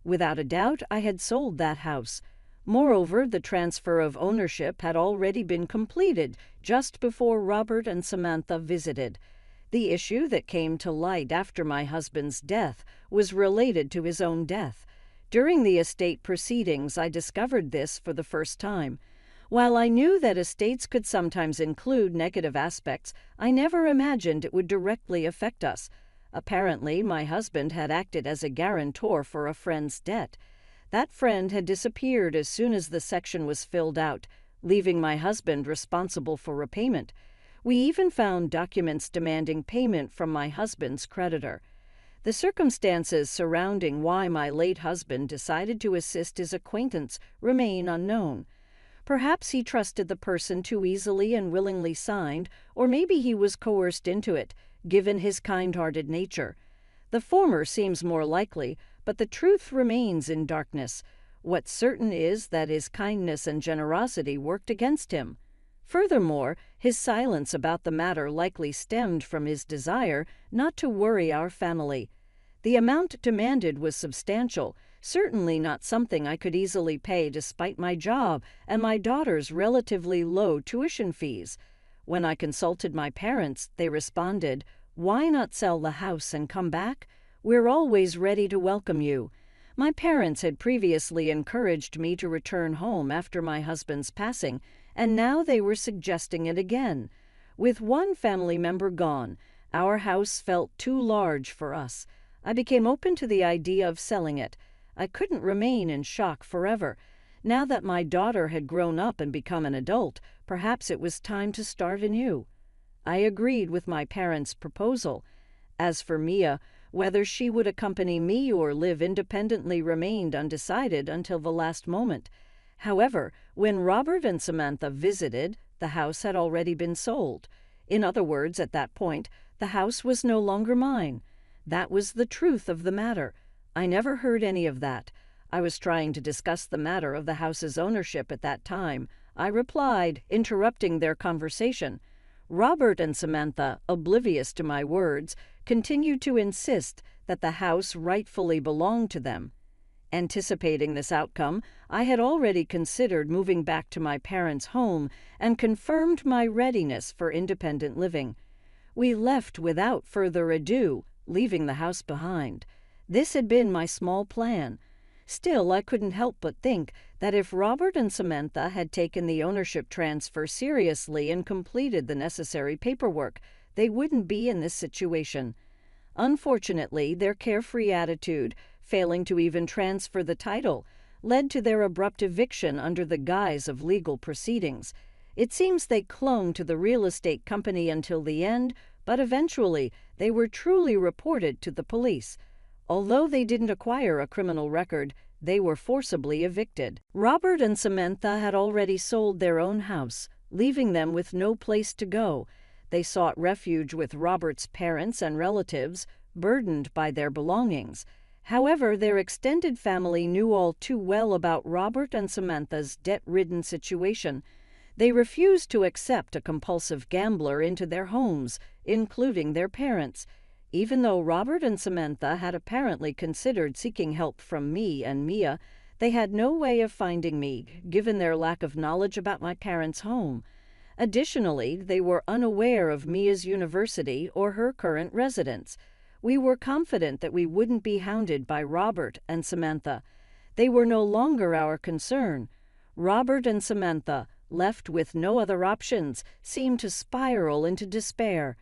Without a doubt, I had sold that house. Moreover, the transfer of ownership had already been completed just before Robert and Samantha visited. The issue that came to light after my husband's death was related to his own death. During the estate proceedings, I discovered this for the first time. While I knew that estates could sometimes include negative aspects, I never imagined it would directly affect us. Apparently, my husband had acted as a guarantor for a friend's debt. That friend had disappeared as soon as the section was filled out, leaving my husband responsible for repayment. We even found documents demanding payment from my husband's creditor. The circumstances surrounding why my late husband decided to assist his acquaintance remain unknown. Perhaps he trusted the person too easily and willingly signed, or maybe he was coerced into it, given his kind-hearted nature. The former seems more likely, but the truth remains in darkness. What's certain is that his kindness and generosity worked against him. Furthermore, his silence about the matter likely stemmed from his desire not to worry our family. The amount demanded was substantial, certainly not something I could easily pay despite my job and my daughter's relatively low tuition fees. When I consulted my parents, they responded, "Why not sell the house and come back? We're always ready to welcome you." My parents had previously encouraged me to return home after my husband's passing, and now they were suggesting it again. With one family member gone, our house felt too large for us. I became open to the idea of selling it. I couldn't remain in shock forever. Now that my daughter had grown up and become an adult, perhaps it was time to start anew. I agreed with my parents' proposal. As for Mia, whether she would accompany me or live independently remained undecided until the last moment. However, when Robert and Samantha visited, the house had already been sold. In other words, at that point, the house was no longer mine. That was the truth of the matter. I never heard any of that. I was trying to discuss the matter of the house's ownership at that time. I replied, interrupting their conversation. Robert and Samantha, oblivious to my words, continued to insist that the house rightfully belonged to them. Anticipating this outcome, I had already considered moving back to my parents' home and confirmed my readiness for independent living. We left without further ado, leaving the house behind. This had been my small plan. Still, I couldn't help but think that if Robert and Samantha had taken the ownership transfer seriously and completed the necessary paperwork, they wouldn't be in this situation. Unfortunately, their carefree attitude, failing to even transfer the title, led to their abrupt eviction under the guise of legal proceedings. It seems they clung to the real estate company until the end, but eventually they were truly reported to the police. Although they didn't acquire a criminal record, they were forcibly evicted. Robert and Samantha had already sold their own house, leaving them with no place to go. They sought refuge with Robert's parents and relatives, burdened by their belongings. However, their extended family knew all too well about Robert and Samantha's debt-ridden situation. They refused to accept a compulsive gambler into their homes, including their parents. Even though Robert and Samantha had apparently considered seeking help from me and Mia, they had no way of finding me, given their lack of knowledge about my parents' home. Additionally, they were unaware of Mia's university or her current residence. We were confident that we wouldn't be hounded by Robert and Samantha. They were no longer our concern. Robert and Samantha, left with no other options, seemed to spiral into despair.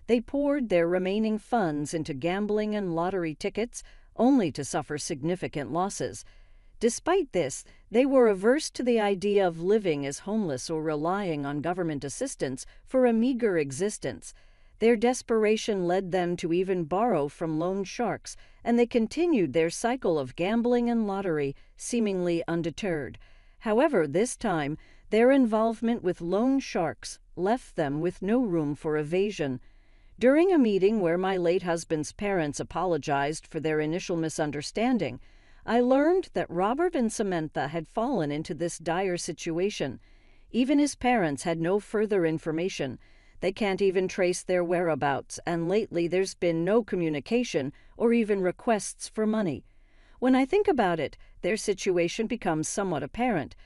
They poured their remaining funds into gambling and lottery tickets, only to suffer significant losses. Despite this, they were averse to the idea of living as homeless or relying on government assistance for a meager existence. Their desperation led them to even borrow from loan sharks, and they continued their cycle of gambling and lottery, seemingly undeterred. However, this time, their involvement with loan sharks left them with no room for evasion. During a meeting where my late husband's parents apologized for their initial misunderstanding, I learned that Robert and Samantha had fallen into this dire situation. Even his parents had no further information. They can't even trace their whereabouts, and lately there's been no communication or even requests for money. When I think about it, their situation becomes somewhat apparent.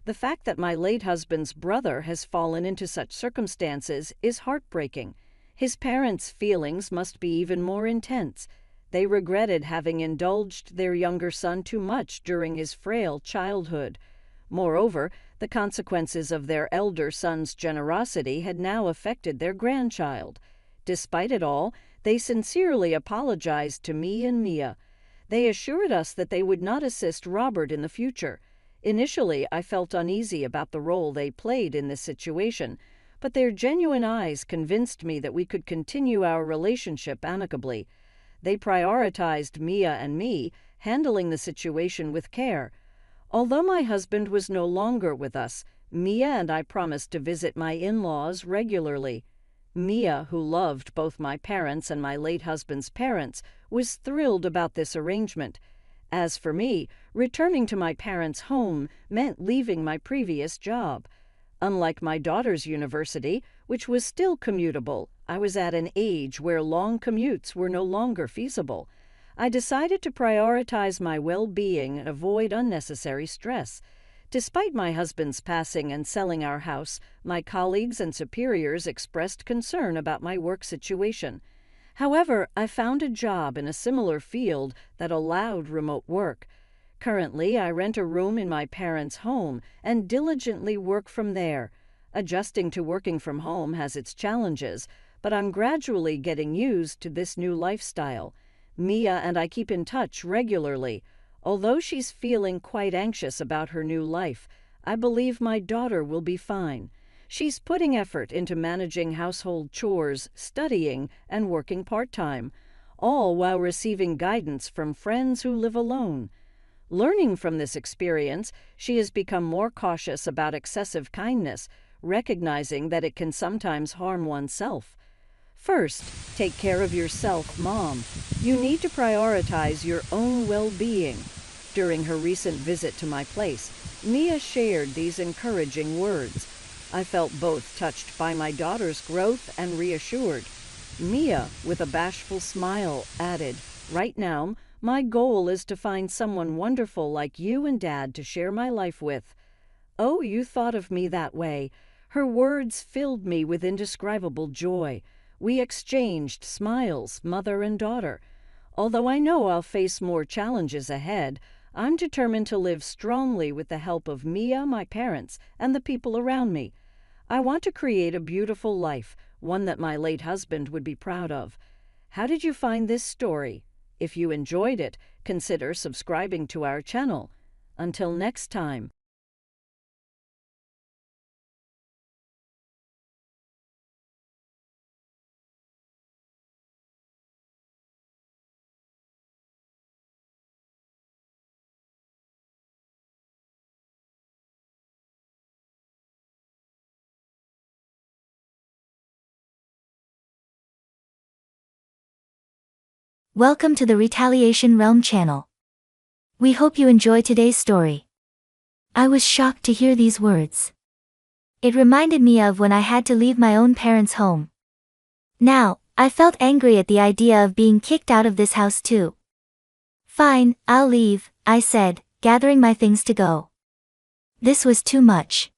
The fact that my late husband's brother has fallen into such circumstances is heartbreaking. His parents' feelings must be even more intense. They regretted having indulged their younger son too much during his frail childhood. Moreover, the consequences of their elder son's generosity had now affected their grandchild. Despite it all, they sincerely apologized to me and Mia. They assured us that they would not assist Robert in the future. Initially, I felt uneasy about the role they played in this situation, but their genuine eyes convinced me that we could continue our relationship amicably. They prioritized Mia and me, handling the situation with care. Although my husband was no longer with us, Mia and I promised to visit my in-laws regularly. Mia, who loved both my parents and my late husband's parents, was thrilled about this arrangement. As for me, returning to my parents' home meant leaving my previous job. Unlike my daughter's university, which was still commutable, I was at an age where long commutes were no longer feasible. I decided to prioritize my well-being and avoid unnecessary stress. Despite my husband's passing and selling our house, my colleagues and superiors expressed concern about my work situation. However, I found a job in a similar field that allowed remote work. Currently, I rent a room in my parents' home and diligently work from there. Adjusting to working from home has its challenges, but I'm gradually getting used to this new lifestyle. Mia and I keep in touch regularly. Although she's feeling quite anxious about her new life, I believe my daughter will be fine. She's putting effort into managing household chores, studying, and working part-time, all while receiving guidance from friends who live alone. Learning from this experience, she has become more cautious about excessive kindness, recognizing that it can sometimes harm oneself. First, take care of yourself, Mom. You need to prioritize your own well-being. During her recent visit to my place, Mia shared these encouraging words. I felt both touched by my daughter's growth and reassured. Mia, with a bashful smile, added, "Right now, my goal is to find someone wonderful like you and Dad to share my life with." "Oh, you thought of me that way." Her words filled me with indescribable joy. We exchanged smiles, mother and daughter. Although I know I'll face more challenges ahead, I'm determined to live strongly with the help of Mia, my parents, and the people around me. I want to create a beautiful life, one that my late husband would be proud of. How did you find this story? If you enjoyed it, consider subscribing to our channel. Until next time. Welcome to the Retaliation Realm channel. We hope you enjoy today's story. I was shocked to hear these words. It reminded me of when I had to leave my own parents' home. Now, I felt angry at the idea of being kicked out of this house too. "Fine, I'll leave," I said, gathering my things to go. This was too much.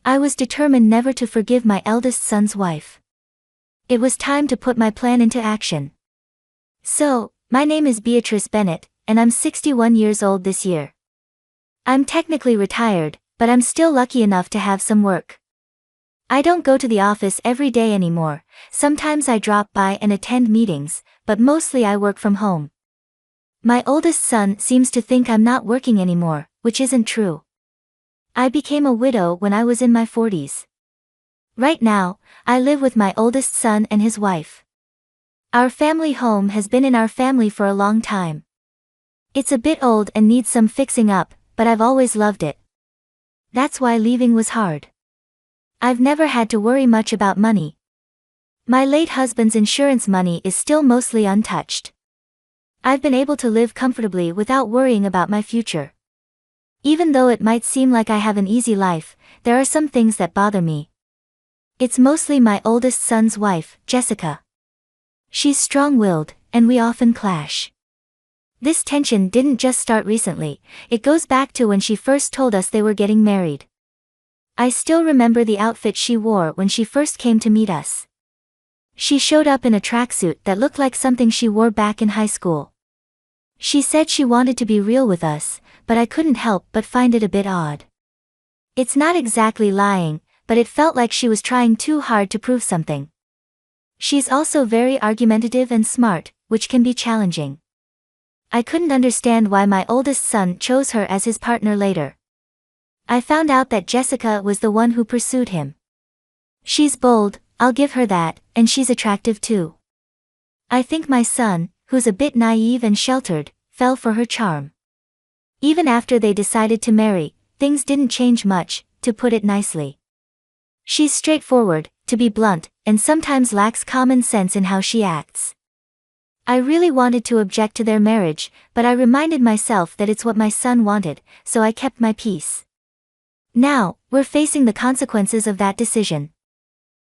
I was determined never to forgive my eldest son's wife. It was time to put my plan into action. So, my name is Beatrice Bennett, and I'm 61 years old this year. I'm technically retired, but I'm still lucky enough to have some work. I don't go to the office every day anymore. Sometimes I drop by and attend meetings, but mostly I work from home. My oldest son seems to think I'm not working anymore, which isn't true. I became a widow when I was in my 40s. Right now, I live with my oldest son and his wife. Our family home has been in our family for a long time. It's a bit old and needs some fixing up, but I've always loved it. That's why leaving was hard. I've never had to worry much about money. My late husband's insurance money is still mostly untouched. I've been able to live comfortably without worrying about my future. Even though it might seem like I have an easy life, there are some things that bother me. It's mostly my oldest son's wife, Jessica. She's strong-willed, and we often clash. This tension didn't just start recently, it goes back to when she first told us they were getting married. I still remember the outfit she wore when she first came to meet us. She showed up in a tracksuit that looked like something she wore back in high school. She said she wanted to be real with us, but I couldn't help but find it a bit odd. It's not exactly lying, but it felt like she was trying too hard to prove something. She's also very argumentative and smart, which can be challenging. I couldn't understand why my oldest son chose her as his partner later. I found out that Jessica was the one who pursued him. She's bold, I'll give her that, and she's attractive too. I think my son, who's a bit naive and sheltered, fell for her charm. Even after they decided to marry, things didn't change much, to put it nicely. She's straightforward, to be blunt, and sometimes lacks common sense in how she acts. I really wanted to object to their marriage, but I reminded myself that it's what my son wanted, so I kept my peace. Now, we're facing the consequences of that decision.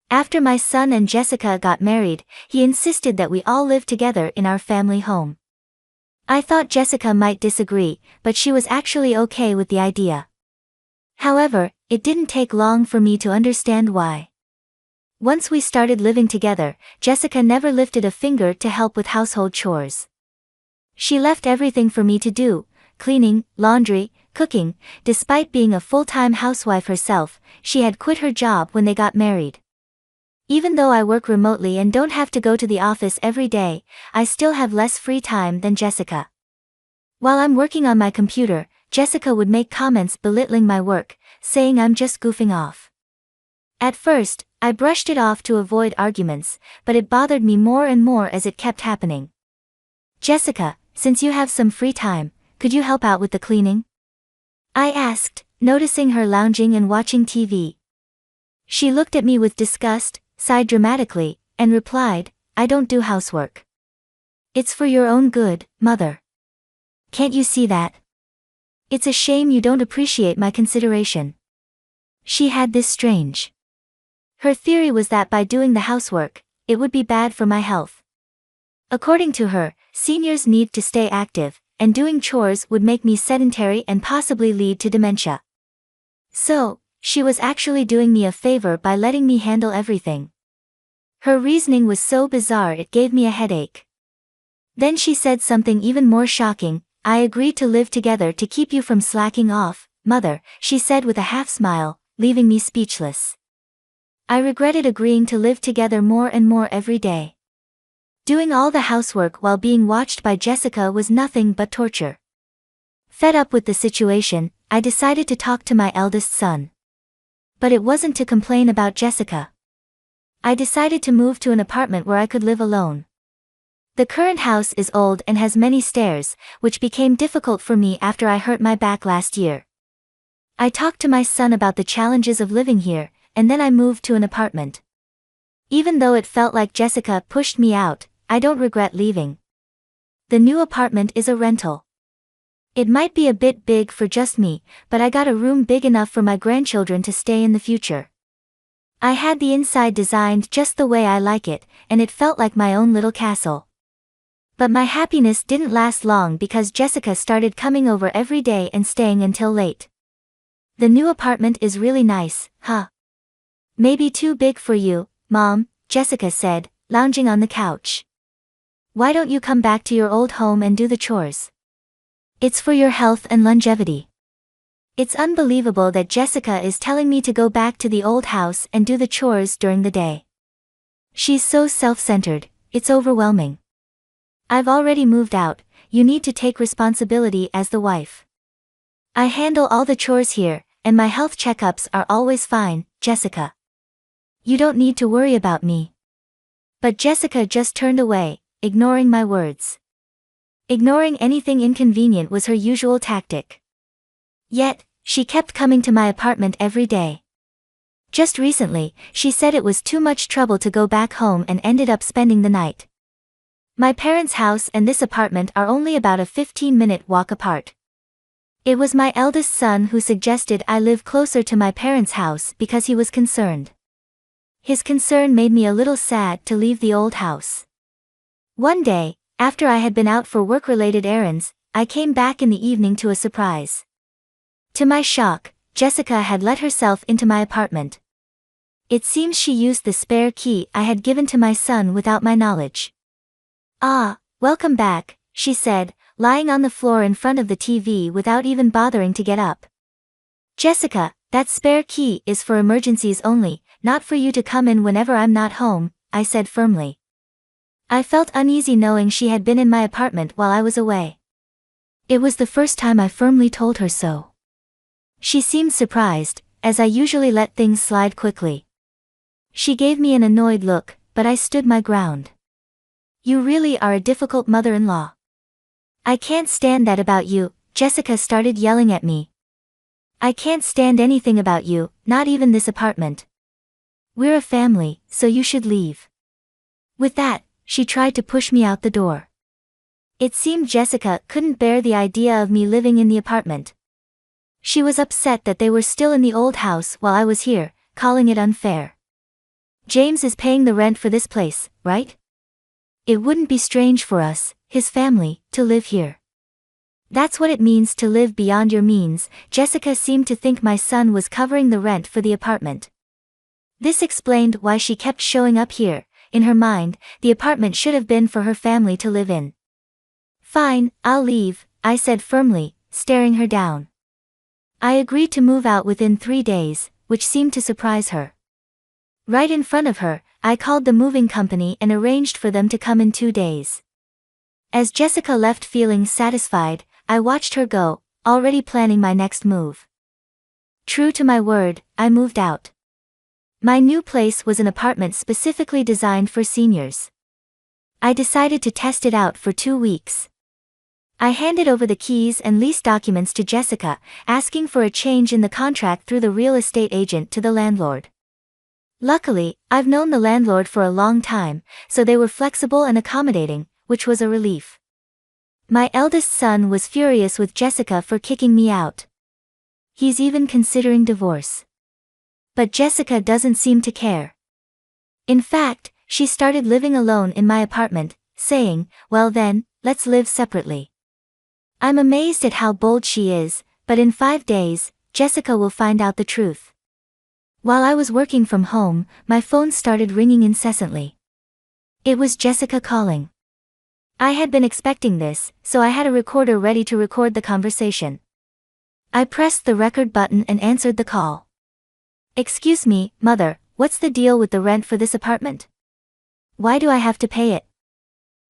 After my son and Jessica got married, he insisted that we all live together in our family home. I thought Jessica might disagree, but she was actually okay with the idea. However, it didn't take long for me to understand why. Once we started living together, Jessica never lifted a finger to help with household chores. She left everything for me to do, cleaning, laundry, cooking. Despite being a full-time housewife herself, she had quit her job when they got married. Even though I work remotely and don't have to go to the office every day, I still have less free time than Jessica. While I'm working on my computer, Jessica would make comments belittling my work, saying I'm just goofing off. At first, I brushed it off to avoid arguments, but it bothered me more and more as it kept happening. Jessica, since you have some free time, could you help out with the cleaning? I asked, noticing her lounging and watching TV. She looked at me with disgust, sighed dramatically, and replied, I don't do housework. It's for your own good, mother. Can't you see that? It's a shame you don't appreciate my consideration. She had this strange. Her theory was that by doing the housework, it would be bad for my health. According to her, seniors need to stay active, and doing chores would make me sedentary and possibly lead to dementia. So, she was actually doing me a favor by letting me handle everything. Her reasoning was so bizarre it gave me a headache. Then she said something even more shocking, I agreed to live together to keep you from slacking off, mother, she said with a half smile, leaving me speechless. I regretted agreeing to live together more and more every day. Doing all the housework while being watched by Jessica was nothing but torture. Fed up with the situation, I decided to talk to my eldest son. But it wasn't to complain about Jessica. I decided to move to an apartment where I could live alone. The current house is old and has many stairs, which became difficult for me after I hurt my back last year. I talked to my son about the challenges of living here, and then I moved to an apartment. Even though it felt like Jessica pushed me out, I don't regret leaving. The new apartment is a rental. It might be a bit big for just me, but I got a room big enough for my grandchildren to stay in the future. I had the inside designed just the way I like it, and it felt like my own little castle. But my happiness didn't last long because Jessica started coming over every day and staying until late. The new apartment is really nice, huh? Maybe too big for you, Mom, Jessica said, lounging on the couch. Why don't you come back to your old home and do the chores? It's for your health and longevity. It's unbelievable that Jessica is telling me to go back to the old house and do the chores during the day. She's so self-centered, it's overwhelming. I've already moved out, you need to take responsibility as the wife. I handle all the chores here, and my health checkups are always fine, Jessica. You don't need to worry about me. But Jessica just turned away, ignoring my words. Ignoring anything inconvenient was her usual tactic. Yet, she kept coming to my apartment every day. Just recently, she said it was too much trouble to go back home and ended up spending the night. My parents' house and this apartment are only about a 15-minute walk apart. It was my eldest son who suggested I live closer to my parents' house because he was concerned. His concern made me a little sad to leave the old house. One day, after I had been out for work-related errands, I came back in the evening to a surprise. To my shock, Jessica had let herself into my apartment. It seems she used the spare key I had given to my son without my knowledge. "Ah, welcome back," she said, lying on the floor in front of the TV without even bothering to get up. "Jessica, that spare key is for emergencies only, not for you to come in whenever I'm not home," I said firmly. I felt uneasy knowing she had been in my apartment while I was away. It was the first time I firmly told her so. She seemed surprised, as I usually let things slide quickly. She gave me an annoyed look, but I stood my ground. "You really are a difficult mother-in-law. I can't stand that about you," Jessica started yelling at me. "I can't stand anything about you, not even this apartment. We're a family, so you should leave." With that, she tried to push me out the door. It seemed Jessica couldn't bear the idea of me living in the apartment. She was upset that they were still in the old house while I was here, calling it unfair. "James is paying the rent for this place, right? It wouldn't be strange for us, his family, to live here. That's what it means to live beyond your means." Jessica seemed to think my son was covering the rent for the apartment. This explained why she kept showing up here. In her mind, the apartment should have been for her family to live in. "Fine, I'll leave," I said firmly, staring her down. I agreed to move out within 3 days, which seemed to surprise her. Right in front of her, I called the moving company and arranged for them to come in 2 days. As Jessica left feeling satisfied, I watched her go, already planning my next move. True to my word, I moved out. My new place was an apartment specifically designed for seniors. I decided to test it out for 2 weeks. I handed over the keys and lease documents to Jessica, asking for a change in the contract through the real estate agent to the landlord. Luckily, I've known the landlord for a long time, so they were flexible and accommodating, which was a relief. My eldest son was furious with Jessica for kicking me out. He's even considering divorce. But Jessica doesn't seem to care. In fact, she started living alone in my apartment, saying, "Well then, let's live separately." I'm amazed at how bold she is, but in 5 days, Jessica will find out the truth. While I was working from home, my phone started ringing incessantly. It was Jessica calling. I had been expecting this, so I had a recorder ready to record the conversation. I pressed the record button and answered the call. "Excuse me, Mother, what's the deal with the rent for this apartment? Why do I have to pay it?"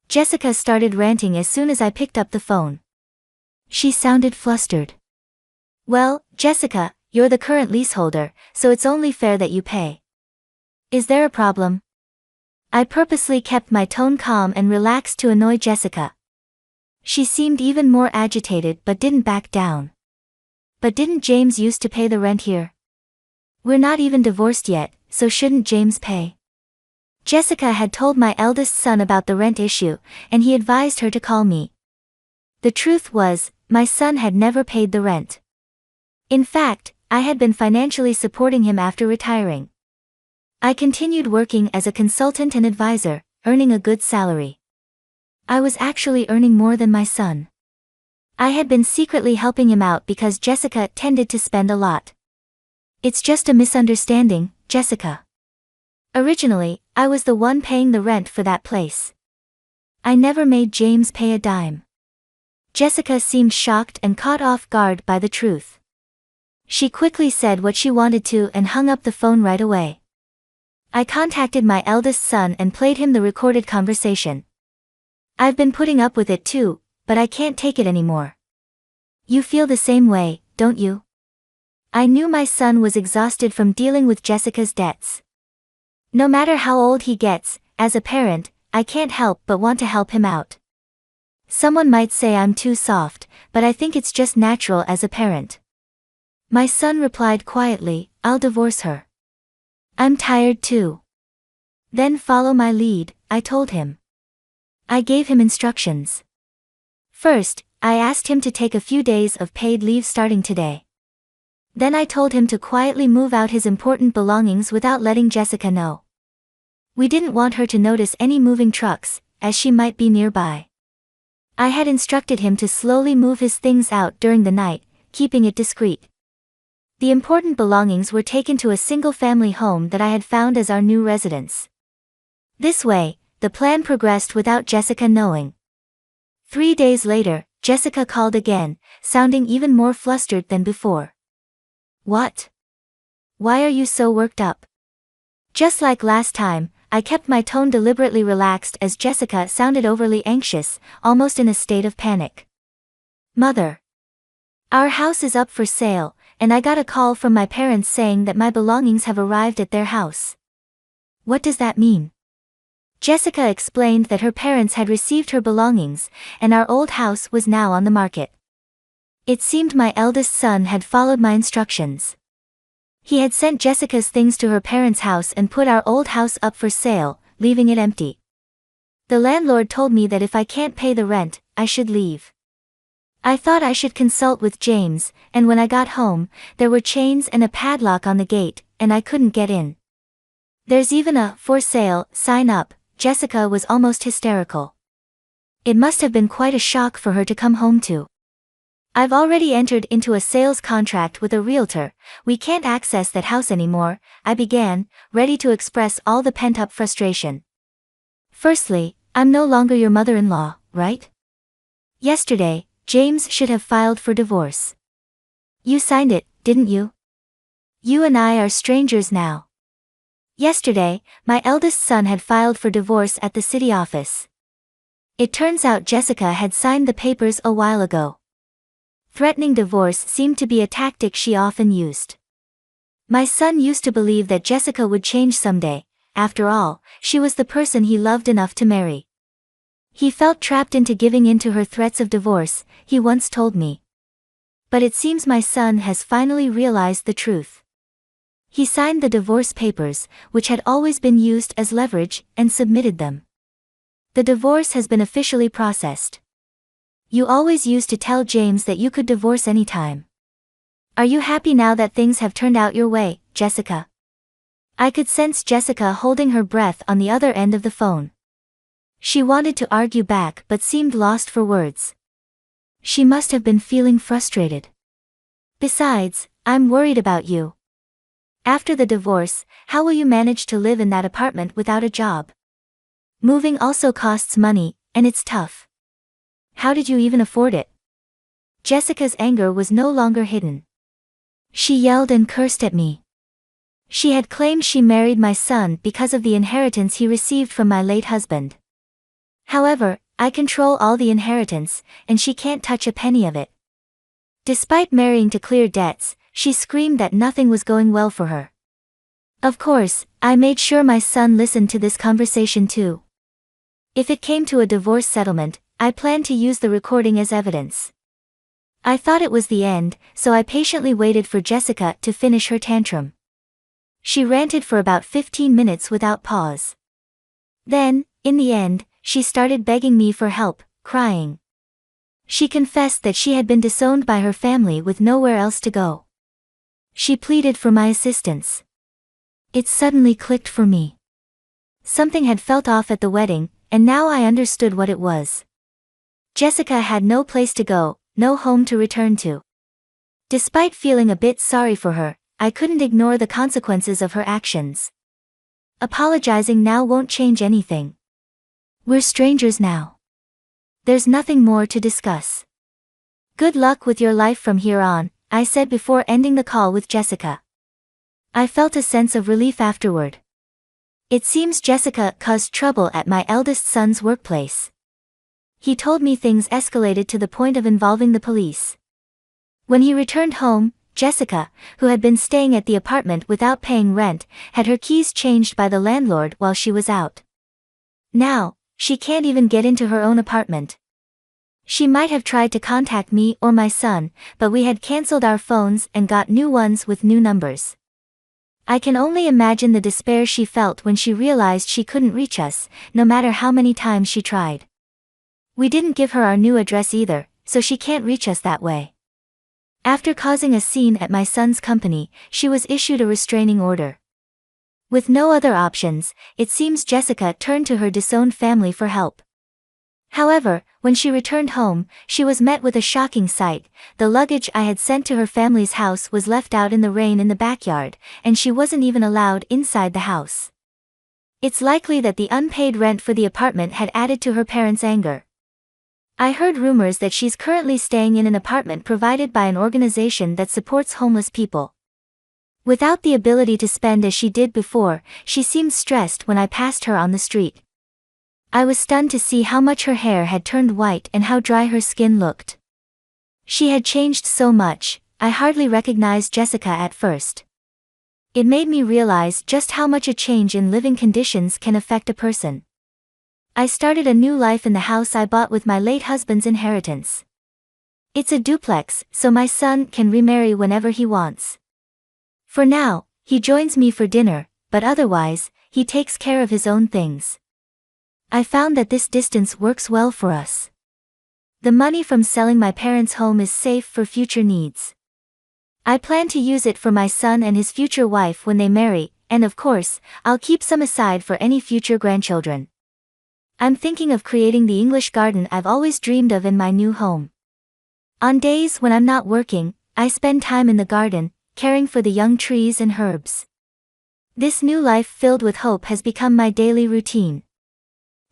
Jessica started ranting as soon as I picked up the phone. She sounded flustered. "Well, Jessica, you're the current leaseholder, so it's only fair that you pay. Is there a problem?" I purposely kept my tone calm and relaxed to annoy Jessica. She seemed even more agitated but didn't back down. "But didn't James used to pay the rent here? We're not even divorced yet, so shouldn't James pay?" Jessica had told my eldest son about the rent issue, and he advised her to call me. The truth was, my son had never paid the rent. In fact, I had been financially supporting him after retiring. I continued working as a consultant and advisor, earning a good salary. I was actually earning more than my son. I had been secretly helping him out because Jessica tended to spend a lot. "It's just a misunderstanding, Jessica. Originally, I was the one paying the rent for that place. I never made James pay a dime." Jessica seemed shocked and caught off guard by the truth. She quickly said what she wanted to and hung up the phone right away. I contacted my eldest son and played him the recorded conversation. "I've been putting up with it too, but I can't take it anymore. You feel the same way, don't you?" I knew my son was exhausted from dealing with Jessica's debts. No matter how old he gets, as a parent, I can't help but want to help him out. Someone might say I'm too soft, but I think it's just natural as a parent. My son replied quietly, I'll divorce her. I'm tired too. Then follow my lead, I told him. I gave him instructions. First, I asked him to take a few days of paid leave starting today. Then I told him to quietly move out his important belongings without letting Jessica know. We didn't want her to notice any moving trucks, as she might be nearby. I had instructed him to slowly move his things out during the night, keeping it discreet. The important belongings were taken to a single-family home that I had found as our new residence. This way, the plan progressed without Jessica knowing. 3 days later, Jessica called again, sounding even more flustered than before. What? Why are you so worked up? Just like last time, I kept my tone deliberately relaxed as Jessica sounded overly anxious, almost in a state of panic. Mother. Our house is up for sale, and I got a call from my parents saying that my belongings have arrived at their house. What does that mean? Jessica explained that her parents had received her belongings, and our old house was now on the market. It seemed my eldest son had followed my instructions. He had sent Jessica's things to her parents' house and put our old house up for sale, leaving it empty. The landlord told me that if I can't pay the rent, I should leave. I thought I should consult with James, and when I got home, there were chains and a padlock on the gate, and I couldn't get in. There's even a "for sale" sign up. Jessica was almost hysterical. It must have been quite a shock for her to come home to. I've already entered into a sales contract with a realtor. We can't access that house anymore, I began, ready to express all the pent-up frustration. Firstly, I'm no longer your mother-in-law, right? Yesterday, James should have filed for divorce. You signed it, didn't you? You and I are strangers now. Yesterday, my eldest son had filed for divorce at the city office. It turns out Jessica had signed the papers a while ago. Threatening divorce seemed to be a tactic she often used. My son used to believe that Jessica would change someday. After all, she was the person he loved enough to marry. He felt trapped into giving in to her threats of divorce, he once told me. But it seems my son has finally realized the truth. He signed the divorce papers, which had always been used as leverage, and submitted them. The divorce has been officially processed. You always used to tell James that you could divorce anytime. Are you happy now that things have turned out your way, Jessica? I could sense Jessica holding her breath on the other end of the phone. She wanted to argue back but seemed lost for words. She must have been feeling frustrated. Besides, I'm worried about you. After the divorce, how will you manage to live in that apartment without a job? Moving also costs money, and it's tough. How did you even afford it? Jessica's anger was no longer hidden. She yelled and cursed at me. She had claimed she married my son because of the inheritance he received from my late husband. However, I control all the inheritance, and she can't touch a penny of it. Despite marrying to clear debts, she screamed that nothing was going well for her. Of course, I made sure my son listened to this conversation too. If it came to a divorce settlement, I planned to use the recording as evidence. I thought it was the end, so I patiently waited for Jessica to finish her tantrum. She ranted for about 15 minutes without pause. Then, in the end, she started begging me for help, crying. She confessed that she had been disowned by her family with nowhere else to go. She pleaded for my assistance. It suddenly clicked for me. Something had felt off at the wedding, and now I understood what it was. Jessica had no place to go, no home to return to. Despite feeling a bit sorry for her, I couldn't ignore the consequences of her actions. Apologizing now won't change anything. We're strangers now. There's nothing more to discuss. Good luck with your life from here on, I said before ending the call with Jessica. I felt a sense of relief afterward. It seems Jessica caused trouble at my eldest son's workplace. He told me things escalated to the point of involving the police. When he returned home, Jessica, who had been staying at the apartment without paying rent, had her keys changed by the landlord while she was out. Now, she can't even get into her own apartment. She might have tried to contact me or my son, but we had cancelled our phones and got new ones with new numbers. I can only imagine the despair she felt when she realized she couldn't reach us, no matter how many times she tried. We didn't give her our new address either, so she can't reach us that way. After causing a scene at my son's company, she was issued a restraining order. With no other options, it seems Jessica turned to her disowned family for help. However, when she returned home, she was met with a shocking sight. The luggage I had sent to her family's house was left out in the rain in the backyard, and she wasn't even allowed inside the house. It's likely that the unpaid rent for the apartment had added to her parents' anger. I heard rumors that she's currently staying in an apartment provided by an organization that supports homeless people. Without the ability to spend as she did before, she seemed stressed when I passed her on the street. I was stunned to see how much her hair had turned white and how dry her skin looked. She had changed so much, I hardly recognized Jessica at first. It made me realize just how much a change in living conditions can affect a person. I started a new life in the house I bought with my late husband's inheritance. It's a duplex, so my son can remarry whenever he wants. For now, he joins me for dinner, but otherwise, he takes care of his own things. I found that this distance works well for us. The money from selling my parents' home is safe for future needs. I plan to use it for my son and his future wife when they marry, and of course, I'll keep some aside for any future grandchildren. I'm thinking of creating the English garden I've always dreamed of in my new home. On days when I'm not working, I spend time in the garden, caring for the young trees and herbs. This new life filled with hope has become my daily routine.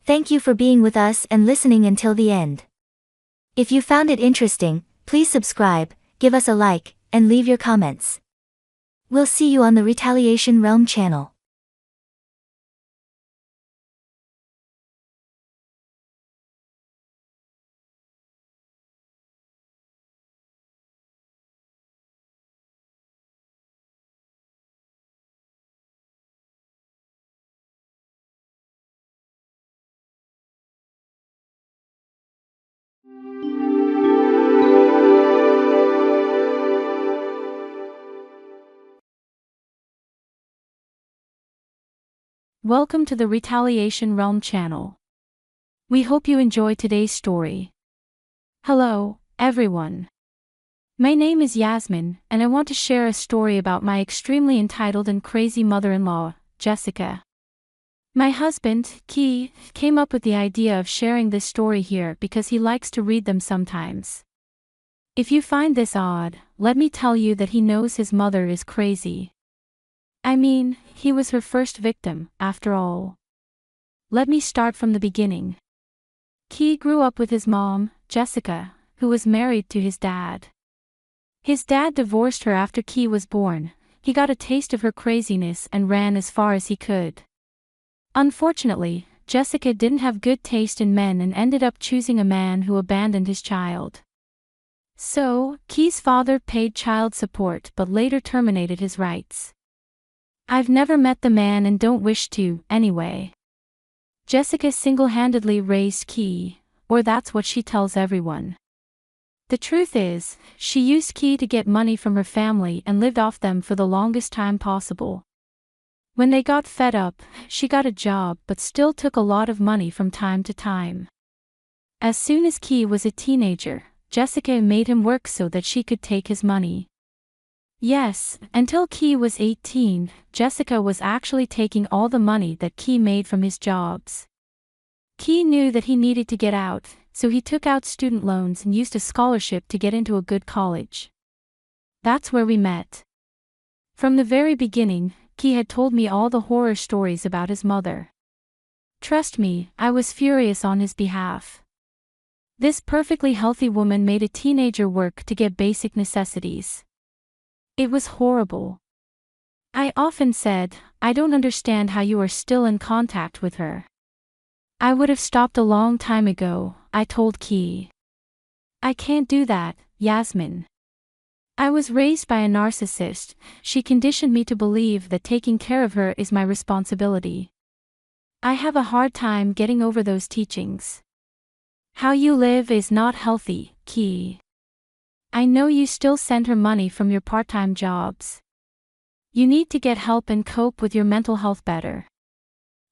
Thank you for being with us and listening until the end. If you found it interesting, please subscribe, give us a like, and leave your comments. We'll see you on the Retaliation Realm channel. Welcome to the Retaliation Realm channel. We hope you enjoy today's story. Hello, everyone. My name is Yasmin, and I want to share a story about my extremely entitled and crazy mother-in-law, Jessica. My husband, Key, came up with the idea of sharing this story here because he likes to read them sometimes. If you find this odd, let me tell you that he knows his mother is crazy. I mean, he was her first victim, after all. Let me start from the beginning. Key grew up with his mom, Jessica, who was married to his dad. His dad divorced her after Key was born. He got a taste of her craziness and ran as far as he could. Unfortunately, Jessica didn't have good taste in men and ended up choosing a man who abandoned his child. So, Key's father paid child support but later terminated his rights. I've never met the man and don't wish to, anyway. Jessica single-handedly raised Key, or that's what she tells everyone. The truth is, she used Key to get money from her family and lived off them for the longest time possible. When they got fed up, she got a job but still took a lot of money from time to time. As soon as Key was a teenager, Jessica made him work so that she could take his money. Yes, until Key was 18, Jessica was actually taking all the money that Key made from his jobs. Key knew that he needed to get out, so he took out student loans and used a scholarship to get into a good college. That's where we met. From the very beginning, Key had told me all the horror stories about his mother. Trust me, I was furious on his behalf. This perfectly healthy woman made a teenager work to get basic necessities. It was horrible. I often said, I don't understand how you are still in contact with her. I would have stopped a long time ago, I told Key. I can't do that, Yasmin. I was raised by a narcissist. She conditioned me to believe that taking care of her is my responsibility. I have a hard time getting over those teachings. How you live is not healthy, Key. I know you still send her money from your part-time jobs. You need to get help and cope with your mental health better.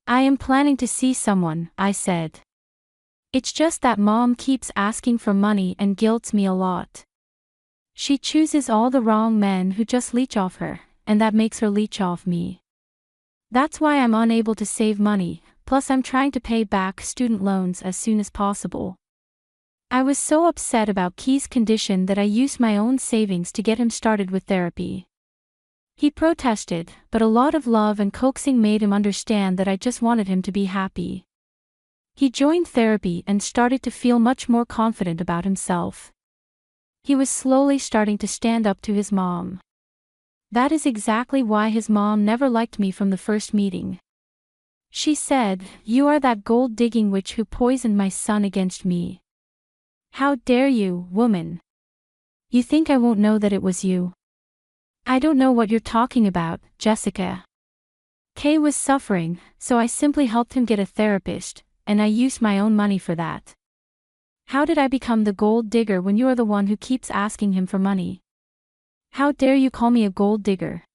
I am planning to see someone, I said. It's just that mom keeps asking for money and guilts me a lot. She chooses all the wrong men who just leech off her, and that makes her leech off me. That's why I'm unable to save money, plus I'm trying to pay back student loans as soon as possible. I was so upset about Key's condition that I used my own savings to get him started with therapy. He protested, but a lot of love and coaxing made him understand that I just wanted him to be happy. He joined therapy and started to feel much more confident about himself. He was slowly starting to stand up to his mom. That is exactly why his mom never liked me from the first meeting. She said, "You are that gold-digging witch who poisoned my son against me. How dare you, woman? You think I won't know that it was you?" "I don't know what you're talking about, Jessica." Kay was suffering, so I simply helped him get a therapist, and I used my own money for that. How did I become the gold digger when you are the one who keeps asking him for money? How dare you call me a gold digger?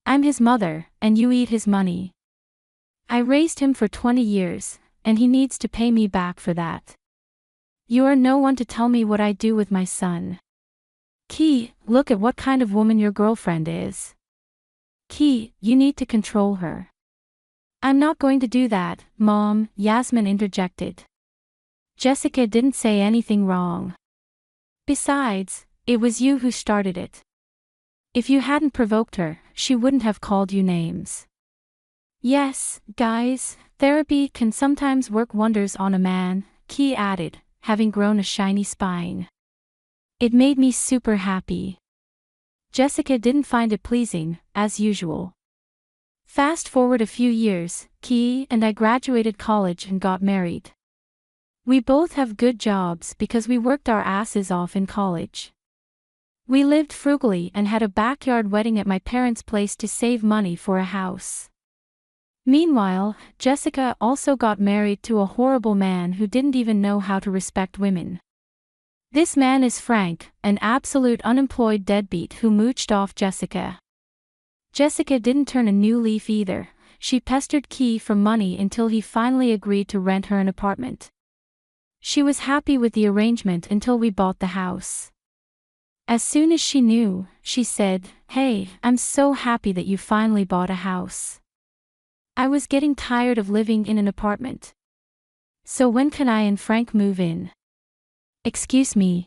I'm his mother, and you eat his money. I raised him for 20 years, and he needs to pay me back for that. You are no one to tell me what I do with my son. Key, look at what kind of woman your girlfriend is. Key, you need to control her. I'm not going to do that, Mom, Yasmin interjected. Jessica didn't say anything wrong. Besides, it was you who started it. If you hadn't provoked her, she wouldn't have called you names. Yes, guys, therapy can sometimes work wonders on a man, Key added, having grown a shiny spine. It made me super happy. Jessica didn't find it pleasing, as usual. Fast forward a few years, Key and I graduated college and got married. We both have good jobs because we worked our asses off in college. We lived frugally and had a backyard wedding at my parents' place to save money for a house. Meanwhile, Jessica also got married to a horrible man who didn't even know how to respect women. This man is Frank, an absolute unemployed deadbeat who mooched off Jessica. Jessica didn't turn a new leaf either. She pestered Key for money until he finally agreed to rent her an apartment. She was happy with the arrangement until we bought the house. As soon as she knew, she said, "Hey, I'm so happy that you finally bought a house. I was getting tired of living in an apartment. So when can I and Frank move in?" "Excuse me.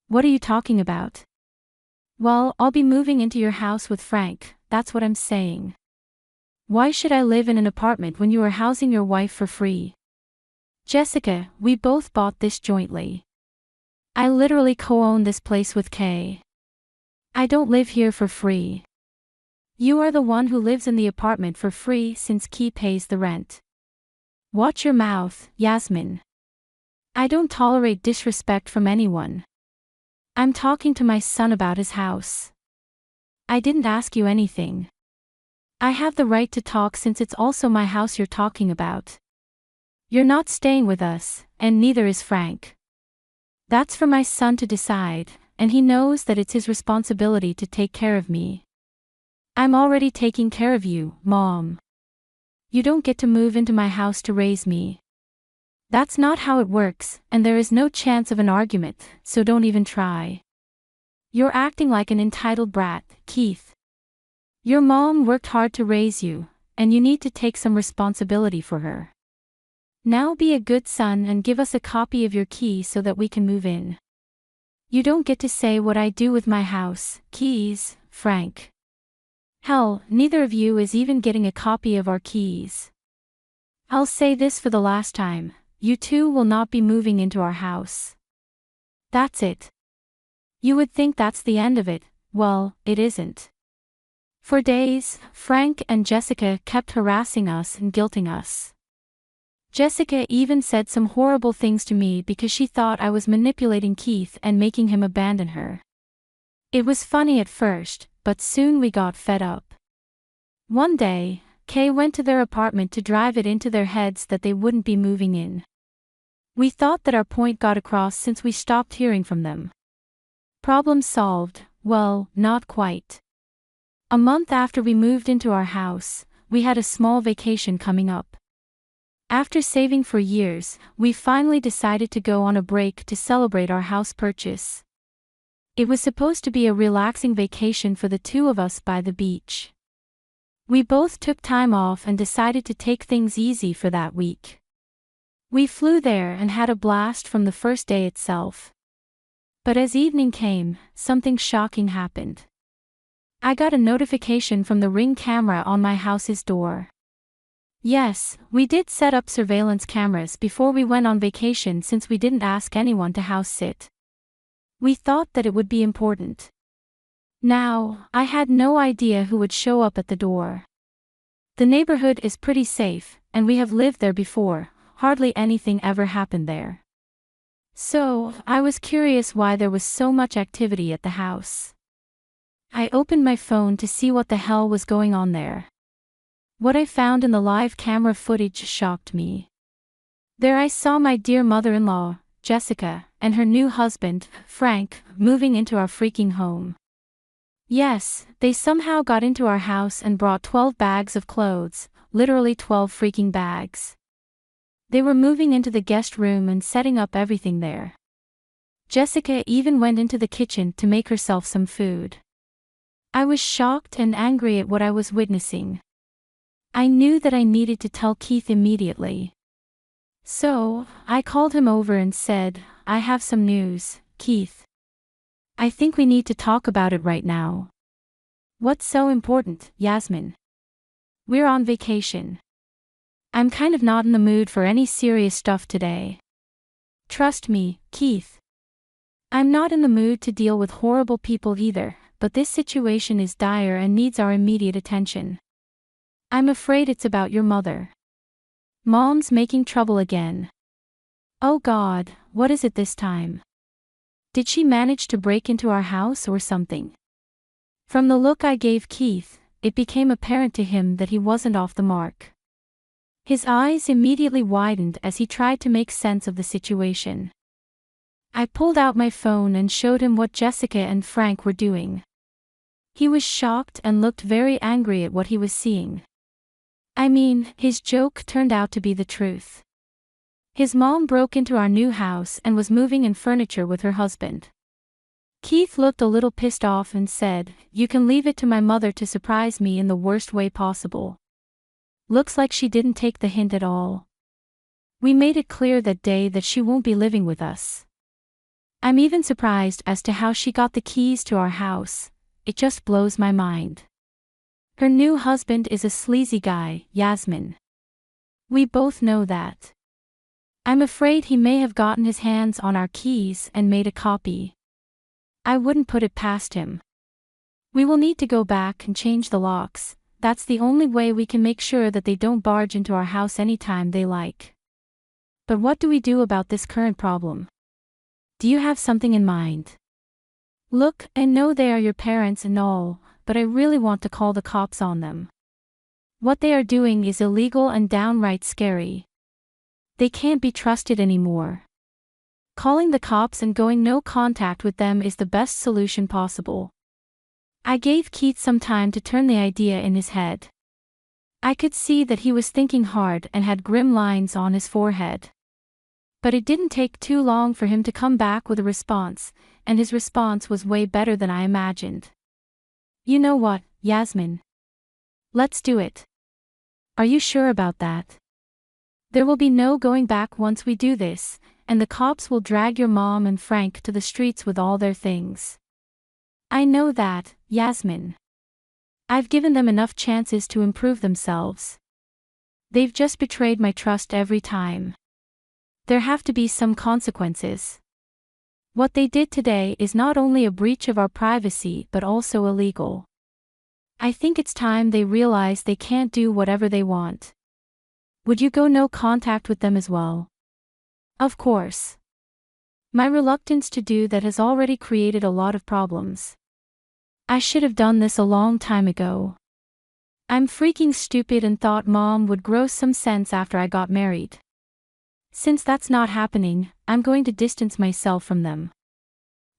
What are you talking about?" "Well, I'll be moving into your house with Frank, that's what I'm saying. Why should I live in an apartment when you are housing your wife for free?" "Jessica, we both bought this jointly. I literally co-own this place with Kay. I don't live here for free. You are the one who lives in the apartment for free since Key pays the rent." "Watch your mouth, Yasmin. I don't tolerate disrespect from anyone. I'm talking to my son about his house. I didn't ask you anything. I have the right to talk since it's also my house you're talking about. You're not staying with us, and neither is Frank. That's for my son to decide, and he knows that it's his responsibility to take care of me. I'm already taking care of you, Mom. You don't get to move into my house to raise me. That's not how it works, and there is no chance of an argument, so don't even try. You're acting like an entitled brat, Keith. Your mom worked hard to raise you, and you need to take some responsibility for her. Now be a good son and give us a copy of your key so that we can move in. You don't get to say what I do with my house, keys, Frank. Hell, neither of you is even getting a copy of our keys. I'll say this for the last time, you two will not be moving into our house. That's it. You would think that's the end of it, well, it isn't. For days, Frank and Jessica kept harassing us and guilting us. Jessica even said some horrible things to me because she thought I was manipulating Keith and making him abandon her. It was funny at first, but soon we got fed up. One day, Kay went to their apartment to drive it into their heads that they wouldn't be moving in. We thought that our point got across since we stopped hearing from them. Problem solved, well, not quite. A month after we moved into our house, we had a small vacation coming up. After saving for years, we finally decided to go on a break to celebrate our house purchase. It was supposed to be a relaxing vacation for the two of us by the beach. We both took time off and decided to take things easy for that week. We flew there and had a blast from the first day itself. But as evening came, something shocking happened. I got a notification from the Ring camera on my house's door. Yes, we did set up surveillance cameras before we went on vacation since we didn't ask anyone to house sit. We thought that it would be important. Now, I had no idea who would show up at the door. The neighborhood is pretty safe, and we have lived there before. Hardly anything ever happened there. So, I was curious why there was so much activity at the house. I opened my phone to see what the hell was going on there. What I found in the live camera footage shocked me. There I saw my dear mother-in-law, Jessica, and her new husband, Frank, moving into our freaking home. Yes, they somehow got into our house and brought 12 bags of clothes, literally 12 freaking bags. They were moving into the guest room and setting up everything there. Jessica even went into the kitchen to make herself some food. I was shocked and angry at what I was witnessing. I knew that I needed to tell Keith immediately. So, I called him over and said, "I have some news, Keith. I think we need to talk about it right now." "What's so important, Yasmin?" "We're on vacation. I'm kind of not in the mood for any serious stuff today." "Trust me, Keith. I'm not in the mood to deal with horrible people either, but this situation is dire and needs our immediate attention. I'm afraid it's about your mother. Mom's making trouble again." "Oh God, what is it this time? Did she manage to break into our house or something?" From the look I gave Keith, it became apparent to him that he wasn't off the mark. His eyes immediately widened as he tried to make sense of the situation. I pulled out my phone and showed him what Jessica and Frank were doing. He was shocked and looked very angry at what he was seeing. I mean, his joke turned out to be the truth. His mom broke into our new house and was moving in furniture with her husband. Keith looked a little pissed off and said, "You can leave it to my mother to surprise me in the worst way possible." Looks like she didn't take the hint at all. We made it clear that day that she won't be living with us. I'm even surprised as to how she got the keys to our house. It just blows my mind. Her new husband is a sleazy guy, Yasmin. We both know that. I'm afraid he may have gotten his hands on our keys and made a copy. I wouldn't put it past him. We will need to go back and change the locks. That's the only way we can make sure that they don't barge into our house anytime they like. But what do we do about this current problem? Do you have something in mind? Look, I know they are your parents and all, but I really want to call the cops on them. What they are doing is illegal and downright scary. They can't be trusted anymore. Calling the cops and going no contact with them is the best solution possible. I gave Keith some time to turn the idea in his head. I could see that he was thinking hard and had grim lines on his forehead. But it didn't take too long for him to come back with a response, and his response was way better than I imagined. "You know what, Yasmin? Let's do it. Are you sure about that? There will be no going back once we do this, and the cops will drag your mom and Frank to the streets with all their things. I know that, Yasmin. I've given them enough chances to improve themselves. They've just betrayed my trust every time. There have to be some consequences. What they did today is not only a breach of our privacy but also illegal. I think it's time they realize they can't do whatever they want. Would you go no contact with them as well?" "Of course. My reluctance to do that has already created a lot of problems. I should have done this a long time ago. I'm freaking stupid and thought Mom would grow some sense after I got married. Since that's not happening, I'm going to distance myself from them.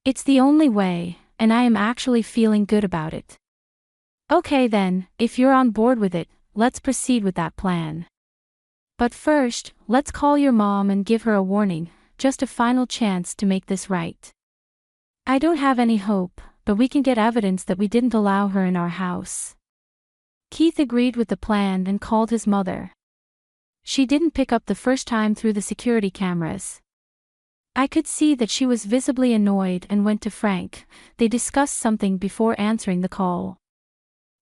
It's the only way, and I am actually feeling good about it. Okay then, if you're on board with it, let's proceed with that plan. But first, let's call your mom and give her a warning, just a final chance to make this right. I don't have any hope, but we can get evidence that we didn't allow her in our house. Keith agreed with the plan and called his mother. She didn't pick up the first time through the security cameras. I could see that she was visibly annoyed and went to Frank. They discussed something before answering the call.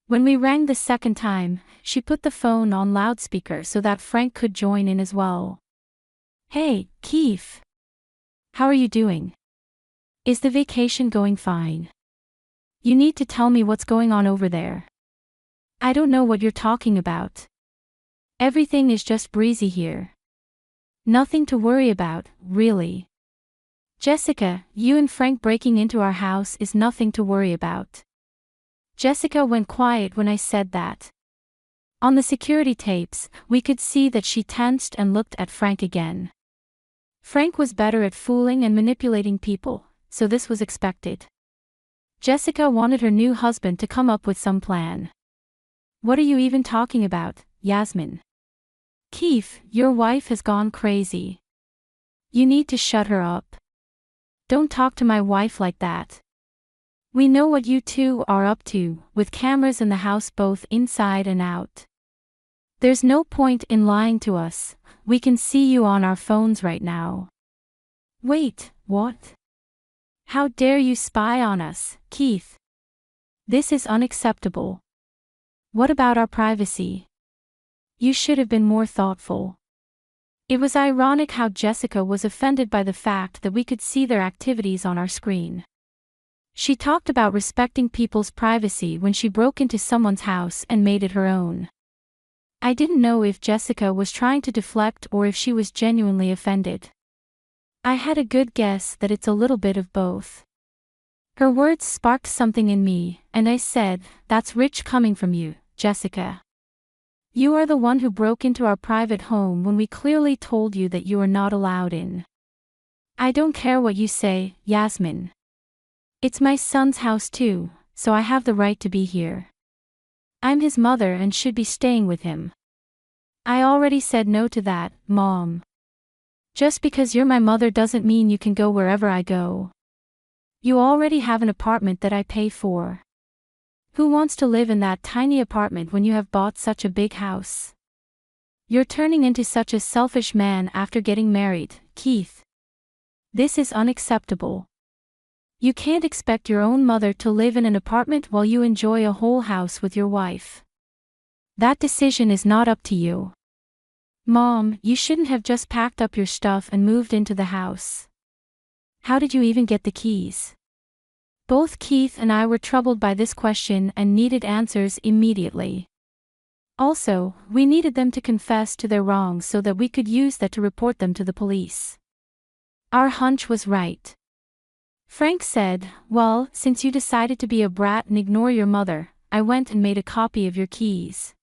When we rang the second time, she put the phone on loudspeaker so that Frank could join in as well. Hey, Keith. How are you doing? Is the vacation going fine? You need to tell me what's going on over there. I don't know what you're talking about. Everything is just breezy here. Nothing to worry about, really. Jessica, you and Frank breaking into our house is nothing to worry about. Jessica went quiet when I said that. On the security tapes, we could see that she tensed and looked at Frank again. Frank was better at fooling and manipulating people, so this was expected. Jessica wanted her new husband to come up with some plan. What are you even talking about, Yasmin? Keith, your wife has gone crazy. You need to shut her up. Don't talk to my wife like that. We know what you two are up to, with cameras in the house both inside and out. There's no point in lying to us, we can see you on our phones right now. Wait, what? How dare you spy on us, Keith? This is unacceptable. What about our privacy? You should have been more thoughtful. It was ironic how Jessica was offended by the fact that we could see their activities on our screen. She talked about respecting people's privacy when she broke into someone's house and made it her own. I didn't know if Jessica was trying to deflect or if she was genuinely offended. I had a good guess that it's a little bit of both. Her words sparked something in me, and I said, "That's rich coming from you, Jessica. You are the one who broke into our private home when we clearly told you that you are not allowed in." I don't care what you say, Yasmin. It's my son's house too, so I have the right to be here. I'm his mother and should be staying with him. I already said no to that, Mom. Just because you're my mother doesn't mean you can go wherever I go. You already have an apartment that I pay for. Who wants to live in that tiny apartment when you have bought such a big house? You're turning into such a selfish man after getting married, Keith. This is unacceptable. You can't expect your own mother to live in an apartment while you enjoy a whole house with your wife. That decision is not up to you. Mom, you shouldn't have just packed up your stuff and moved into the house. How did you even get the keys? Both Keith and I were troubled by this question and needed answers immediately. Also, we needed them to confess to their wrongs so that we could use that to report them to the police. Our hunch was right. Frank said, "Well, since you decided to be a brat and ignore your mother, I went and made a copy of your keys."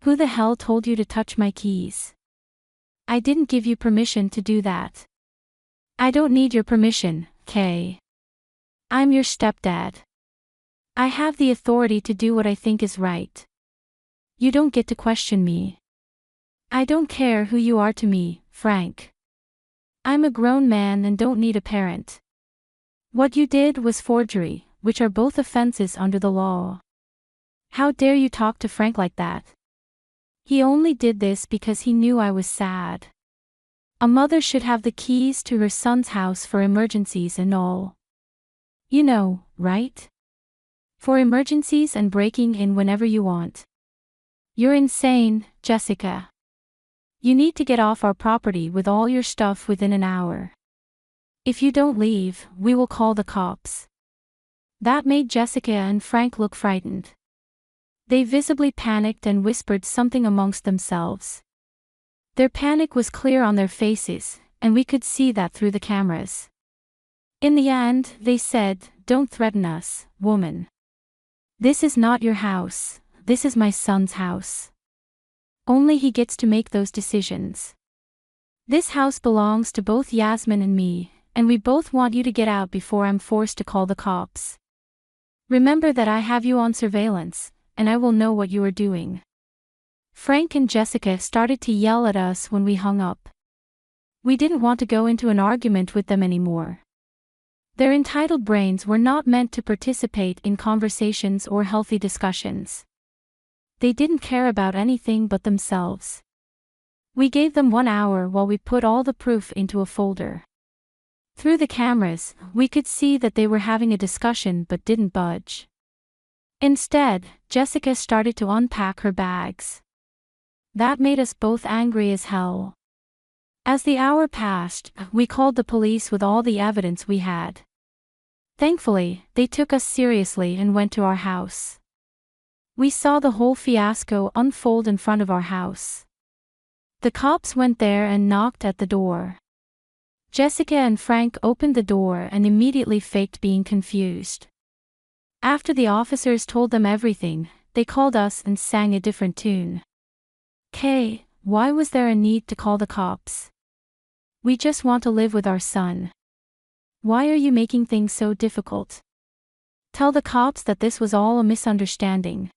Who the hell told you to touch my keys? I didn't give you permission to do that. I don't need your permission, Kay. I'm your stepdad. I have the authority to do what I think is right. You don't get to question me. I don't care who you are to me, Frank. I'm a grown man and don't need a parent. What you did was forgery, which are both offenses under the law. How dare you talk to Frank like that? He only did this because he knew I was sad. A mother should have the keys to her son's house for emergencies and all. You know, right? For emergencies and breaking in whenever you want. You're insane, Jessica. You need to get off our property with all your stuff within an hour. If you don't leave, we will call the cops. That made Jessica and Frank look frightened. They visibly panicked and whispered something amongst themselves. Their panic was clear on their faces, and we could see that through the cameras. In the end, they said, "Don't threaten us, woman. This is not your house, this is my son's house. Only he gets to make those decisions. This house belongs to both Yasmin and me, and we both want you to get out before I'm forced to call the cops. Remember that I have you on surveillance, and I will know what you are doing. Frank and Jessica started to yell at us when we hung up. We didn't want to go into an argument with them anymore. Their entitled brains were not meant to participate in conversations or healthy discussions. They didn't care about anything but themselves. We gave them 1 hour while we put all the proof into a folder. Through the cameras, we could see that they were having a discussion but didn't budge. Instead, Jessica started to unpack her bags. That made us both angry as hell. As the hour passed, we called the police with all the evidence we had. Thankfully, they took us seriously and went to our house. We saw the whole fiasco unfold in front of our house. The cops went there and knocked at the door. Jessica and Frank opened the door and immediately faked being confused. After the officers told them everything, they called us and sang a different tune. Kay, why was there a need to call the cops? We just want to live with our son. Why are you making things so difficult? Tell the cops that this was all a misunderstanding.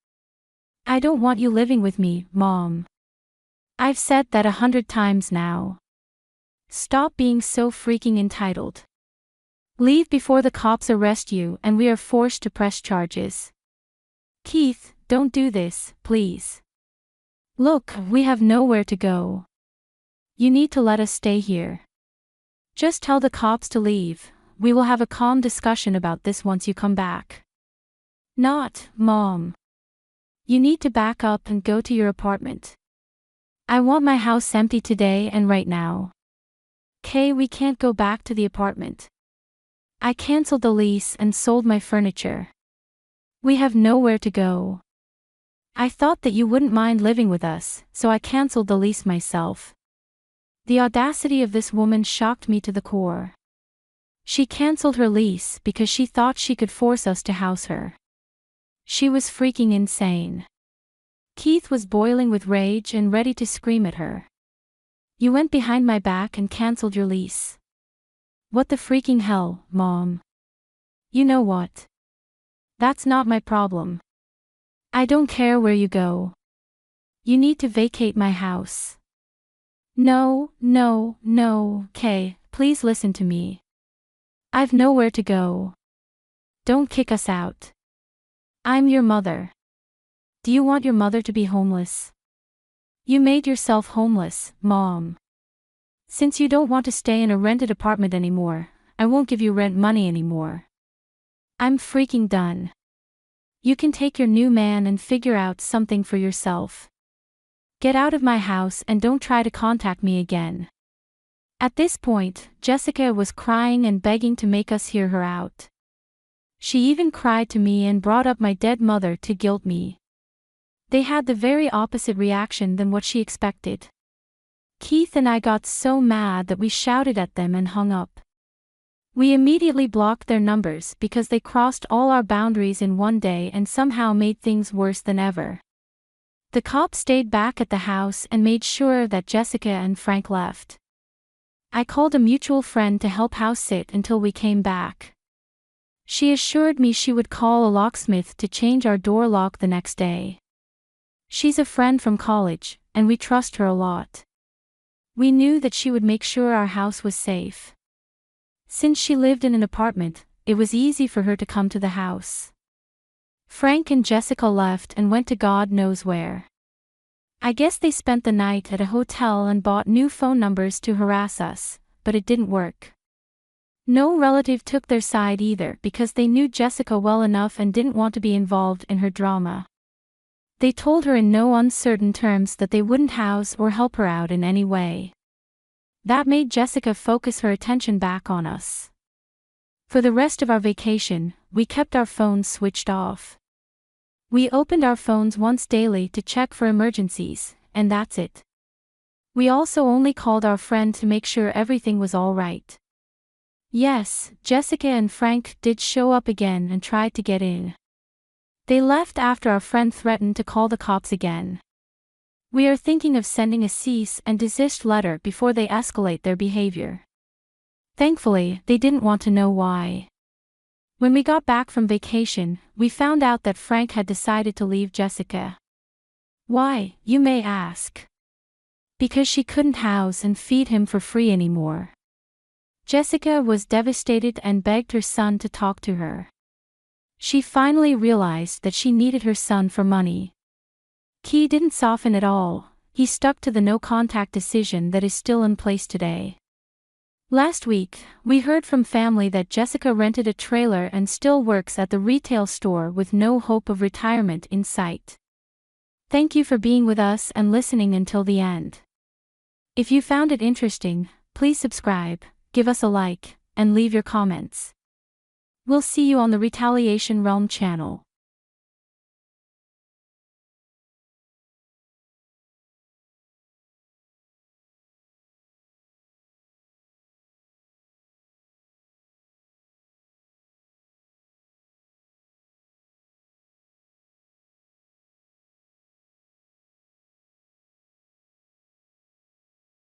I don't want you living with me, Mom. I've said that 100 times now. Stop being so freaking entitled. Leave before the cops arrest you and we are forced to press charges. Keith, don't do this, please. Look, we have nowhere to go. You need to let us stay here. Just tell the cops to leave. We will have a calm discussion about this once you come back. Not, Mom. You need to back up and go to your apartment. I want my house empty today and right now. Kay, we can't go back to the apartment. I canceled the lease and sold my furniture. We have nowhere to go. I thought that you wouldn't mind living with us, so I canceled the lease myself. The audacity of this woman shocked me to the core. She canceled her lease because she thought she could force us to house her. She was freaking insane. Keith was boiling with rage and ready to scream at her. You went behind my back and canceled your lease. What the freaking hell, Mom? You know what? That's not my problem. I don't care where you go. You need to vacate my house. No, Kay, please listen to me. I've nowhere to go. Don't kick us out. I'm your mother. Do you want your mother to be homeless? You made yourself homeless, Mom. Since you don't want to stay in a rented apartment anymore, I won't give you rent money anymore. I'm freaking done. You can take your new man and figure out something for yourself. Get out of my house and don't try to contact me again. At this point, Jessica was crying and begging to make us hear her out. She even cried to me and brought up my dead mother to guilt me. They had the very opposite reaction than what she expected. Keith and I got so mad that we shouted at them and hung up. We immediately blocked their numbers because they crossed all our boundaries in one day and somehow made things worse than ever. The cops stayed back at the house and made sure that Jessica and Frank left. I called a mutual friend to help house sit until we came back. She assured me she would call a locksmith to change our door lock the next day. She's a friend from college, and we trust her a lot. We knew that she would make sure our house was safe. Since she lived in an apartment, it was easy for her to come to the house. Frank and Jessica left and went to God knows where. I guess they spent the night at a hotel and bought new phone numbers to harass us, but it didn't work. No relative took their side either because they knew Jessica well enough and didn't want to be involved in her drama. They told her in no uncertain terms that they wouldn't house or help her out in any way. That made Jessica focus her attention back on us. For the rest of our vacation, we kept our phones switched off. We opened our phones once daily to check for emergencies, and that's it. We also only called our friend to make sure everything was all right. Yes, Jessica and Frank did show up again and tried to get in. They left after our friend threatened to call the cops again. We are thinking of sending a cease and desist letter before they escalate their behavior. Thankfully, they didn't want to know why. When we got back from vacation, we found out that Frank had decided to leave Jessica. Why, you may ask? Because she couldn't house and feed him for free anymore. Jessica was devastated and begged her son to talk to her. She finally realized that she needed her son for money. Key didn't soften at all. He stuck to the no-contact decision that is still in place today. Last week, we heard from family that Jessica rented a trailer and still works at the retail store with no hope of retirement in sight. Thank you for being with us and listening until the end. If you found it interesting, please subscribe, give us a like, and leave your comments. We'll see you on the Retaliation Realm channel.